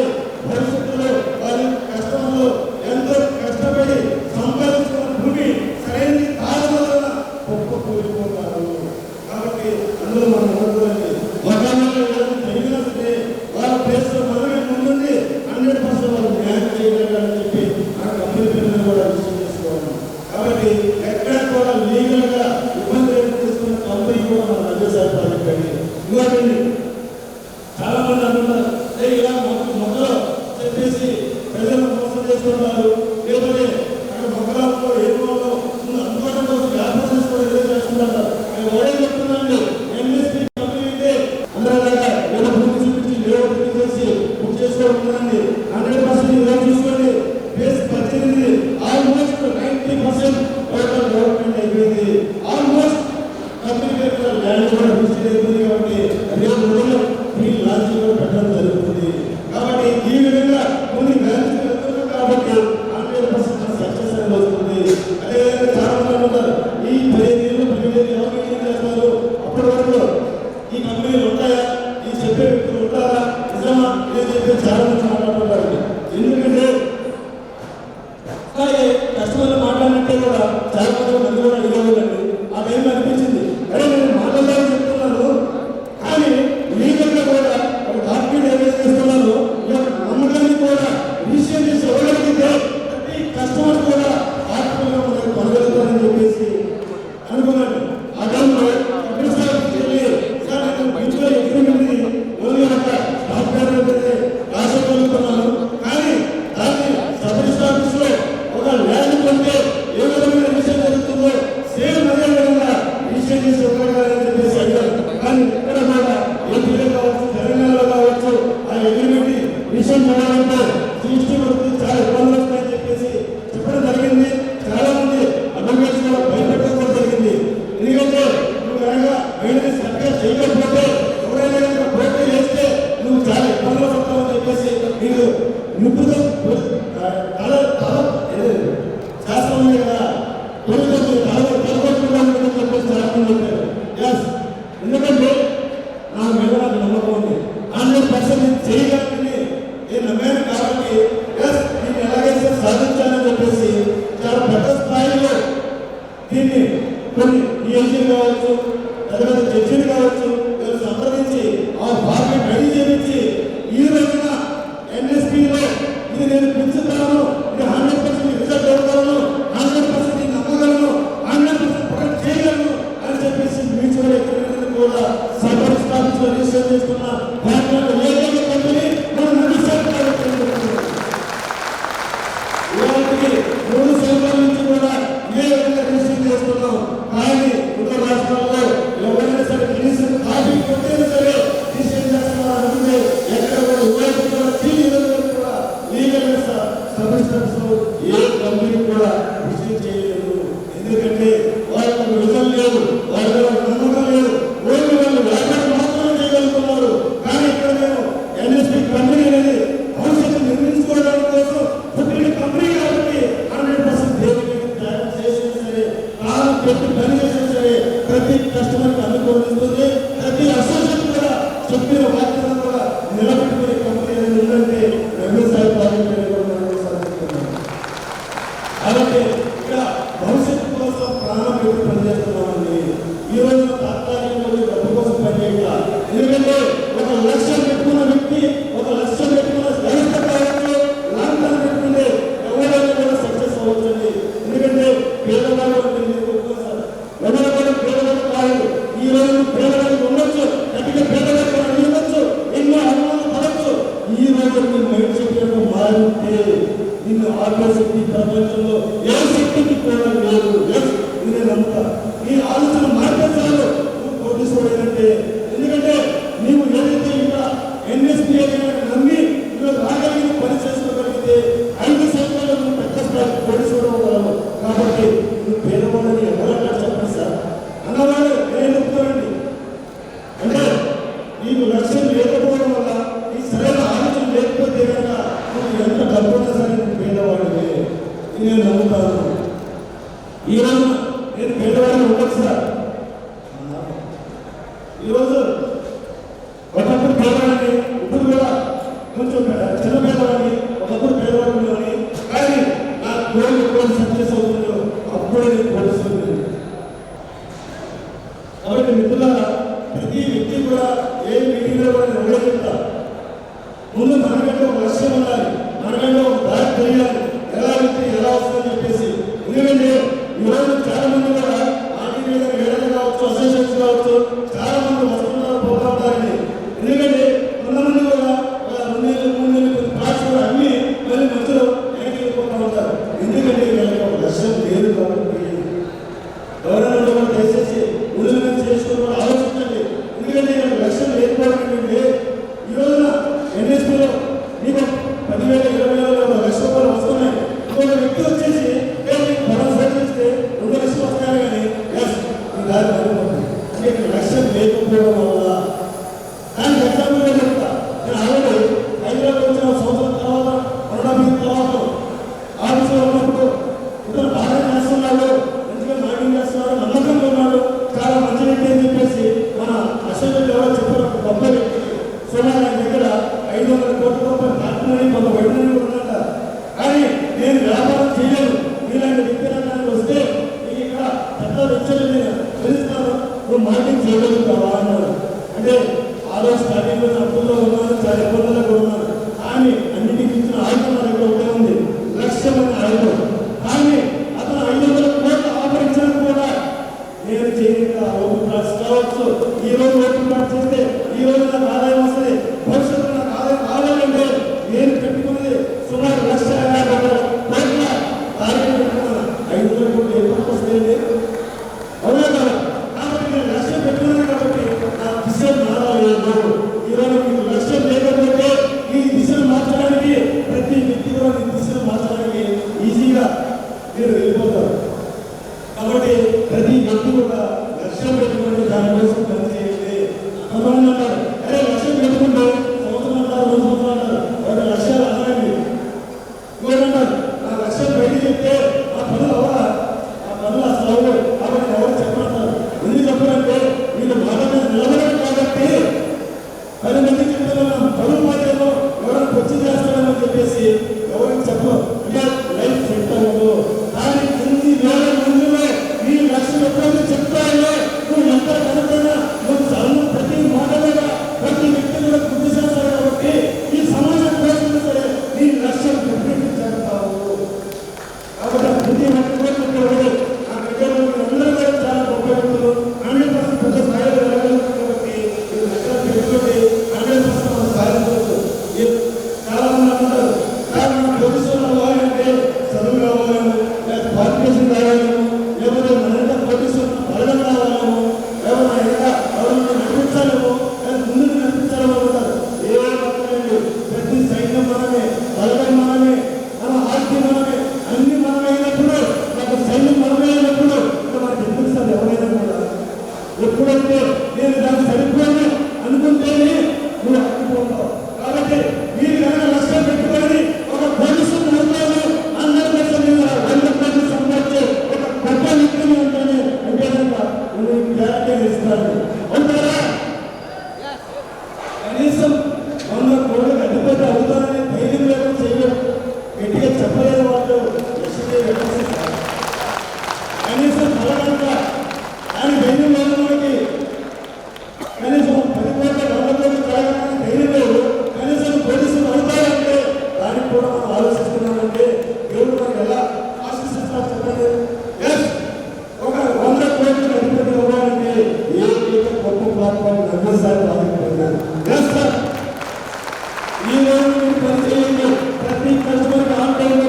[SPEAKER 10] భవిష్యత్తులో వారి కష్టంలో ఎంతో కష్టపడి సంపాదించుకున్న భూమి సరైనది కాదు వలన ఒప్పుకోలేకపోతారు. కాబట్టి అందులో మనం ఉండకూడదు. ఒకవేళ ఏదైనా జరిగినా సరే వాళ్ళ ప్లేస్లో మనమే ముందుండి 100% వాళ్ళు న్యాయం చేయగలగాలని చెప్పి ఆ కంపెనీ పేరు కూడా విషయం చేసుకోవాలి. కాబట్టి ఎక్కడ కూడా లీగల్ గా ఇబ్బంది తీసుకున్న కంపెనీ కూడా మన రాజ్యసభ ప్రాజెక్ట్ ఇవ్వండి. చాలా మంది అంటున్నారు ఇలా మొక్కలు చెప్పేసి ప్రజలను మోసం చేస్తున్నారు, లేకపోతే అక్కడ మొక్కలలో ఏమో అందుకోవడం కోసం వ్యాపారం చేసుకోవడం ఏదో చేస్తున్నారు. నేను ఓడే చెప్తున్నాను ఎన్ఎస్పీ కంపెనీ అయితే అందరూ ఏదో భూమి చూపించి లేఅవుట్ చేసి బుక్ చేసుకోవాలండి. 100% ఇలా చూసుకోండి. బేస్ 18 ఆల్మోస్ట్ 90% డెవలప్మెంట్ అయిపోయింది. ఆల్మోస్ట్ కంపెనీ పేరు ల్యాండ్ కూడా రిజిస్టర్ అయిపోయింది. కాబట్టి రేపు రోజుల్లో ఈ లాంచ్ కూడా పెట్టడం జరుగుతుంది. కాబట్టి ఈ విధంగా కొన్ని బ్రాంచ్ వెళ్తున్నాం కాబట్టి 100% సక్సెస్ అనేది వస్తుంది. అదేవిధంగా చాలా మంది అంటారు ఈ 15 ఏళ్ళు 15 ఎవరు ఏం చేస్తారు, అప్పటి వరకు ఈ కంపెనీలు ఉంటాయా, ఈ చెప్పే వ్యక్తులు ఉంటారా, నిజమా అని చెప్పి చాలా మంది మాట్లాడుతుంటారు. ఎందుకంటే కస్టమర్లు మాట్లాడినట్టే కూడా చాలా మంది కూడా అడిగేవాళ్ళండి. ఆ టైం అనిపించింది అరే నేను మాట్లాడాలని చెప్తున్నాను కానీ లీగల్గా కూడా ఒక డాక్యుమెంట్ ఏదైతే చేస్తున్నాను నమ్మకాన్ని కూడా రిజిస్టర్ చేసి ఇవ్వగలిగితే ప్రతి కస్టమర్ కూడా ఆత్మగా మనకు కొనగలుగుతారని చెప్పేసి అనుకున్నాను. ఆ టైంలో ఇంట్లో ఎగ్రిమెంట్ని ఓన్లీ ఒక డాక్యుమెంట్ రాసుకోగలుగుతున్నాను. కానీ దాన్ని సబ్ రిజిస్టర్ ఆఫీస్లో ఒక ల్యాండ్ కొంటే ఏ విధమైన రిజిస్టర్ జరుగుతుందో సేమ్ అదే విధంగా రిజిస్టర్ చేసి ఇవ్వగలగాలని చెప్పేసి అడిగారు. కానీ ఇక్కడ కూడా ఏపీలో కావచ్చు, తెలంగాణలో కావచ్చు ఆ అగ్రిమెంట్ రిజిస్టర్ చేయాలంటే జీఎస్టీ వరకు చాలా ఇబ్బందులు వస్తాయని చెప్పేసి చెప్పడం జరిగింది. చాలా మంది అడ్వకేట్స్ కూడా భయపెట్టడం కూడా జరిగింది. ఎందుకంటే నువ్వు కనుక మెయింటెనెన్స్ కరెక్ట్గా చేయకపోతే ఎవరైనా కనుక పోటీ చేస్తే నువ్వు చాలా ఇబ్బందులు పడతావని చెప్పేసి మీరు నిపుణులు శాస్త్రం ఉంది కదా చెప్పేసి చాలా మంది చెప్పారు. ఎస్ ఎందుకంటే నా మీద నాకు నమ్మకం ఉంది. 100% చేయగలని నేను నమ్మాను కాబట్టి ఎస్ దీన్ని ఎలాగైతే సాధించాలని చెప్పేసి చాలా పెద్ద స్థాయిలో దీన్ని కొన్ని ఈఎల్సీలు కావచ్చు, పెద్ద జడ్జీలు కావచ్చు వీళ్ళు సంప్రదించి ఆ ఫార్మేట్ రెడీ చేయించి ఈ రోజున ఎన్ఎస్పీలో ఇది నేను పెంచుతాను, ఇది 100% రిజల్ట్ అవుతాను, 100% నమ్మగలను, 100% ప్రొడక్ట్ చేయగలను అని చెప్పేసి మ్యూచువల్ అగ్రిమెంట్ కూడా సర్వర్ స్టాఫ్స్ రిజిస్టర్ చేస్తున్న బ్యాంకులలో ఏదైనా కంపెనీ మనం ఇవాళకి 3 సంవత్సరాల నుంచి కూడా ఏ విధంగా రిజిస్టర్ చేస్తున్నాం. కానీ ఇతర రాష్ట్రాల్లో ఎవరైనా సరే కనీసం కాపీ కొట్టేది సరే రిజిస్టర్ చేస్తున్నారు అనుకుంటే ఎక్కడ కూడా ఇవాళకి కూడా కూడా లీగల్ ఏ కంపెనీ కూడా రిజిస్టర్ చేయలేదు. ఎందుకంటే వాళ్ళకు విజన్ లేదు, వాళ్ళ నమ్మకం లేదు, ఓన్లీ వాళ్ళు వ్యాపారం మాత్రమే చేయగలుగుతున్నారు. కానీ ఇక్కడ మేము ఎన్ఎస్పీ కంపెనీ అనేది భవిష్యత్తు నిర్మించుకోవడానికి కోసం పుట్టిన కంపెనీ కాబట్టి 100% దేనికి తయారు చేసినా సరే కాలం పెట్టి పని చేసినా సరే ప్రతి కస్టమర్కి అనుకూలిస్తుంది. ప్రతి అసోసియేషన్ కూడా ఆత్మశక్తి ప్రపంచంలో ఏ శక్తికి కూడా లేదు. ఇది నేను నమ్ముతా. ఈ ఆలోచన మార్గంలో కోటీశ్వరుడంటే, ఎందుకంటే నీవు ఏదైతే ఇంకా ఎన్ఎస్పీ నమ్మి నువ్వు రాగలిగిన పని చేసుకోగలిగితే 5 సంవత్సరాలు నువ్వు పెద్ద స్థాయి కోటీశ్వరం అవ్వగలవు. కాబట్టి నువ్వు పేదవాళ్ళని ఎవరన్నా చెప్పండి సార్ అన్నవాడు నేను చెప్తానండి. అంటే నీకు లక్ష్యం లేకపోవడం వల్ల ఈ సరైన ఆలోచన లేకపోతే కనుక నువ్వు ఎంత డబ్బున్నా సరే నువ్వు పేదవాడివే. నేను నమ్ముతాను. ఈరోజు నేను పేదవాడిని ఉండదు సార్. ఈరోజు ఒకప్పుడు పేదవాడిని, ఇప్పుడు కూడా కొంచెం చిన్న పేదవాడిని, ఒకప్పుడు పేదవాడిని. కానీ నా కోరిక ఎప్పుడు సక్సెస్ అవుతుందో అప్పుడే నేను పోలీసుకుంది. కాబట్టి మిత్రులారా, ప్రతి వ్యక్తి కూడా ఏ మీటింగ్లో కూడా నిర్వహించాలి. ముందు మనకంటే ఒక లక్ష్యం ఉండాలి, మనకంటే ఒక దారి తెలియాలి, ఎలా వెళ్తే ఎలా వస్తుందని చెప్పేసి. ఎందుకంటే ఈరోజు చాలా మంది కూడా ఆర్టీ ఏడాది కావచ్చు, అసోసియేషన్ కావచ్చు, చాలా మంది వస్తున్నారు పోతా ఉంటారండి. ఎందుకంటే కొంతమంది కూడా 2 నెలలు 3 నెలలు కొన్ని క్లాస్ కూడా అన్ని మళ్ళీ మధ్యలో వెళ్ళిపోతూ ఉంటారు. ఎందుకంటే వీళ్ళకి ఒక లక్ష్యం లేదు కాబట్టి. గవర్నమెంట్ కూడా దయచేసి ఉదయం చేసుకుని ఆలోచించండి. ఎందుకంటే లక్ష్యం లేకపోవడం ఏంటంటే ఈ రోజున ఎన్ఎస్పీలో మీకు 10,000 20,000 1,00,000 రూపాయలు వస్తున్నాయి. ఇంకొక వ్యక్తి వచ్చేసి మనం చేస్తే 2 లక్షలు వస్తాయి. కానీ ఈ దారి పడిపోతుంది. అంటే ఇక్కడ లక్ష్యం లేకపోవడం వల్ల. దానికి ఎగ్జాంపుల్ చెప్తా. నేను ఆల్రెడీ హైదరాబాద్ వచ్చిన సంవత్సరం తర్వాత 1.5 తర్వాత ఆఫీసులో ఉన్నప్పుడు ఇతను బాగా చేస్తున్నాడు, మంచిగా మార్కెటింగ్ చేస్తున్నాడు, నమ్మకంగా ఉన్నాడు, చాలా మంచి వ్యక్తి అని చెప్పేసి మన అసెంబ్లీలో ఎవరో చెప్పారు. ఒక గొప్ప వ్యక్తి సుమారు ఆయన దగ్గర 500 కోట్ల రూపాయలు దాటుకుని కొంత వైద్యులు కూడా ఉన్నట్ట. కానీ నేను వ్యాపారం చేయలేదు, మీలాంటి వ్యక్తి రంగానికి వస్తే నీకు ఇక్కడ పెద్ద వెచ్చలు నేను తెలుస్తాను, నువ్వు మార్కెటింగ్ చేయగలుగుతావా అన్నాడు. అంటే ఆ రోజు స్టార్టింగ్లో అప్పుల్లో ఉన్నాను, చాలా ఇబ్బందుల్లో కూడా ఉన్నాను. కానీ అన్నింటికి ఇచ్చిన ఆయుధం నా దగ్గర ఒకటే ఉంది, లక్ష్యం అనే ఆయుధం. కానీ అతను 500 కోట్లు ఆపరించడం కూడా నేను చేయకుండా ఓపెన్ క్లాస్ కావచ్చు. ఈ రోజు ఓపెన్ క్లాస్ చేస్తే ఈ రోజు నాకు ఆదాయం వస్తుంది, భవిష్యత్తులో నాకు ఆదాయం కావాలంటే నేను పెట్టుకున్నది సుమారు 1,50,000 కోట్ల టార్గెట్ పెట్టుకున్నాను. 500 కోట్లు ఎప్పుడు వస్తాయండి? అవునా కదా? కాబట్టి నేను లక్ష్యం పెట్టుకున్నాను. కాబట్టి నా దిశ మారలేదు. ఈరోజు మీకు లక్ష్యం లేకపోతే ఈ దిశను మార్చడానికి ప్రతి వ్యక్తి కూడా మీ దిశను మార్చడానికి ఈజీగా మీరు వెళ్ళిపోతారు. కాబట్టి ప్రతి వ్యక్తి కూడా లక్ష్యం పెట్టుకుంటే దానికోసం పని చేయండి. కొంతమంది అంటారు, అరే లక్ష్యం పెట్టుకుంటే సంవత్సరం అంటారు, 2 సంవత్సరాలు అంటారు, వాటి లక్ష్యాలు అన్నారండి. ఇంకోటంటారు, నా లక్ష్యం బయట చెప్తే ఆ పనులు అవ్వరా, ఆ పనులు అసలు అవ్వవు. కాబట్టి ఎవరు చెప్పమంటారు. ఎందుకు చెప్పారంటే వీళ్ళు మాట మీద నిలబడరు కాబట్టి 10 మంది చెప్తున్నాం పనులు మాత్రమో ఎవరైనా వచ్చి చేస్తారని చెప్పేసి ఎవరికి చెప్పరు. అంటే లైఫ్ సెట్ అవ్వదు. కానీ ఎన్ని వేల మందిలో ఈ లక్ష్యం ఎప్పుడైతే చెప్తాయో నువ్వు ఎంత కనుకైనా నువ్వు చదువు ప్రతి మాట మీద ప్రతి వ్యక్తి కూడా గుర్తు చేస్తాడు. కాబట్టి ఈ సమాజం కోసం సరే నీ లక్ష్యం ఎప్పుడైతే చేస్తావు. కాబట్టి ప్రతి వ్యక్తి ఆ దగ్గర అందరూ కూడా చాలా గొప్ప వ్యక్తులు 100% పెద్ద స్థాయిలో వెళ్ళగలుగుతారు. కాబట్టి ఈ లక్ష్యాలు పెట్టుకుంటే 100% మనం సాధించవచ్చు. చాలా మంది అంటారు, సార్ మన పోలీసులు అవ్వాలంటే చదువు కావాలను, లేదా క్వాలిఫికేషన్ కావాలను, లేకపోతే మనంతా పోలీసులు బలగం కావాలను, లేకపోతే ఎవరైనా నడిపించాలేమో, లేదా ముందుకు నడిపించాలేమో అంటారు. ఏ మాత్రమే ప్రతి సైన్యం మనమే, బలగం మనమే, మన ఆస్తి మనమే, అన్ని మనమే అయినప్పుడు మనకు సైన్యం మనమే అయినప్పుడు మనకు ఎందుకు సార్ ఎవరైనా కూడా ఎప్పుడైతే నేను దాన్ని సరిపోయి అనుకుంటేనే నువ్వు ఆగిపోతావు. కాబట్టి మీరు కనుక లక్ష్యం పెట్టుకొని ఒక పోలీసు నడుపుతాను 100% కోట్లు సంపాదించే ఒక గొప్ప వ్యక్తిని ఉంటాను అంటే నువ్వు క్లారిటీ ఇస్తాను అవుతారా? కనీసం 100 కోట్లకు అధిపతి అవుతానని ధైర్యం లేకుండా చేయలేదు, గట్టిగా చెప్పలేదు వాళ్ళు. కనీసం బలగంట దాని ధైర్యం లేదు మనకి. కనీసం 10 కోట్ల 100 కోట్లు కలగాలని ధైర్యం లేదు. కనీసం పోలీసులు అవుతారంటే దానికి కూడా మనం ఆలోచిస్తున్నామంటే దేవుడు మనకు ఎలా ఆశిస్తున్నారు చెప్పండి. ఒక 100 కోట్ల అధిపతి అవ్వాలంటే ఏ గొప్ప ప్లాట్ఫామ్ నమ్మసారి బాధపడుతున్నారు. ఈ రోజు మీరు పని చేయండి. ప్రతి కస్టమర్కి ఆన్లైన్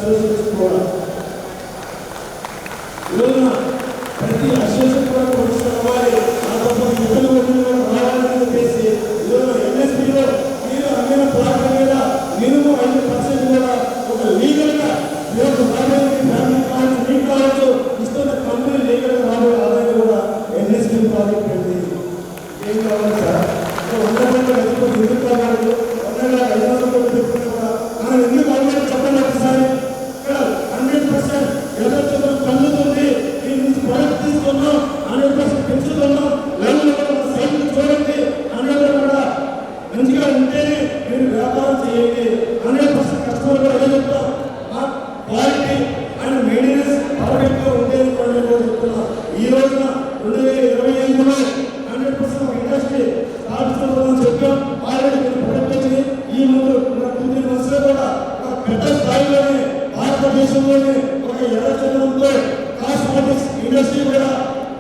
[SPEAKER 10] అసోసియేట్స్ కూడా ఈరోజున ప్రతి అసోసియేట్ కూడా ప్రొఫెసర్ అవ్వాలి, ఆ తప్ప ఇతరులు కూడా రావాలని చెప్పేసి ఈరోజు ఎన్ఎస్పీలో మీరు అమ్మిన ప్లాట్ల మీద మినిమం 5% కూడా ఒక లీగల్గా ఈరోజు ఫ్యామిలీ కావచ్చు, మీకు కావచ్చు, ఇస్తున్న కంపెనీ లీగల్గా రాబోయే ఆదాయం కూడా ఎన్ఎస్పీ ప్రాజెక్ట్ అండి. ఏం కావాలి సార్? 100 కోట్లు ఎందుకు కావాలి? 500 కోట్లు పెట్టుకున్నా కూడా మనం ఎందుకు కావాలి చెప్పండి ఒకసారి. ఇక్కడ 100% ఎవరు పొందుతుంది, దీని నుంచి ప్రొడక్ట్ తీసుకున్నాం, 100% పెంచుతున్నాం, లైన్లో సైకిల్ చూడండి, 100 కూడా మంచిగా ఉంటేనే మీరు వ్యాపారం చేయండి. 100% కస్టమర్ కూడా ఏం చెప్తాం, క్వాలిటీ అండ్ మెయింటెనెన్స్ పర్ఫెక్ట్గా ఉండేది కూడా నేను చెప్తున్నా. ఈ రోజున 2025లో 100% ఇండస్ట్రీ స్థాపిస్తున్నామని చెప్పాం. ఆల్రెడీ మీరు ప్రొడక్ట్ వచ్చింది. ఈ ముందు 2-3 monthsలో కూడా ఒక పెద్ద స్థాయిలోనే భారతదేశంలోనే ఒక ఎర్రచంద్రంతో కాస్మెటిక్స్ ఇండస్ట్రీ కూడా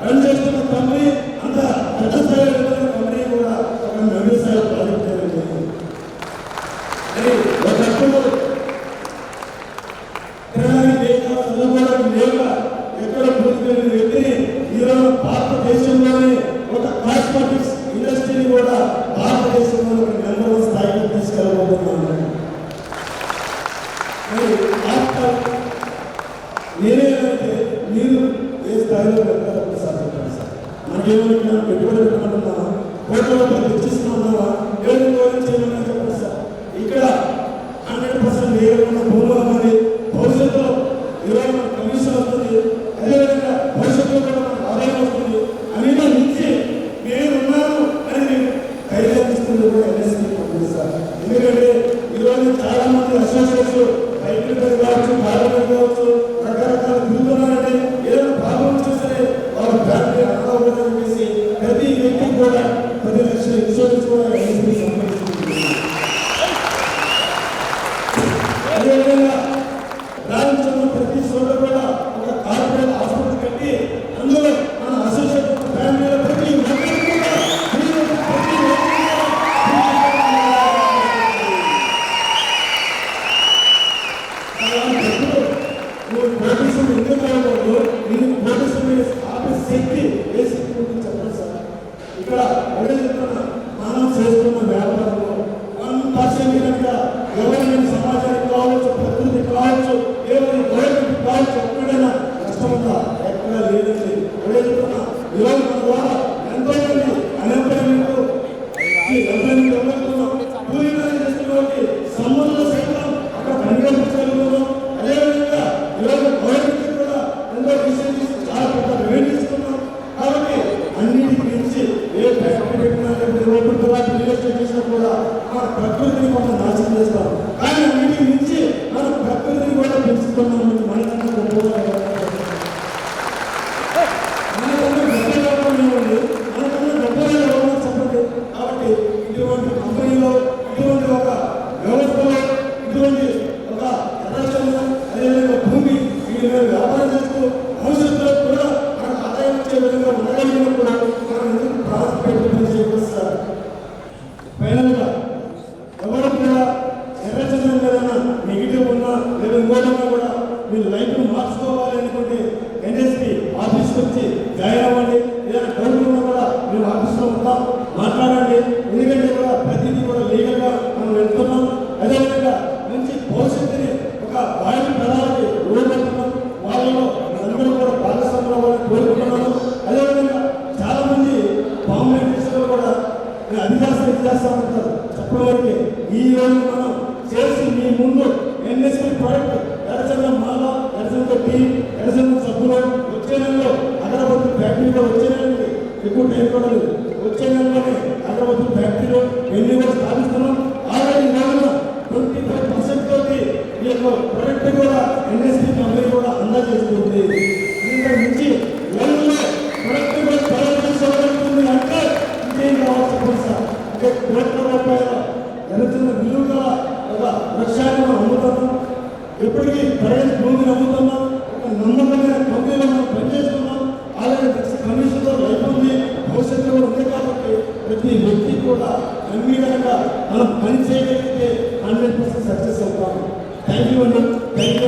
[SPEAKER 10] రన్ చేస్తున్న కంపెనీ, అంత పెద్ద స్థాయిలో ఉన్న కంపెనీ కూడా ఒక వ్యవసాయ ప్రాజెక్ట్ జరిగింది. ఒకప్పుడు చదువుకోవడానికి లేక ఎక్కడ పూర్తి వ్యక్తిని ఈరోజు భారతదేశంలోనే ఒక కాస్మెటిక్స్ ఇండస్ట్రీని కూడా భారతదేశంలో ఒక నెంబర్ స్థాయికి తీసుకెళ్ళబోతున్నాను. నేనేంటే మీరు ఏ స్థాయిలో పెట్టాలని సార్ చెప్పండి సార్. మనకేమైనా పెట్టుబడి పెట్టమంటున్నావా, కోట్లలో తెచ్చిస్తున్నావా, ఏడు చేయమని చెప్పండి సార్. ఇక్కడ 100% ఏమైనా భూములు అన్నది భవిష్యత్తులో ఇరవై మన కమిషన్ వస్తుంది, అదేవిధంగా భవిష్యత్తులో కూడా మనకు ఆదాయం వస్తుంది. అన్నింటి నుంచి నేనున్నాను అని నేను ధైర్యం ఇస్తుంది కూడా ఎన్ఎస్పీ పంపిణీ సార్. ఎందుకంటే ఈరోజు చాలా మంది అసోసియేట్స్ రైతులు కావచ్చు, కార్మికులు కావచ్చు, రకరకాల తిరుగుతున్నారంటే ఏదైనా ప్రాబ్లం చేస్తే వాళ్ళ ఫ్యామిలీ అర్థం చెప్పేసి ప్రతి వ్యక్తికి కూడా 10 లక్షల ఇన్సూరెన్స్ కూడా ఎన్ఎస్పీ సంబంధించింది. అదేవిధంగా రాజ్యాంగంలో ప్రతి చోట కూడా ఒక కార్పొరేట్ హాస్పిటల్ కట్టి అందులో మన అసోసియేట్ ఫ్యామిలీలో ప్రతి ఒక్కరికి కూడా పోలీసులు ఎందుకు కావద్దు, నేను పోలీసులు ఆపే శక్తి ఏ శక్తి గురించి చెప్పండి సార్. ఇక్కడ అదే చెప్తున్నా, మనం చేస్తున్న వ్యాపారంలో 1% కనుక ఎవరైనా సమాజానికి కావచ్చు, ప్రకృతి కావచ్చు, ఎవరి గవర్నమెంట్ కావచ్చు, ఎక్కడైనా కష్టముందా? ఎక్కడా లేదండి. అదే చెప్తున్నా, ఈరోజు మన ద్వారా ఎంతో మంది అన్ఎంప్లాయ్మెంట్ ఎవరుతున్నాం, కూలీనాలు చేస్తున్నటువంటి సంబంధం సైతం అక్కడ పనిచేస్తున్నాం. అదేవిధంగా ఈరోజు గవర్నమెంట్ కూడా ఎంతో విషయం చాలా పెద్ద రెవెన్యూ ఇస్తున్నాం. కాబట్టి అన్నిటికి మించి ఏ ఫ్యాక్టరీ పెట్టినా రియల్ ఎస్టేట్ చేసినా కూడా మన ప్రకృతిని మనం నాశనం చేస్తాం. కానీ అన్నిటికి మించి మన ప్రకృతిని కూడా పెంచుతున్నాం. మనకన్నా గొప్పగా చెప్పండి. కాబట్టి ఇటువంటి కంపెనీలో, ఇటువంటి ఒక వ్యవస్థలో, ఇటువంటి ఒక ఎర్రచంద్రం, అదేవిధంగా భూమి, వీటి మీద వ్యాపారం చేస్తూ భవిష్యత్తులో కూడా మనకు ఆదాయం వచ్చే విధంగా ఉండగలిగిన కూడా మనం ఎందుకు ప్రారంభ చేయవస్తారు. ఫైనల్గా ఎవరు కూడా ఎర్రచంద్రం ఏదైనా నెగిటివ్ ఉన్నా లేదా ఇంకోటన్నా కూడా మీరు లైఫ్ను మార్చుకోవాలి అనుకుంటే ఎన్ఎస్పీ ఆఫీస్కి వచ్చి జాయిన్ అవ్వండి. ఏదైనా డౌట్లు ఉన్నా కూడా మేము ఆఫీస్లో ఉంటాం, మాట్లాడండి. ఎందుకంటే కూడా ప్రతిదీ కూడా లీగల్గా మనం వెళ్తున్నాం. అదేవిధంగా మంచి భవిష్యత్తుని ఒక వాయువు ప్రధానికి రూపొందుతున్నాం. వాళ్ళలో అందరూ కూడా భాగస్వామ్యం అవ్వాలని కోరుకుంటున్నాను. అదేవిధంగా చాలా మంది పాంప్లెట్ విషయంలో కూడా అధికారులు చెప్పడం వరకు ఈ రోజు మనం చేసి మీ ముందు ఎన్ఎస్పీ ప్రోడక్ట్ ఎర్రచంద్రం మాల, ఎర్రచంద్రం టీ, ఎర్రచంద్రం సబ్బులు వచ్చే నెలలో అగరబత్తి ఫ్యాక్టరీలో వచ్చే నెలకి ఎక్కువ టైం కూడా లేదు. వచ్చే నెలలోనే అగరబత్తి ఫ్యాక్టరీలో ఎన్ని కూడా స్థాపిస్తున్నాం. ఆల్రెడీ రోజున 25% తోటి ఈ యొక్క ప్రోడక్ట్ కూడా ఎన్ఎస్పీ కంపెనీ కూడా అందజేస్తుంది. దీంట్లో నుంచి లైన్లో ప్రోడక్ట్ కూడా ప్రయోజనం అంటే ఇంకేం కావాలి చెప్పండి సార్. అంటే కోట్ల రూపాయల ఎర్రచంద్ర విలువ ఒక వృక్షాన్ని మనం అమ్ముతున్నాం. ఎప్పటికీ ప్రైవేట్ భూమిని అమ్ముతున్నాం. ఒక నమ్మకమైన కంపెనీలో మనం పనిచేస్తున్నాం. ఆల్రెడీ కమిషన్తో లైఫ్ ఉంది, భవిష్యత్తులో ఉంది. కాబట్టి ప్రతి వ్యక్తి కూడా అన్ని కనుక మనం పని చేయగలిగితే 100% సక్సెస్ అవుతాం. థ్యాంక్ యూ అండి. థ్యాంక్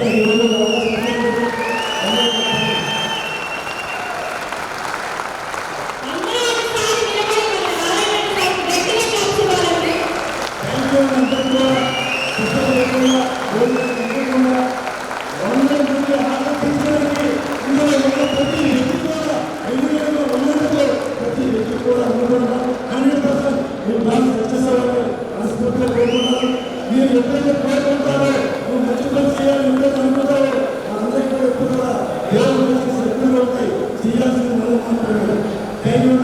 [SPEAKER 10] మీరు ఎప్పుడైతే కోరుకుంటారో నువ్వు మంచి పని చేయాలి ఎప్పుడైతే అనుకుంటారో అందరికీ కూడా ఎప్పుడు కూడా దేవుడు శక్తులు ఉంటాయి చేయాల్సిన మనం మాత్రమే. Thank you.